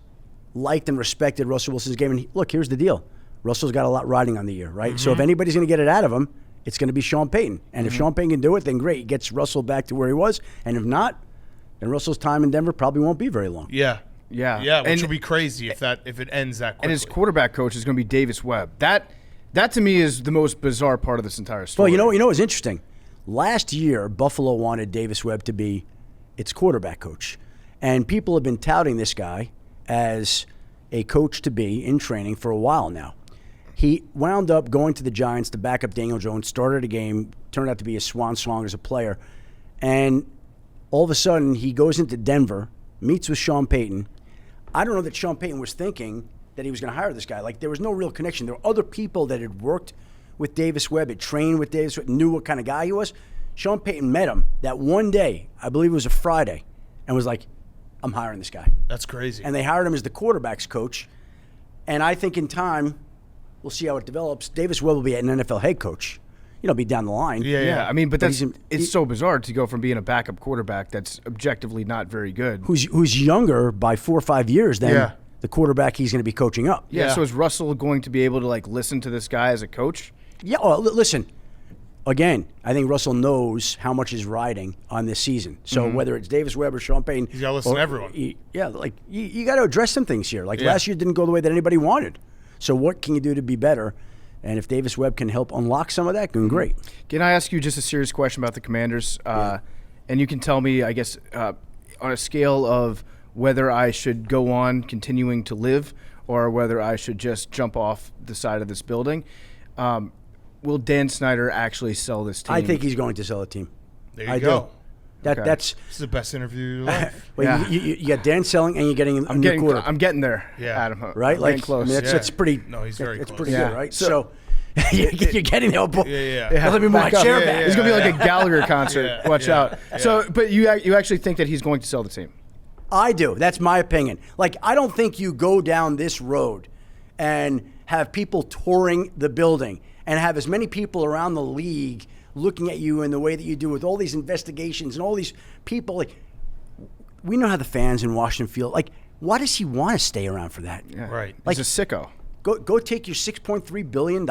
liked and respected Russell Wilson's game. And look, here's the deal. Russell's got a lot riding on the year, right? So if anybody's going to get it out of him, it's going to be Sean Payton. And if Sean Payton can do it, then great. He gets Russell back to where he was. And if not, then Russell's time in Denver probably won't be very long. Yeah. Yeah. Which would be crazy if it ends that quickly. And his quarterback coach is going to be Davis Webb. That to me is the most bizarre part of this entire story. Well, you know what's interesting? Last year, Buffalo wanted Davis Webb to be its quarterback coach. And people have been touting this guy as a coach to be in training for a while now. He wound up going to the Giants to back up Daniel Jones, started a game, turned out to be a swan song as a player. And all of a sudden, he goes into Denver, meets with Sean Payton. I don't know that Sean Payton was thinking that he was going to hire this guy. Like, there was no real connection. There were other people that had worked with Davis Webb, had trained with Davis Webb, knew what kind of guy he was. Sean Payton met him that one day, I believe it was a Friday, and was like, I'm hiring this guy. That's crazy. And they hired him as the quarterback's coach. And I think in time, we'll see how it develops. Davis Webb will be an NFL head coach. Be down the line. Yeah. I mean, but he's it's so bizarre to go from being a backup quarterback that's objectively not very good. Who's younger by 4 or 5 years than Yeah. the quarterback he's going to be coaching up. Yeah. So is Russell going to be able to listen to this guy as a coach? Yeah, well, listen. Again, I think Russell knows how much is riding on this season. So whether it's Davis Webb or Sean Payton, He's got to listen to everyone. you got to address some things here. Last year didn't go the way that anybody wanted. So what can you do to be better? And if Davis Webb can help unlock some of that, then great. Can I ask you just a serious question about the Commanders? And you can tell me, I guess, on a scale of whether I should go on continuing to live or whether I should just jump off the side of this building. Will Dan Snyder actually sell this team? I think he's going to sell the team. There you I go. do. That's This is the best interview of your life. well, Yeah. you got Dan selling and you're getting a new quarter, I'm getting there, Yeah. Adam. right? I'm Like getting close. I mean, that's pretty. No, he's very That's close. pretty Yeah. good, right? So- So you're getting there. Yeah. Let me move my Back up. chair Yeah, back. yeah, It's going to be like a Gallagher concert. Yeah, Watch yeah, out. yeah. So, but you actually think that he's going to sell the team? I do. That's my opinion. I don't think you go down this road and have people touring the building and have as many people around the league looking at you in the way that you do with all these investigations and all these people. We know how the fans in Washington feel. Why does he want to stay around for that? Yeah. Right. He's a sicko. Go take your $6.3 billion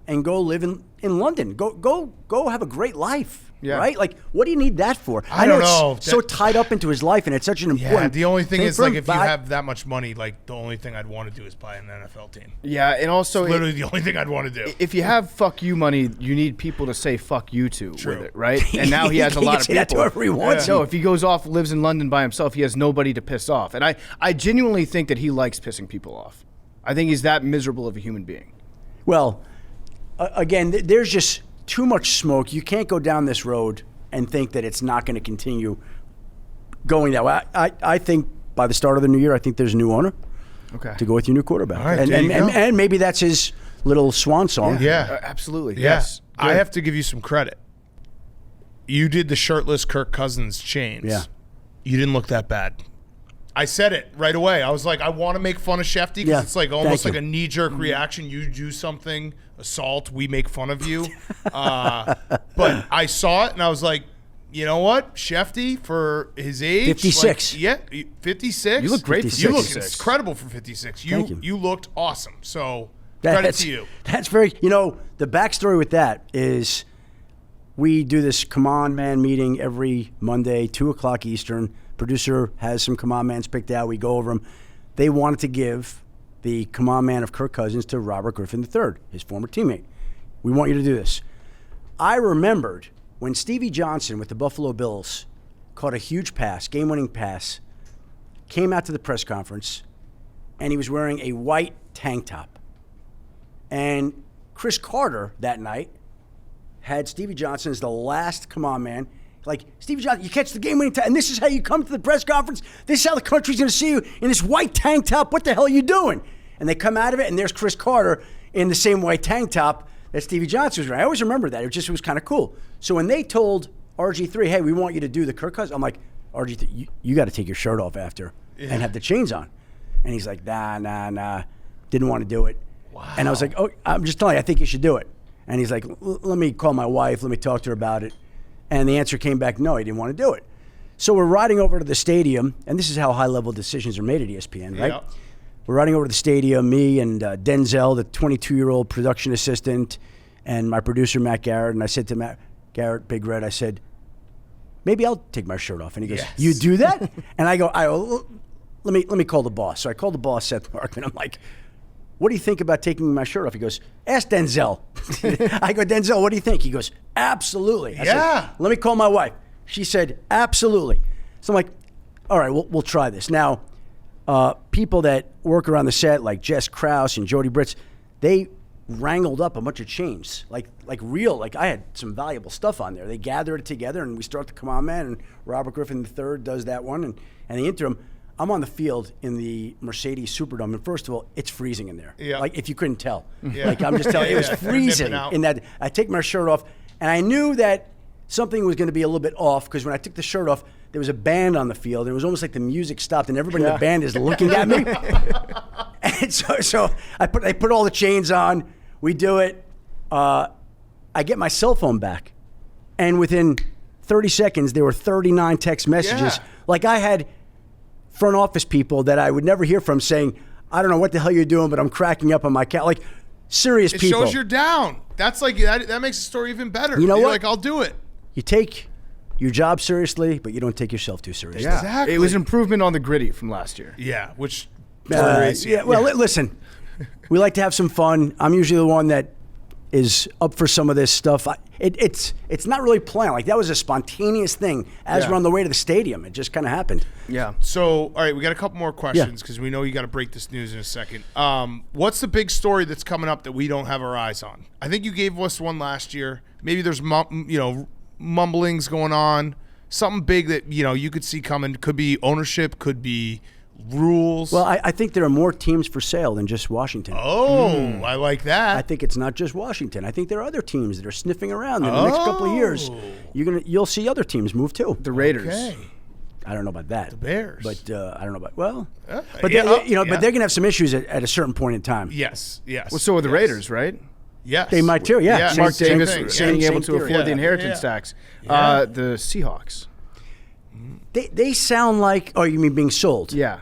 and go live in London. Go have a great life. Yeah. Right? What do you need that for? I don't know know. it's so tied up into his life, and it's such an important Yeah, the only thing is, for him, if you but have that much money, the only thing I'd want to do is buy an NFL team. Yeah, and also Literally the only thing I'd want to do. if you have fuck you money, you need people to say fuck you to with it, right? And now he has a He lot can of say people. that to whoever he wants. No, if he goes off, lives in London by himself, he has nobody to piss off. And I genuinely think that he likes pissing people off. I think he's that miserable of a human being. Well, again, there's just too much smoke. You can't go down this road and think that it's not going to continue going that way. I think by the start of the new year, I think there's a new owner Okay. to go with your new quarterback. All right, there you go. And maybe that's his little swan song. Yeah. Absolutely. Yeah. Yes. I have to give you some credit. You did the shirtless Kirk Cousins chains. Yeah. You didn't look that bad. I said it right away. I was like, I want to make fun of Schefty because Yeah, it's almost thank like you. a knee-jerk reaction. You do something, assault, we make fun of you. But I saw it and I was like, you know what? Schefty, for his age. 56. 56. You look great for You look 56. incredible for 56. Thank you. You looked awesome. So credit to you. That's very, the backstory with that is we do this Come On Man meeting every Monday, 2 o'clock Eastern. Producer has some Come On Mans picked out. We go over them. They wanted to give the Come On Man of Kirk Cousins to Robert Griffin III, his former teammate. We want you to do this. I remembered when Stevie Johnson with the Buffalo Bills caught a huge pass, game-winning pass, came out to the press conference, and he was wearing a white tank top. And Chris Carter that night had Stevie Johnson as the last come on man. Like, Stevie Johnson, you catch the game-winning and this is how you come to the press conference? This is how the country's going to see you in this white tank top? What the hell are you doing? And they come out of it, and there's Chris Carter in the same white tank top that Stevie Johnson was wearing. I always remember that. It was kind of cool. So when they told RG3, hey, we want you to do the Kirk Cousins, I'm like, RG3, you got to take your shirt off after and have the chains on. And he's like, nah. Didn't want to do it. Wow. And I was like, oh, I'm just telling you, I think you should do it. And he's like, let me call my wife. Let me talk to her about it. And the answer came back, no, he didn't want to do it. So we're riding over to the stadium, and this is how high-level decisions are made at ESPN, right? Yep. We're riding over to the stadium, me and Denzel, the 22-year-old production assistant, and my producer, Matt Garrett. And I said to Matt Garrett, Big Red, I said, maybe I'll take my shirt off. And he goes, yes. You do that? And I go, let me call the boss. So I called the boss, Seth Markman. I'm like, what do you think about taking my shirt off? He goes, ask Denzel. I go, Denzel, what do you think? He goes, absolutely. I said, let me call my wife. She said, absolutely. So I'm like, all right, we'll try this. Now, people that work around the set, like Jess Krause and Jody Britz, they wrangled up a bunch of chains, like I had some valuable stuff on there. They gathered it together, and we start the Come On Man, and Robert Griffin III does that one, and the interim. I'm on the field in the Mercedes Superdome, and first of all, it's freezing in there. Yeah. Like, if you couldn't tell. Yeah. Like, I'm just telling you, it was freezing in that. I take my shirt off, and I knew that something was going to be a little bit off, because when I took the shirt off, there was a band on the field. It was almost like the music stopped, and everybody in the band is looking at me. And so I put all the chains on. We do it. I get my cell phone back, and within 30 seconds, there were 39 text messages. Yeah. Like, I had front office people that I would never hear from saying, I don't know what the hell you're doing, but I'm cracking up on my cat. Like, serious It people. shows you're down. That's like that makes the story even better. You know You're what? like, I'll do it. You take your job seriously, but you don't take yourself too seriously. Yeah. Exactly. It was improvement on the gritty from last year. Yeah, which Listen, we like to have some fun. I'm usually the one that is up for some of this stuff. It's not really planned. Like, that was a spontaneous thing as we're on the way to the stadium. It just kind of happened. Yeah. So, all right, we got a couple more questions because we know you got to break this news in a second. What's the big story that's coming up that we don't have our eyes on? I think you gave us one last year. Maybe there's mumblings going on. Something big that you could see coming. Could be ownership. Could be rules. Well, I think there are more teams for sale than just Washington. Oh, I like that. I think it's not just Washington. I think there are other teams that are sniffing around in the next couple of years. You'll see other teams move too. The Raiders. Okay. I don't know about that. The Bears. But I don't know about but but they're gonna have some issues at a certain point in time. Yes. Well, so are the Raiders, right? Yes. They might too. Yeah. Mark Same Davis thing. being able to theory. afford the inheritance tax. Yeah. The Seahawks. They sound like. Oh, you mean being sold? Yeah.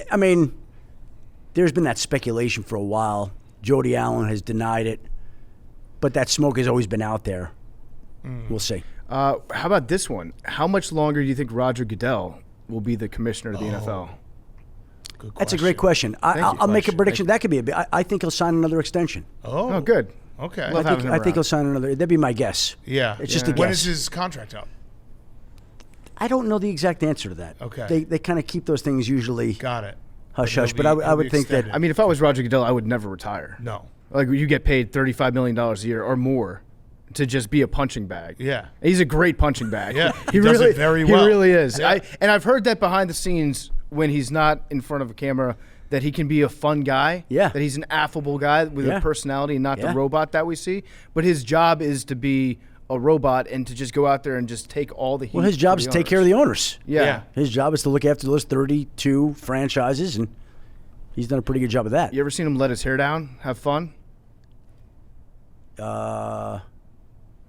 I mean, there's been that speculation for a while. Jody Allen has denied it, but that smoke has always been out there. We'll see. How about this one? How much longer do you think Roger Goodell will be the commissioner of the NFL? Good That's a great question. I'll make a prediction. That could be I think he'll sign another extension. Oh, good. Okay. Love having him I think around. heall sign another. That'd be my guess. Yeah. It's just a When guess. is his contract up? I don't know the exact answer to that. Okay. They kind of keep those things usually Got it. hush It'll hush. But be- I it'll would be think that. extended. I mean, if I was Roger Goodell, I would never retire. No. Like, you get paid $35 million a year or more to just be a punching bag. Yeah. He's a great punching bag. Yeah, he does it very well. He really is. Yeah. And I've heard that behind the scenes when he's not in front of a camera, that he can be a fun guy. Yeah. That he's an affable guy with a personality and not the Yeah. robot that we see. But his job is to be a robot and to just go out there and just take all the heat. Well, his job is to take care of the owners. Yeah. His job is to look after those 32 franchises, and he's done a pretty good job of that. You ever seen him let his hair down, have fun?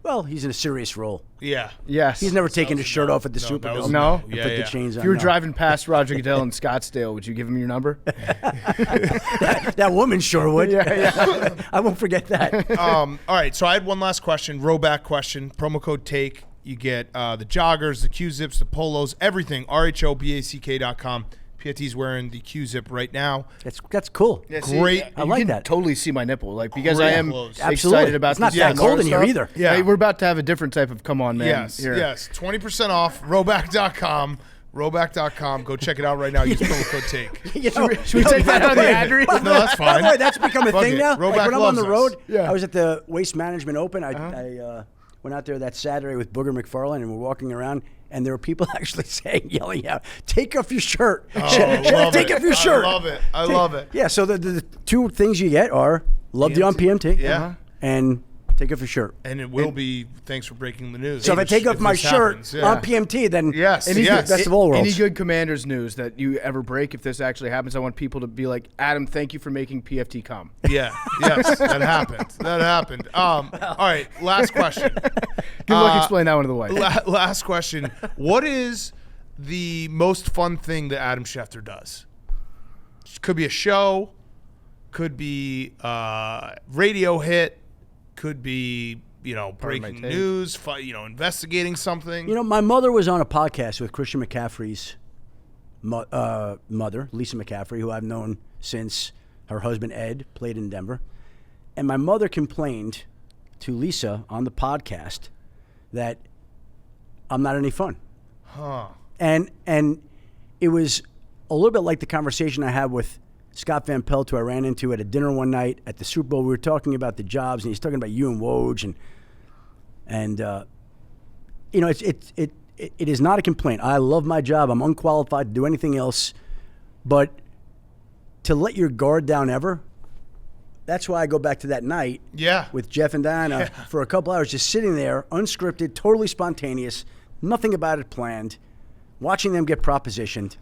Well, he's in a serious role. Yeah. Yes. He's never taken his shirt off at the that Superdome. was No? and Yeah, put yeah. the chains on. If you were No. driving past Roger Goodell in Scottsdale, would you give him your number? that woman sure would. Yeah. I won't forget that. All right. So I had one last question. Rhoback question. Promo code TAKE. You get the joggers, the Q-zips, the polos, everything. RHOBACK.com. PFT's wearing the Q-zip right now. That's cool. Yeah, Great. You I like can that. Totally see my nipple, like because I Great am clothes. Absolutely. excited about It's not this that Lamar cold in here stuff. either. Yeah. Hey, we're about to have a different type of come on man. Yes, here. yes. 20% off, Rhoback.com. Rhoback.com. Go check it out right now. Use promo code TAKE. You know, Should we take that out of the ad read? No, that's By fine. the way, that's become a Fuck thing it. now. Rhoback Like when I'm on the loves road, us. Yeah. I was at the Waste Management Open. I went out there that Saturday with Booger McFarlane, and we're walking around, and there were people actually yelling out, "Take off your shirt! Oh, I love Take it. off your shirt!" I love it. I love it. Yeah. So the two things you get are love you on PMT, Yeah. and take off your shirt. And it will be, thanks for breaking the news. So if I take off my this shirt happens, yeah. on PMT, then Yes, it's yes. the best of all worlds. Any good Commanders news that you ever break, if this actually happens, I want people to be like, Adam, thank you for making PFT come. Yeah, yes, that happened. That happened. All right, last question. Good luck explaining that one to the wife. Last question. What is the most fun thing that Adam Schefter does? Could be a show, could be a radio hit, could be, breaking take. news, investigating something. You know, my mother was on a podcast with Christian McCaffrey's mother, Lisa McCaffrey, who I've known since her husband Ed played in Denver. And my mother complained to Lisa on the podcast that I'm not any fun. Huh. And it was a little bit like the conversation I had with Scott Van Pelt, who I ran into at a dinner one night at the Super Bowl. We were talking about the jobs, and he's talking about you and Woj, and it is not a complaint. I love my job. I'm unqualified to do anything else, but to let your guard down ever. That's why I go back to that night Yeah. with Jeff and Diana for a couple hours, just sitting there, unscripted, totally spontaneous, nothing about it planned, watching them get propositioned.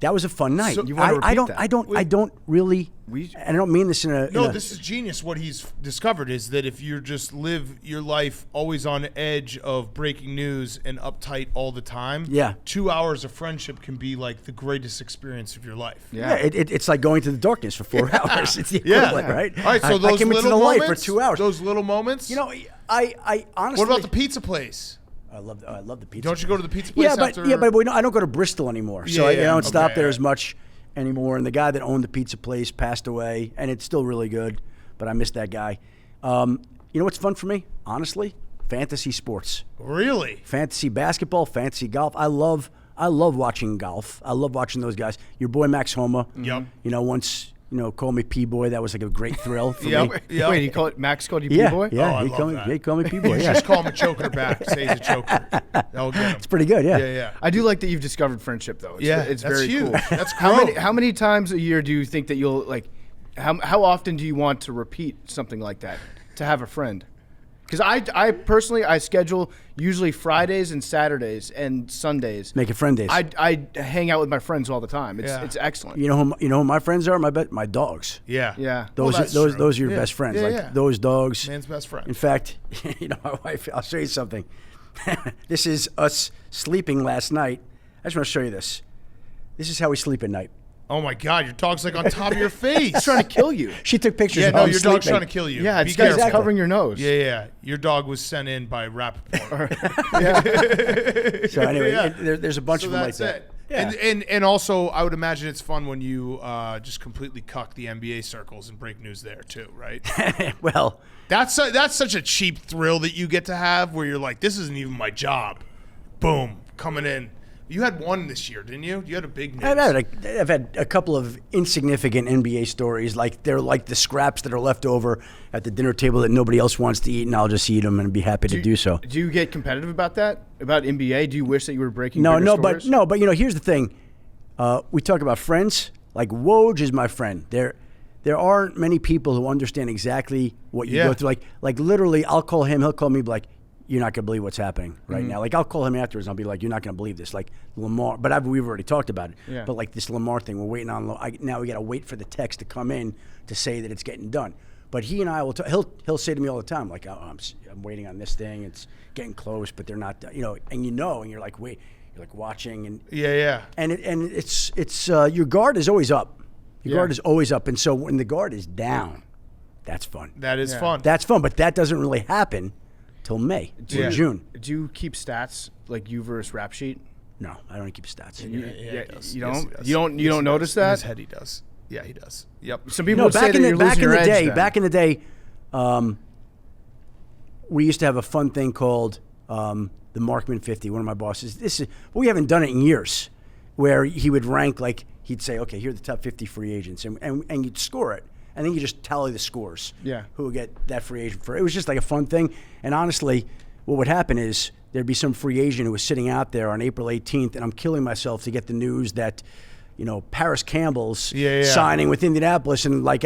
That was a fun night. So- You wanna I repeat that? I don't really. And I don't mean this in a. No, this is genius. What he's discovered is that if you just live your life always on edge of breaking news and uptight all the time, Yeah. 2 hours of friendship can be like the greatest experience of your life. Yeah, it's like going to the darkness for 4 hours. It's the Yeah. equivalent, right? All right, so I those came into little the light moments, for 2 hours. those little moments. You know, I honestly. What about the pizza place? I love the pizza. Don't you go to the pizza place after? but I don't go to Bristol anymore, so Yeah, I don't stop okay, there yeah. as much anymore. And the guy that owned the pizza place passed away, and it's still really good, but I miss that guy. You know what's fun for me? Honestly, fantasy sports, Really? fantasy basketball, fantasy golf. I love watching golf. I love watching those guys. Your boy Max Homa. Yep. Once called me P-boy. That was like a great thrill for me. Yep. Yep. Wait, Max called you Yeah, P-boy? yeah. Oh, I he love called me. that. He called me P-boy. Yeah, Just call him a choker back. Say he's a choker. That'll get him. it's pretty good. Yeah. Yeah, yeah. I do like that you've discovered friendship, though. That's It's very huge. cool. That's How many times a year do you think that you'll like? How often do you want to repeat something like that to have a friend? Because I personally schedule usually Fridays and Saturdays and Sundays. Make it friend days. I hang out with my friends all the time. It's Yeah. it's excellent. You know who my friends are? My dogs. Yeah. Yeah. Well, Those that's those true. those are your Yeah. best friends. Yeah, like yeah. those dogs. Man's best friend. In fact, my wife. I'll show you something. This is us sleeping last night. I just want to show you this. This is how we sleep at night. Oh my God, your dog's like on top of your face. He's trying to kill you. She took pictures. Yeah, of no, him your dog's sleeping. trying to kill you. Yeah, Be it's careful. covering your nose. Yeah, yeah. Your dog was sent in by Rappaport. So anyway, Yeah. there's a bunch So of them like that's that. it. Yeah. And also, I would imagine it's fun when you just completely cuck the NBA circles and break news there too, right? Well, That's such a cheap thrill that you get to have, where you're like, this isn't even my job. Boom, coming in. You had one this year, didn't you? You had a big news. I've had a couple of insignificant NBA stories. Like they're like the scraps that are left over at the dinner table that nobody else wants to eat, and I'll just eat them and be happy to do so. Do you get competitive about that? About NBA? Do you wish that you were breaking? No, bigger stories? but here's the thing. We talk about friends. Like Woj is my friend. There aren't many people who understand exactly what you Yeah. go through. Like literally, I'll call him. He'll call me. Like, you're not gonna believe what's happening right now. Like I'll call him afterwards. And I'll be like, you're not gonna believe this. Like Lamar, but we've already talked about it. Yeah. But like this Lamar thing, we're waiting on. Now we gotta wait for the text to come in to say that it's getting done. But he and I will. He'll say to me all the time, like, oh, I'm waiting on this thing. It's getting close, but they're not. And you're like, wait. You're like watching and Yeah. and it's your guard is always up. Your guard is always up, and so when the guard is down, that's fun. That is fun. That's fun, but that doesn't really happen till May, till Yeah. June. Do you keep stats like you versus Rap Sheet? No, I don't keep stats. Yeah, he does. You Yes, don't. he does. You don't. You Yes, don't he notice does. that. In his head, he does. Yeah, he does. Yep. Some people No, would say that you're losing your edge. then. back in the day, we used to have a fun thing called the Markman 50. One of my bosses. We haven't done it in years, where he would rank like he'd say, okay, here are the top 50 free agents, and you'd score it, and then you just tally the scores. Yeah. Who would get that free agent for? It was just like a fun thing, and honestly, what would happen is there'd be some free agent who was sitting out there on April 18th, and I'm killing myself to get the news that, Paris Campbell's signing with Indianapolis, and like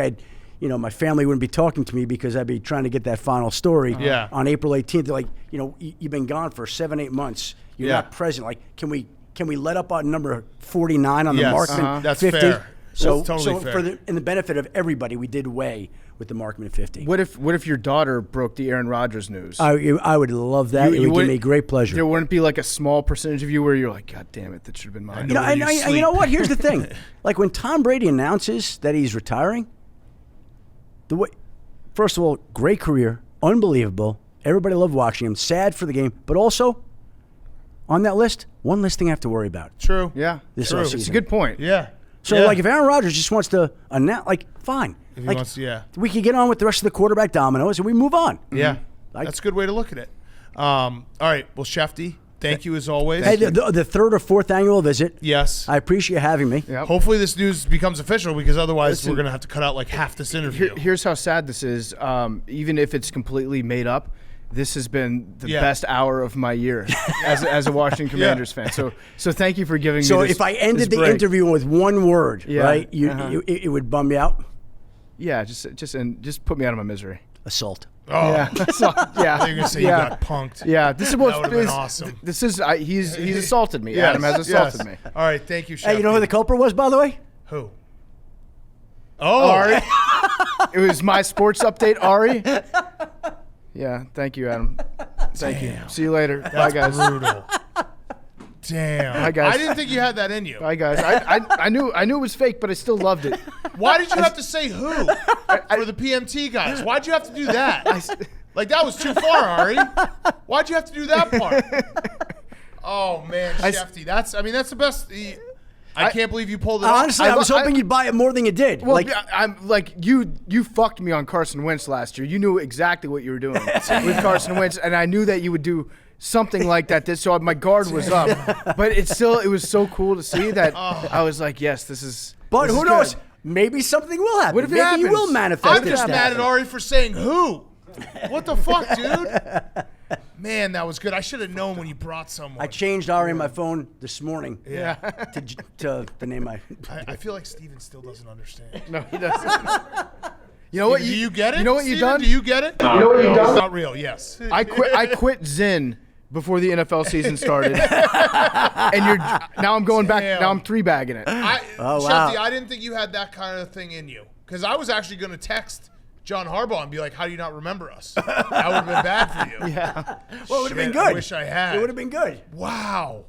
my family wouldn't be talking to me because I'd be trying to get that final story on April 18th. They're like, you've been gone for 7-8 months. You're not present. Like, can we let up on number 49 on the Markman That's 50? fair. So, That's totally fair. In the benefit of everybody, we did way with the Markman 50. What if your daughter broke the Aaron Rodgers news? I would love that. It would give me great pleasure. There wouldn't be like a small percentage of you where you're like, God damn it, that should have been mine. You know what? Here's the thing. Like when Tom Brady announces that he's retiring, first of all, great career, unbelievable. Everybody loved watching him. Sad for the game, but also on that list, one less thing I have to worry about. True. Yeah, This true. offseason. It's a good point. Yeah. So Yeah. like if Aaron Rodgers just wants to announce, like fine, If he like wants to, we could get on with the rest of the quarterback dominoes and we move on. Yeah. Like- That's a good way to look at it. All right. Well, Schefty, thank you as always. Hey, the third or fourth annual visit. Yes. I appreciate having me. Yep. Hopefully this news becomes official because otherwise Listen, we're going to have to cut out like half this interview. Here's how sad this is. Even if it's completely made up, this has been the Yeah. best hour of my year as a Washington Commanders fan. So thank you for giving So me this. if I ended this the break. interview with one word, Yeah. right, it would bum me out. Yeah, just put me out of my misery. Assault. Oh, Yeah, so, yeah. I think you're going to say yeah. you got punked. Yeah, this is what That would've been awesome. This is he's assaulted me. Yes, Adam has assaulted yes. me. All right. Thank you, Schefty. Hey, you know who the culprit was, by the way? Who? Oh. Ari, it was my sports update. Ari. Yeah, thank you, Adam. Thank you. See you later. Bye, guys. Brutal. Damn. Bye, guys. I didn't think you had that in you. Bye, guys. I knew it was fake, but I still loved it. Why did you have to say who for the PMT guys? Why'd you have to do that? Like, that was too far, Ari. Why'd you have to do that part? Oh, man, Schefty. That's the best. I can't believe you pulled it off. Honestly, I was hoping you'd buy it more than you did. Well, like, I'm like you fucked me on Carson Wentz last year. You knew exactly what you were doing with Carson Wentz, and I knew that you would do something like that. So my guard was up, but it was so cool to see that. I was like, yes, this is. but this who is knows? good. Maybe something will happen. What if it Maybe you happens? will manifest I'm it. just mad at Ari for saying who. What the fuck, dude? Man, that was good. I should have known when you brought someone. I changed Ari on my phone this morning Yeah. to the name I feel like Steven still doesn't understand. No, he doesn't. You know what? Do you get it? You know what you've Steven? done? Do you get it? You know what you've done? It's not real. Yes. I quit Zen before the NFL season started, and now I'm going back. Damn. Now I'm 3-bagging it. Oh, wow. Schefty, I didn't think you had that kind of thing in you because I was actually going to text John Harbaugh and be like, "How do you not remember us?" That would have been bad for you. Yeah. Well, it would have been Shit, good. I wish I had. It would have been good. Wow.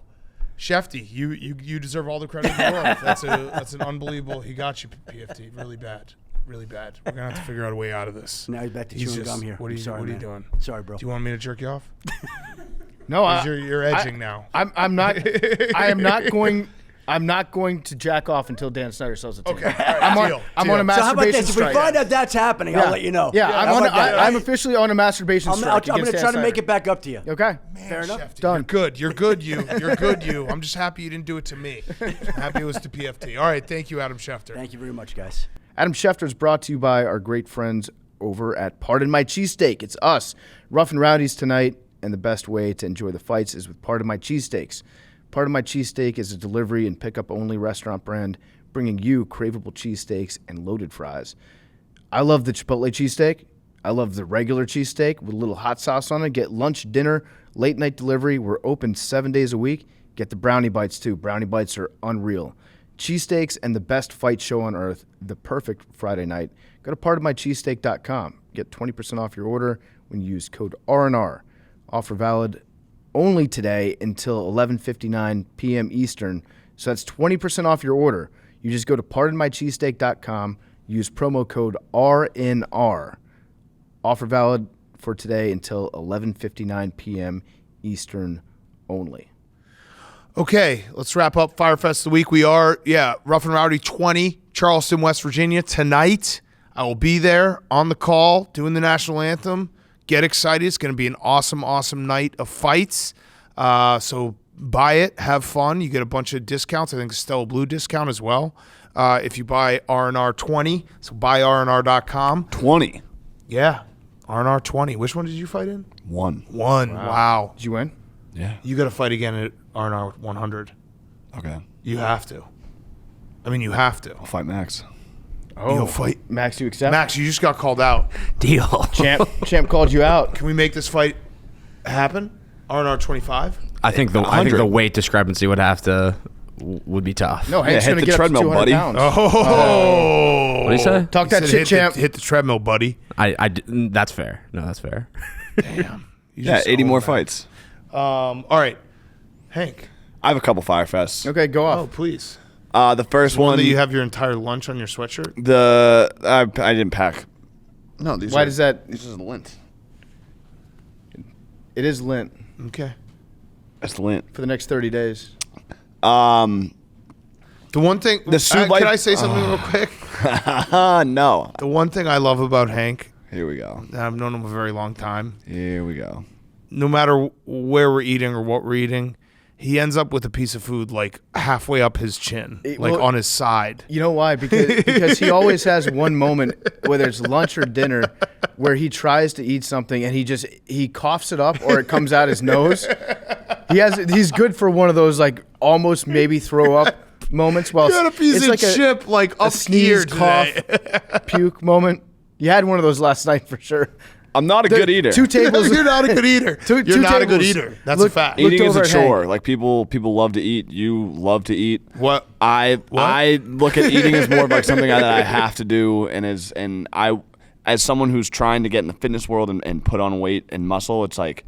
Schefty, you deserve all the credit in the world. That's an unbelievable. He got you, PFT. Really bad. Really bad. We're gonna have to figure out a way out of this. Now he's back to He's chewing just- gum here. What are you, Sorry, what are you man. doing? Sorry, bro. Do you want me to jerk you off? No, 'Cause you're edging now. I'm not. I am not going. I'm not going to jack off until Dan Snyder sells it to me. Okay. All right, deal. I'm on a So how about masturbation this? If we strike. find out that's happening, I'll let you know. Yeah, How about that? I'm officially on a masturbation I'm strike. going against to Dan try to make Snyder. it back up to you. Okay. Fair enough. Schefty, Done. You're good. You're good. You're good. I'm just happy you didn't do it to me. I'm happy it was to PFT. All right. Thank you, Adam Schefter. Thank you very much, guys. Adam Schefter is brought to you by our great friends over at Pardon My Cheesesteak. It's us, Rough and Rowdies tonight, and the best way to enjoy the fights is with Pardon My Cheesesteaks. Pardon My Cheesesteak is a delivery and pickup-only restaurant brand bringing you craveable cheesesteaks and loaded fries. I love the Chipotle cheesesteak. I love the regular cheesesteak with a little hot sauce on it. Get lunch, dinner, late-night delivery. We're open 7 days a week. Get the brownie bites, too. Brownie bites are unreal. Cheesesteaks and the best fight show on earth, the perfect Friday night. Go to pardonmycheesesteak.com. Get 20% off your order when you use code R&R. Offer valid only today until 11:59 p.m. Eastern. So that's 20% off your order. You just go to pardonmycheesesteak.com, use promo code RNR. Offer valid for today until 11:59 p.m. Eastern only. Okay, let's wrap up Firefest of the week. We are, Rough and Rowdy 20, Charleston, West Virginia. Tonight, I will be there on the call doing the national anthem. Get excited. It's going to be an awesome, awesome night of fights. So buy it. Have fun. You get a bunch of discounts. I think Stella Blue discount as well. If you buy R&R 20, so buy RNR.com. 20. Yeah, R&R 20. Which one did you fight in? One. Wow. Did you win? Yeah. You got to fight again at R&R 100. Okay. You have to. I mean, you have to. I'll fight Max. Oh, You'll fight. Max, you accept? Max, you just got called out. Deal. Champ called you out. Can we make this fight happen? R&R 25? I think the weight discrepancy would be tough. No, Hank's hit going to the get treadmill, up to 200 buddy. pounds. Oh. What do you say? Talk that shit, champ. Hit the treadmill, buddy. That's fair. No, that's fair. Damn. You Yeah, just 80 own more that. fights. All right. Hank. I have a couple Firefests. Okay, go Oh, off. please. The first One one, that you have your entire lunch on your sweatshirt? I didn't pack. No, these Why does that? This is lint. It is lint Okay. That's lint. for the next 30 days. The one thing, The suit light- can I say something real quick? No. The one thing I love about Hank, Here we go. and I've known him a very long time, Here we go. no matter where we're eating or what we're eating, he ends up with a piece of food like halfway up his chin, like well, on his side. You know why? Because he always has one moment, whether it's lunch or dinner, where he tries to eat something and he coughs it up or it comes out his nose. He's good for one of those like almost maybe throw up moments. Well, You had a piece it's of like chip like a up here sneeze, cough, today. puke moment. You had one of those last night for sure. I'm not a good eater. Two tables. You're not a good eater. Two You're not a good tables. eater. That's Look- a fact. look- Eating is a over at Hank. chore. Like people love to eat. You love to eat. What? I look at eating as more of like something that I have to do, and I, as someone who's trying to get in the fitness world and put on weight and muscle, it's like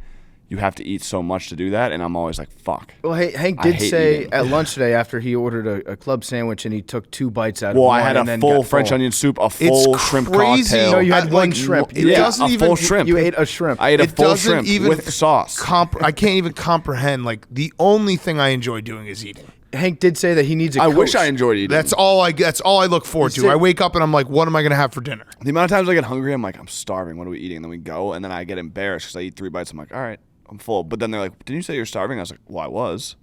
you have to eat so much to do that, and I'm always like, fuck. Well, Hank I did hate say eating. at lunch today after he ordered a club sandwich and he took 2 bites out of Well, one I had and a then full got French full. onion soup, a full shrimp crazy. cocktail. No, you had one Like, shrimp. it yeah, doesn't a even- full shrimp. You ate a shrimp. I ate a It full doesn't shrimp even with sauce. I can't even comprehend. Like the only thing I enjoy doing is eating. Hank did say that he needs a I coach. wish I enjoyed eating. That's all I look forward to. said- I wake up and I'm like, what am I gonna have for dinner? The amount of times I get hungry, I'm like, I'm starving. What are we eating? And then we go, and then I get embarrassed because I eat 3 bites. I'm like, all right, I'm full. But then they're like, didn't you say you're starving? I was like, well, I was.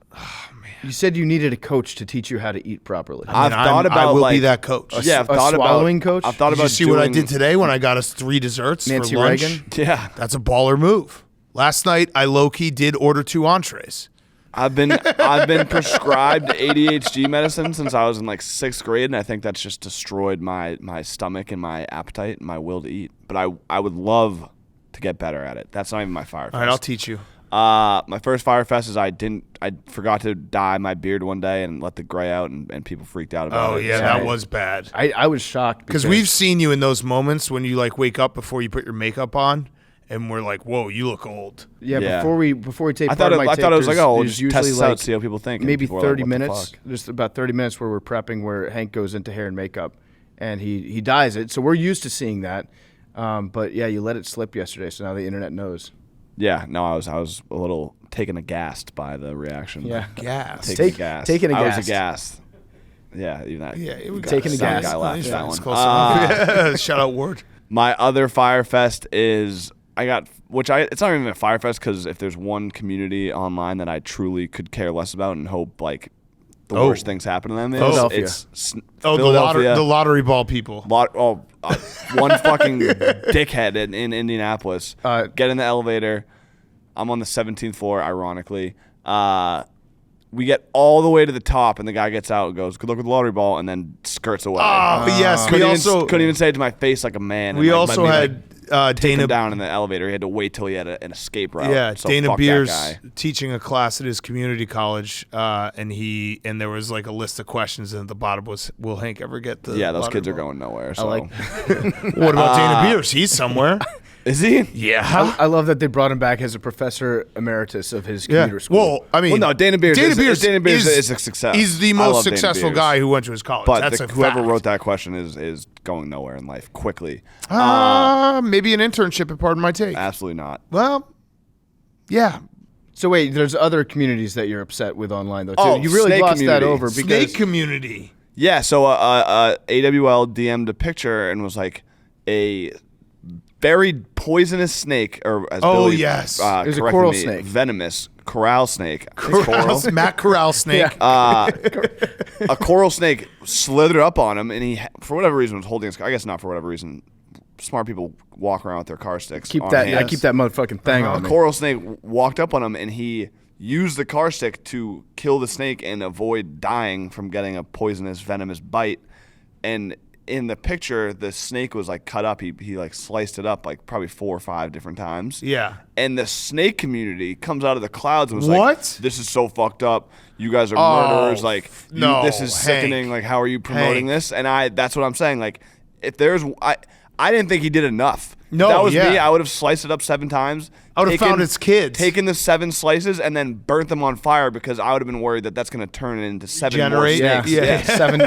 You said you needed a coach to teach you how to eat properly. I've thought about I will like, be that coach. Yeah, I've a thought swallowing about coach? I've thought Did you about see what I doing- did today when I got us 3 desserts Nancy for lunch? Reagan? Yeah, That's a baller move. Last night I low key did order 2 entrees. I've been prescribed ADHD medicine since I was in like 6th grade, and I think that's just destroyed my stomach and my appetite and my will to eat. But I would love to get better at it. That's not even my Firefest. All right, I'll teach you. My first Firefest is I forgot to dye my beard one day and let the gray out, and people freaked out about Oh it. yeah, So- that was bad. I was shocked Because we've seen you in those moments when you like wake up before you put your makeup on, and we're like, "Whoa, you look old." yeah, before we take I part thought of my I tape, thought it was like, there's- oh, we'll there's just test usually this like out, see how people think. and maybe people are like, 30 what the minutes. fuck? Just about 30 minutes where we're prepping, where Hank goes into hair and makeup, and he dyes it. So we're used to seeing that. But yeah, you let it slip yesterday, so now the internet knows. Yeah, no, I was a little taken aghast by the reaction. Yeah. Gas. Taken I was aghast. aghast. Yeah, even that. Yeah, it was Taken sound aghast. guy laughed at Yeah, that it's one. close enough. Shout out Ward. My other Firefest is it's not even a Firefest because if there's one community online that I truly could care less about and hope like the Oh. worst things happen to them, Philadelphia. it's Oh, Philadelphia. the lottery ball people. One fucking dickhead in Indianapolis. Get in the elevator. I'm on the 17th floor, ironically. We get all the way to the top, and the guy gets out and goes, "Good luck with the lottery ball," and then skirts away. Oh yes, we couldn't even say it to my face like a man. we and, like, also let me, had take him Dana down in the elevator. He had to wait till he had an escape route. Yeah, so Dana fuck Beers that guy. teaching a class at his community college, and there was like a list of questions, and at the bottom was, "Will Hank ever get the?" Yeah, those lottery kids are ball?" going nowhere. So. like- What about Dana Beers? He's somewhere. Is he? Yeah. I love that they brought him back as a professor emeritus of his commuter school. Well, I mean, Well, no, Dana Beers is a success. He's the I most love Dana successful Beers. guy who went to his college. But That's whoever fact. wrote that question is going nowhere in life quickly. Maybe an internship at Pardon My Take. Absolutely not. Well, yeah. So wait, there's other communities that you're upset with online though too. Oh, You really snake glossed that community. over because Snake community. Yeah, so AWL DM'd a picture and was like a very poisonous snake, or as Oh, Billy yes. It was a corrected coral me, snake. venomous corral snake. Matt Corral snake. A coral snake slithered up on him, and he, for whatever reason, was holding his. I guess not for whatever reason. Smart people walk around with their car sticks. keep on that. hand. I keep that motherfucking thing on A me. coral snake walked up on him, and he used the car stick to kill the snake and avoid dying from getting a poisonous, venomous bite. And in the picture, the snake was like cut up. He like sliced it up like probably 4 or 5 different times. Yeah. And the snake community comes out of the clouds and was What? like, "This is so fucked up. You guys are murderers. Like, no, this is sickening. Hank. Like, how are you promoting Hank. this?" And that's what I'm saying. Like, if there's, I didn't think he did enough. No, if that was yeah. me, I would have sliced it up 7 times. I would have found its kids. Taken the 7 slices and then burnt them on fire because I would have been worried that that's going to turn into 7 more Generate? snakes. Yeah. seven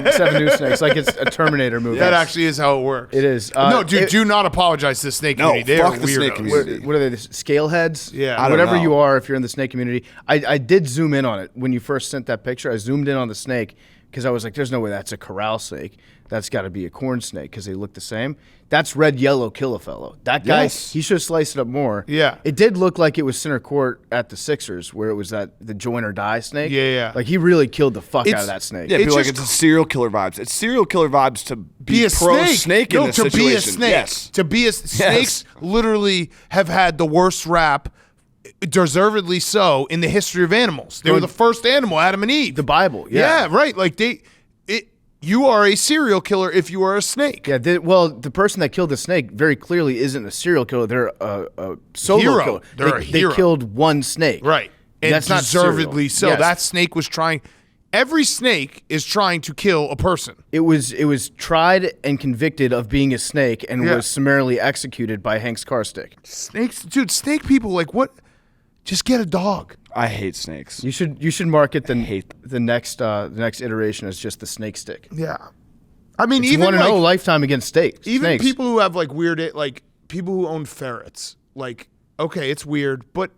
new snakes, like it's a Terminator movie. That actually is how it works. It is. No, dude, do not apologize to the snake No, community. They fuck are the snake weirdos. community. What are they? The scale heads? Yeah. I don't Whatever know. you are, if you're in the snake community. I did zoom in on it when you first sent that picture. I zoomed in on the snake because I was like, "There's no way that's a corral snake. That's got to be a corn snake because they look the same." That's red, yellow, kill a fellow. That guy, Yes. he should have sliced it up more. Yeah. It did look like it was center court at the Sixers where it was the join or die snake. Yeah, yeah. Like he really killed the fuck out It's- of that snake. Yeah, It's people like just- it's a serial killer vibes. It's serial killer vibes to Be a pro snake. in No, this to situation. be a snake. Yes. To be a snakes literally have had the worst rap, deservedly so, in the history of animals. They were the first animal, Adam and Eve. The Bible. Yeah, right. Like you are a serial killer if you are a snake. Yeah, the person that killed the snake very clearly isn't a serial killer. They're a solo Hero. killer. They're a hero. They killed one snake. Right. And That's not deservedly serial. so. Yes. That snake was trying. Every snake is trying to kill a person. It was tried and convicted of being a snake and Yeah. was summarily executed by Hank's car stick. Snakes, dude. Snake people, like what? Just get a dog. I hate snakes. You should market hate the next iteration as just the snake stick. Yeah. I mean, It's even 1-0 like, lifetime against snakes. even people who have like weird, like people who own ferrets, like, okay, it's weird, but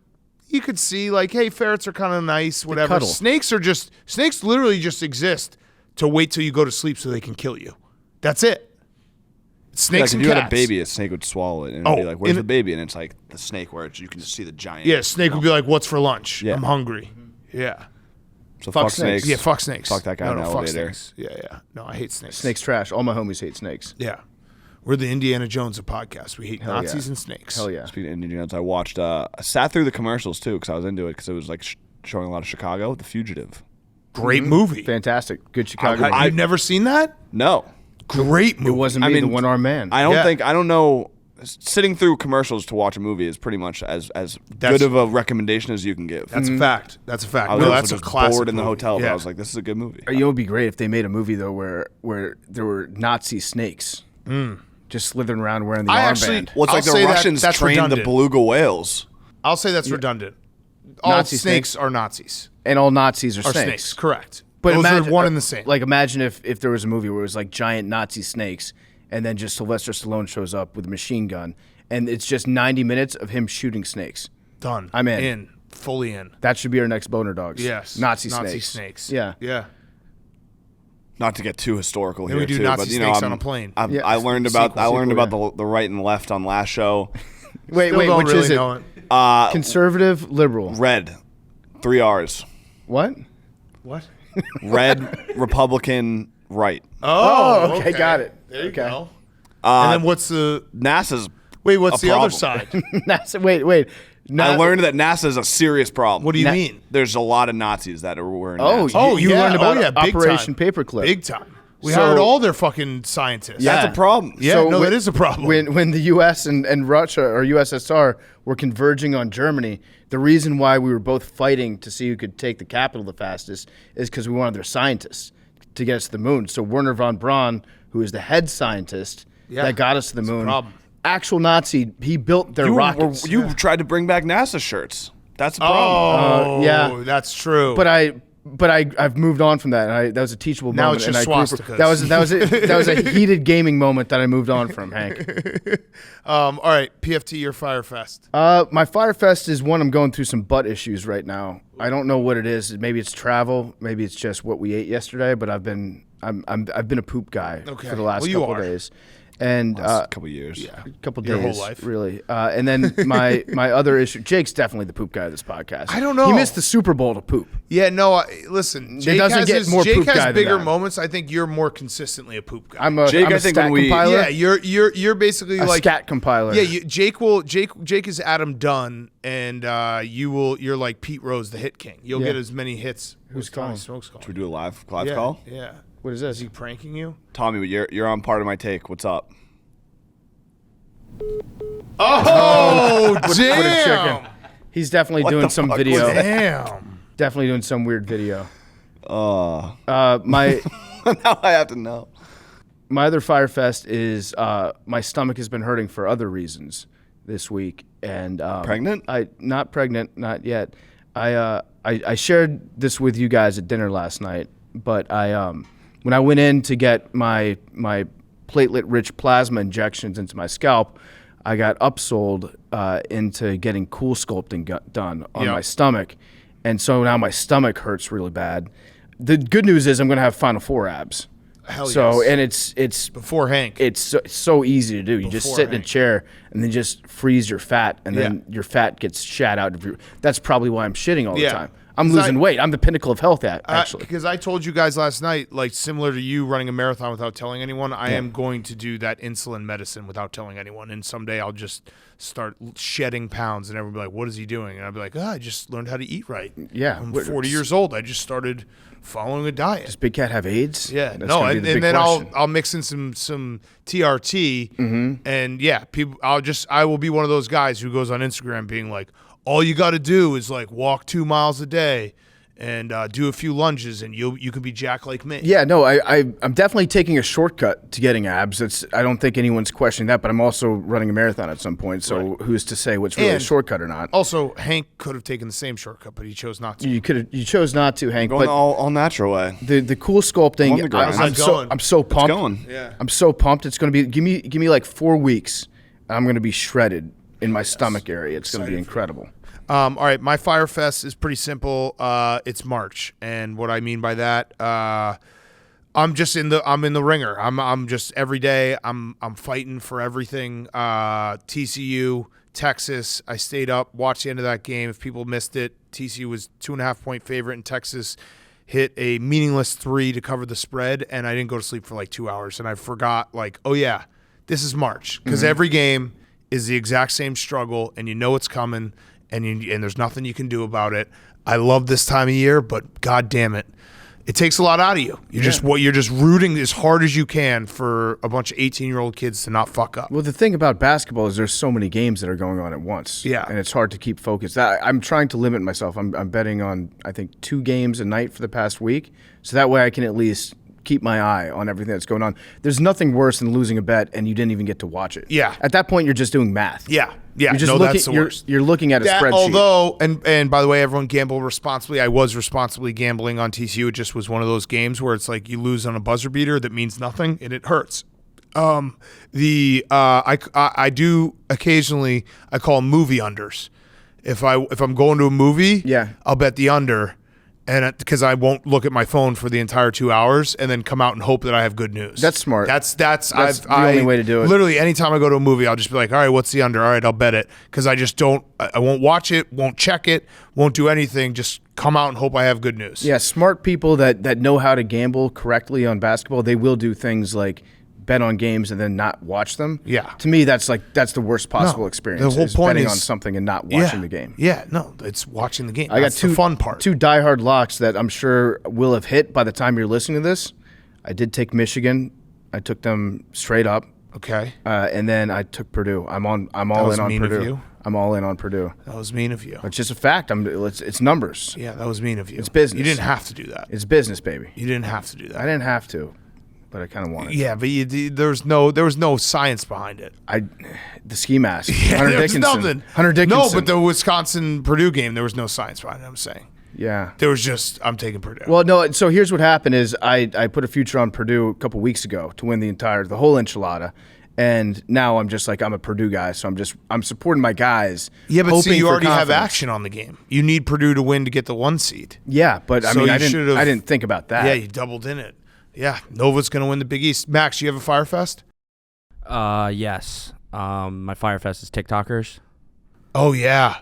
you could see like, hey, ferrets are kind of nice, whatever. cuddle. Snakes literally just exist to wait till you go to sleep so they can kill you. That's it. Snakes Like if and you cats. had a baby, a snake would swallow it and it'd Oh, be like, "Where's in the it- baby?" And it's like the snake where you can just see the giant. Yeah, snake would be like, what's for lunch? Yeah. I'm hungry. Yeah. So Fuck fuck snakes. snakes. Yeah, fuck snakes. Fuck that guy in the fuck elevator. snakes. Yeah. No, I hate snakes. Snakes trash. All my homies hate snakes. Yeah. We're the Indiana Jones of podcasts. We hate Hell Nazis yeah. and snakes. Hell yeah. Speaking of Indiana Jones, I watched. I sat through the commercials too because I was into it because it was like showing a lot of Chicago. The Fugitive. Great movie. Fantastic. Good Chicago. You've never seen that? No, Great movie. it wasn't me, the one-armed man. I don't Yeah. think. I don't know. Sitting through commercials to watch a movie is pretty much as good of a recommendation as you can give. That's a fact. That's a fact. I was No, also that's a just classic bored in the movie. hotel, but Yeah. I was like, "This is a good movie." It would be great if they made a movie though where there were Nazi snakes just slithering around wearing the I armband. actually- Well, it's I'll like the say that- Russians that's trained the redundant. beluga whales. I'll say that's redundant. All Nazi snakes snakes? are Nazis. And all Nazis are Are snakes. snakes. Correct. But Those imagine are one and the same. Like imagine if there was a movie where it was like giant Nazi snakes, and then just Sylvester Stallone shows up with a machine gun, and it's just 90 minutes of him shooting snakes. Done. I'm in. Fully in. That should be our next Boner Dogs. Yes. Nazi Nazi snakes. snakes. Yeah. Yeah. Not to get too historical Then here, we do too, Nazi but you snakes know, on a plane. Yeah. I learned about Sequel, the right and left on last show. Wait, Still don't which really is it? know it. Conservative, liberal. Red, 3 R's. What? What? Red, Republican, right. Oh, okay, got it. There you Okay. go. And then what's the NASA's. wait? What's a the other problem. side? NASA, wait. I learned that NASA is a serious problem. What do you mean? There's a lot of Nazis that were in Oh, NASA. you learned about big Operation time. Paperclip. Big time. We So- hired all their fucking scientists. Yeah. That's a problem. Yeah, So no, when- that is a problem. When the U.S. and Russia or USSR were converging on Germany, the reason why we were both fighting to see who could take the capital the fastest is because we wanted their scientists to get us to the moon. So Werner von Braun, who is the head scientist that got us to the moon, problem. actual Nazi, he built their rockets. You tried to bring back NASA shirts. That's a problem. Oh, yeah. that's true. But But I've moved on from that. And that was a teachable Now moment. it's just swastikas. That was a heated gaming moment that I moved on from, Hank. All right, PFT, your Fyre Fest. My Fyre Fest is one I'm going through some butt issues right now. I don't know what it is. Maybe it's travel. Maybe it's just what we ate yesterday. But I've been a poop guy for the last couple of days. And couple years. Yeah. Couple Your days, whole life. really. And then my other issue, Jake's definitely the poop guy of this podcast. I don't know. He missed the Super Bowl to poop. Yeah, no, listen. Jake doesn't get more Jake poop guy has than bigger that. moments. I think you're more consistently a poop guy. Jake, I'm I a think stat when we- compiler. Yeah, you're basically a like stat compiler. Yeah, Jake is Adam Dunn, and you're like Pete Rose, the hit king. You'll get as many hits. Who's Tommy calling? Smokes calling. Should we do a live call? Yeah. What is Is this? he pranking you? Tommy, you're on part of my take. What's up? Oh, What a damn! chicken. He's definitely What doing the some fuck video. was that? Damn. Definitely doing some weird video. My now I have to know. My other Fyre Fest is my stomach has been hurting for other reasons this week. And Pregnant? Not pregnant, not yet. I shared this with you guys at dinner last night, but when I went in to get my platelet-rich plasma injections into my scalp, I got upsold into getting cool sculpting done on my stomach, and so now my stomach hurts really bad. The good news is I'm going to have Final Four abs. Hell So yes. and it's Before Hank. it's so easy to do. You just sit in a Hank. chair and then just freeze your fat, and then your fat gets shat out of your. That's probably why I'm shitting all the time. I'm 'Cause losing weight. I'm the pinnacle of health, actually. Because I told you guys last night, like similar to you running a marathon without telling anyone, I am going to do that insulin medicine without telling anyone. And someday I'll just start shedding pounds, and everyone will be like, "What is he doing?" And I'll be like, "I just learned how to eat right." Yeah. I'm 40 years old. I just started following a diet. Does Big Cat have AIDS? Yeah, That's no, gonna be and the big then question. I'll mix in some TRT, and yeah, people. I will be one of those guys who goes on Instagram being like, all you got to do is like walk 2 miles a day, and do a few lunges, and you can be jacked like me. Yeah, no, I'm definitely taking a shortcut to getting abs. I don't think anyone's questioning that, but I'm also running a marathon at some point, so who's to say what's really a And- shortcut or not? Also, Hank could have taken the same shortcut, but he chose not to. You chose not to, Hank. Going But all natural way. the cool sculpting, On the grind. How's that going? I'm so pumped. going. Yeah. I'm so pumped. It's gonna be give me like 4 weeks. I'm gonna be shredded in my stomach area. It's gonna be incredible. All right, my Fyre Fest is pretty simple. It's March, and what I mean by that, I'm in the ringer. I'm just every day. I'm fighting for everything. TCU, Texas. I stayed up, watched the end of that game. If people missed it, TCU was 2.5 point favorite, and Texas hit a meaningless 3 to cover the spread, and I didn't go to sleep for like 2 hours, and I forgot like, oh yeah, this is March, because every game is the exact same struggle, and you know it's coming. And there's nothing you can do about it. I love this time of year, but God damn it, it takes a lot out of you. You're just rooting as hard as you can for a bunch of 18-year-old kids to not fuck up. Well, the thing about basketball is there's so many games that are going on at once. Yeah. And it's hard to keep focused. I'm trying to limit myself. I'm betting on, I think, 2 games a night for the past week. So that way I can at least keep my eye on everything that's going on. There's nothing worse than losing a bet and you didn't even get to watch it. Yeah. At that point, you're just doing math. Yeah. You're just no, looking, that's the worst. You're looking at a That, spreadsheet. although, and by the way, everyone gamble responsibly. I was responsibly gambling on TCU. It just was one of those games where it's like you lose on a buzzer beater that means nothing, and it hurts. I do occasionally, I call them movie unders. If I'm going to a movie, I'll bet the under, and because I won't look at my phone for the entire 2 hours and then come out and hope that I have good news. That's smart. That's the only way to do it. Literally, anytime I go to a movie, I'll just be like, all right, what's the under? All right, I'll bet it, because I just don't. I won't watch it, won't check it, won't do anything. Just come out and hope I have good news. Yeah, smart people that know how to gamble correctly on basketball, they will do things like bet on games and then not watch them. Yeah. To me, that's the worst possible experience. The whole is point betting is on something and not watching the game. Yeah, no, it's watching the game. I got That's the fun part. 2 diehard locks that I'm sure will have hit by the time you're listening to this. I did take Michigan. I took them straight up. Okay. And then I took Purdue. I'm all was in on mean of Purdue. you. I'm all in on Purdue. That was mean of you. It's just a fact. It's numbers. Yeah, that was mean of you. It's business. You didn't have to do that. It's business, baby. You didn't have to do I that. didn't have to, but I kind of wanted. Yeah, but there was no science behind it. The ski mask. Yeah, Hunter there was Dickinson. nothing. Hunter Dickinson. No, but the Wisconsin Purdue game, there was no science behind it. I'm saying. Yeah. There was just, I'm taking Purdue. Well, no. So here's what happened: is I put a future on Purdue a couple weeks ago to win the whole enchilada, and now I'm just like I'm a Purdue guy, so I'm supporting my guys. Yeah, but see, hoping you for already have confidence. action on the game. You need Purdue to win to get the 1 seed. Yeah, but I So mean, you I should've- didn't think about that. Yeah, you doubled in it. Yeah, Nova's going to win the Big East. Max, you have a Firefest? Yes. My Firefest is TikTokers. Oh, yeah.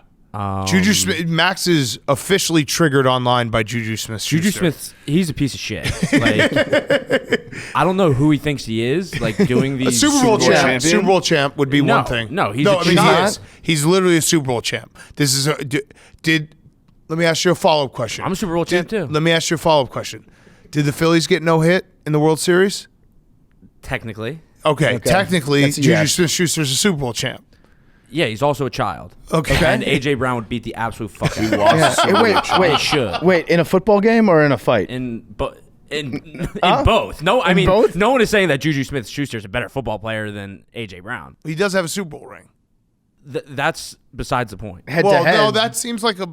Juju Um, Smith. Max is officially triggered online by Juju Smith Schuster. Juju Smith, he's a piece of shit. Like, I don't know who he thinks he is. Like doing A these Super Bowl champ. champion? Super Bowl champ would be No, one thing. no, he's no. a I mean, he champ. is. He's literally a Super Bowl champ. This is a, did. Let me ask you a follow up question. I'm a Super Bowl champ too. Let me ask you a follow up question. Did the Phillies get no hit in the World Series? Technically, Okay. Technically, That's a Juju yes. Smith Schuster is a Super Bowl champ. yeah, he's also a child. Okay. And AJ Brown would beat the absolute fuck out of him. Yeah. Wait, He should. wait. In a football game or in a fight? In both. No, I mean, both? no one is saying that Juju Smith Schuster is a better football player than AJ Brown. He does have a Super Bowl ring. That's besides the point. Head Well, to head. no, that seems like a.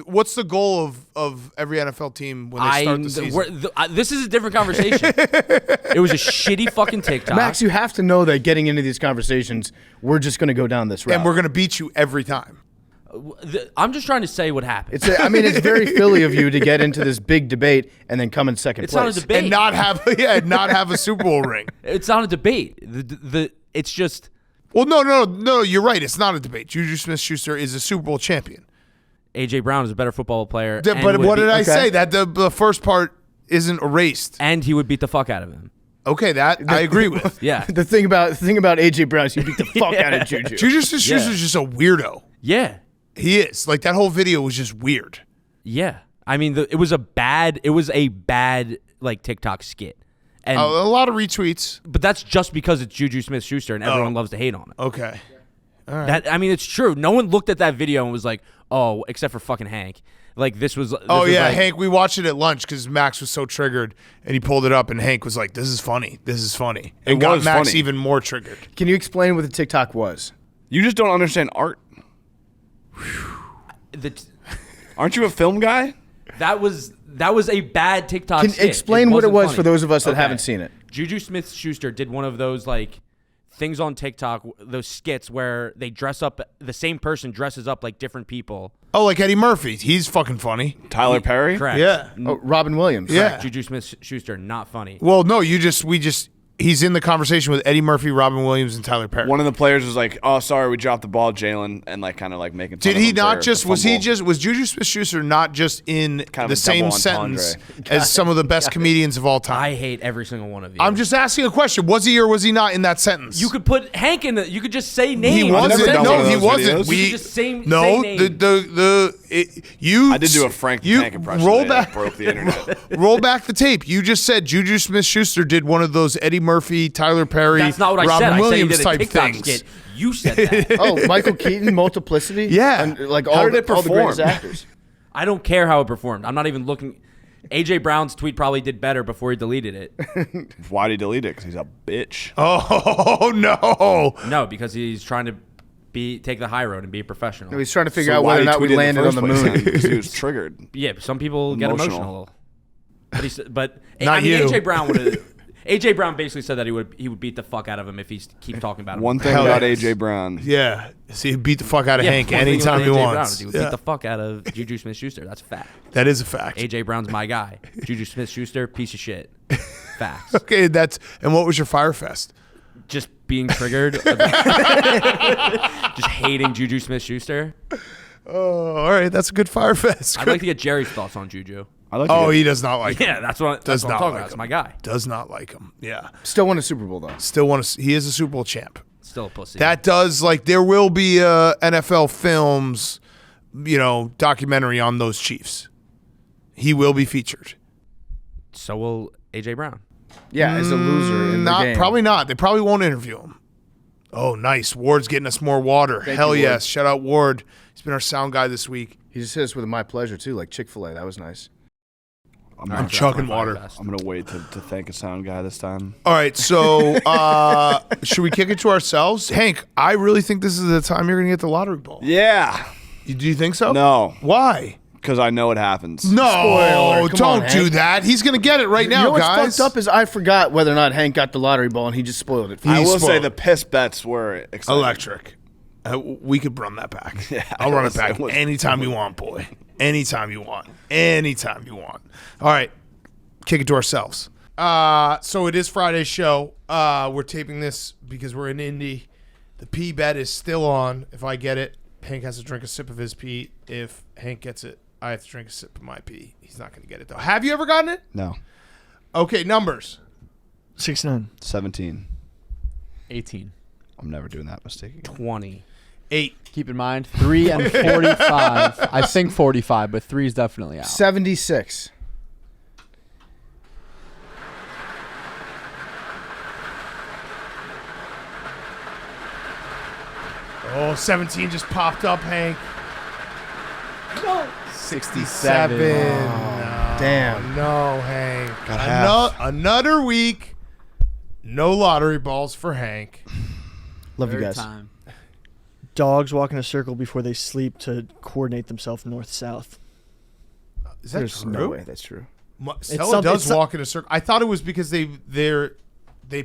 What's the goal of every NFL team when they start the season? This is a different conversation. It was a shitty fucking TikTok. Max, you have to know that getting into these conversations, we're just going to go down this route. And we're going to beat you every time. I'm just trying to say what happened. It's very Philly of you to get into this big debate and then come in second It's place. not a debate. And not have a Super Bowl ring. It's not a debate. It's just Well, no, you're right. It's not a debate. Juju Smith Schuster is a Super Bowl champion. AJ Brown is a better football player. But what did I say? That the first part isn't erased. And he would beat the fuck out of him. Okay, that I agree with. Yeah. The thing about AJ Brown is you beat the fuck out of Juju. Juju Smith Schuster is just a weirdo. Yeah. He is. Like that whole video was just weird. Yeah. I mean, it was a bad like TikTok skit. And A lot of retweets. but that's just because it's Juju Smith Schuster and everyone loves to hate on it. Okay. That I mean, it's true. No one looked at that video and was like, "Oh," except for fucking Hank. Like this was. Oh yeah, like, Hank. We watched it at lunch because Max was so triggered, and he pulled it up, and Hank was like, "This is funny. This is funny," and got was Max funny. even more triggered. Can you explain what the TikTok was? You just don't understand art. Aren't you a film guy? That was a bad TikTok. Can skit. explain what it wasn't was funny. for those of us that Okay. haven't seen it. Juju Smith Schuster did one of those like things on TikTok, those skits where they dress up. The same person dresses up like different people. Oh, like Eddie Murphy. He's fucking funny. Tyler Perry? Correct. Yeah. Oh, Robin Williams. Yeah. Juju Smith Schuster, not funny. Well, no, he's in the conversation with Eddie Murphy, Robin Williams, and Tyler Perry. One of the players was like, "Oh, sorry, we dropped the ball, Jalen," and like kind of like making. Fun Did of he him not for just? the Was he fumble. just? Was Juju Smith-Schuster not just in Kind of the a same double entendre. sentence as some of the best comedians of all time? I hate every single one of you. I'm just asking a question. Was he or was he not in that sentence? You could put Hank in the. You could just say names. He never wasn't. done one No, of he those wasn't. videos. We You just say no. names. You. I did do a Frank the you Tank impression. Roll today back. that broke the internet. Roll back the tape. You just said Juju Smith-Schuster did one of those Eddie Murphy, Tyler Perry, That's not what I Robin said. Williams I said type he did a TikTok things. skit. You said that. Oh, Michael Keaton, Multiplicity. Yeah. And, like How all did it the greatest perform? actors. I don't care how it performed. I'm not even looking. AJ Brown's tweet probably did better before he deleted it. Why did he delete it? Because he's a bitch. Oh no! No, because he's trying to take the high road and be a professional. No, he's trying to figure So out why whether or he not we tweeted in landed on the first place moon. then? Because he was triggered. Yeah, some people get Emotional. emotional. But Not I mean, you. AJ Brown would have. AJ Brown basically said that he would beat the fuck out of him if he keeps talking about him. One thing Hell about yes. AJ Brown. Yeah, see, he beat the fuck out of Hank one thing anytime about he AJ Brown wants. is he would Yeah. beat the fuck out of Juju Smith Schuster. That's a fact. That is a fact. AJ Brown's my guy. Juju Smith Schuster, piece of shit. Facts. Okay, and what was your Firefest? Just being triggered. Just hating Juju Smith Schuster. Oh, all right, that's a good Firefest. I'd like to get Jerry's thoughts on Juju. I like Oh, to he get- does not like him. Yeah, that's what Does I'm not talking like about. It's him. my guy. Does not like him. Yeah. Still won a Super Bowl though. Still want to. He is a Super Bowl champ. Still a pussy. That does there will be a NFL Films, documentary on those Chiefs. He will be featured. So will AJ Brown. Yeah, as a loser in the game. Probably not. They probably won't interview him. Oh, nice. Ward's getting us more water. Hell you, yes. Ward. Shout out Ward. He's been our sound guy this week. He just hit us with a my pleasure too, like Chick-fil-A. That was nice. I'm chugging water. I'm going to wait to thank a sound guy this time. All right, so should we kick it to ourselves? Hank, I really think this is the time you're going to get the lottery ball. Yeah. Do you think so? No. Why? because I know it happens. No, Spoiler. Come don't on, do Hank. that. He's going to get it right You now, know what's guys. fucked up is I forgot whether or not Hank got the lottery ball, and he just spoiled it. I will say spoiled. the piss bets were exciting. Electric. We could run that back. Yeah, I'll run it it back was- anytime you want, boy. Anytime you want. Anytime you want. All right. Kick it to ourselves. So it is Friday's show. We're taping this because we're in Indy. The pee bet is still on. If I get it, Hank has to drink a sip of his pee. If Hank gets it, I have to drink a sip of my pee. He's not going to get it, though. Have you ever gotten it? No. Okay, numbers. 69. 17. 18. I'm never doing that mistake again. 20. 8. Keep in mind, 3 and 45. I think 45, but 3 is definitely out. 76. Oh, 17 just popped up, Hank. No. 67. Damn. No, Hank. Got half. Another week. No lottery balls for Hank. Love you Third guys. time. Dogs walk in a circle before they sleep to coordinate themselves north-south. Is that There's true? no way that's true. Stella some- does it's some- walk in a circle. I thought it was because they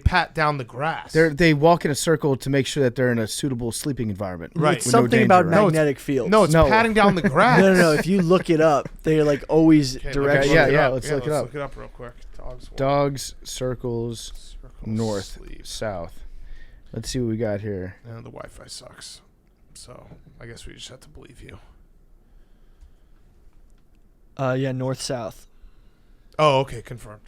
pat down the grass. They walk in a circle to make sure that they're in a suitable sleeping environment. Right. It's With no something danger about around. magnetic fields. no, it's No. patting down the grass. No. If you look it up, they're like always Okay, direction. let's look it up. Look it up real quick. Dogs. walk. Dogs, circles, Circle north, sleep. south. Let's see what we got here. And the Wi-Fi sucks. So I guess we just have to believe you. Yeah, north-south. Oh, okay, confirmed.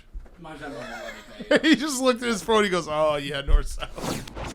He just looked at his phone. He goes, "Oh yeah, north south."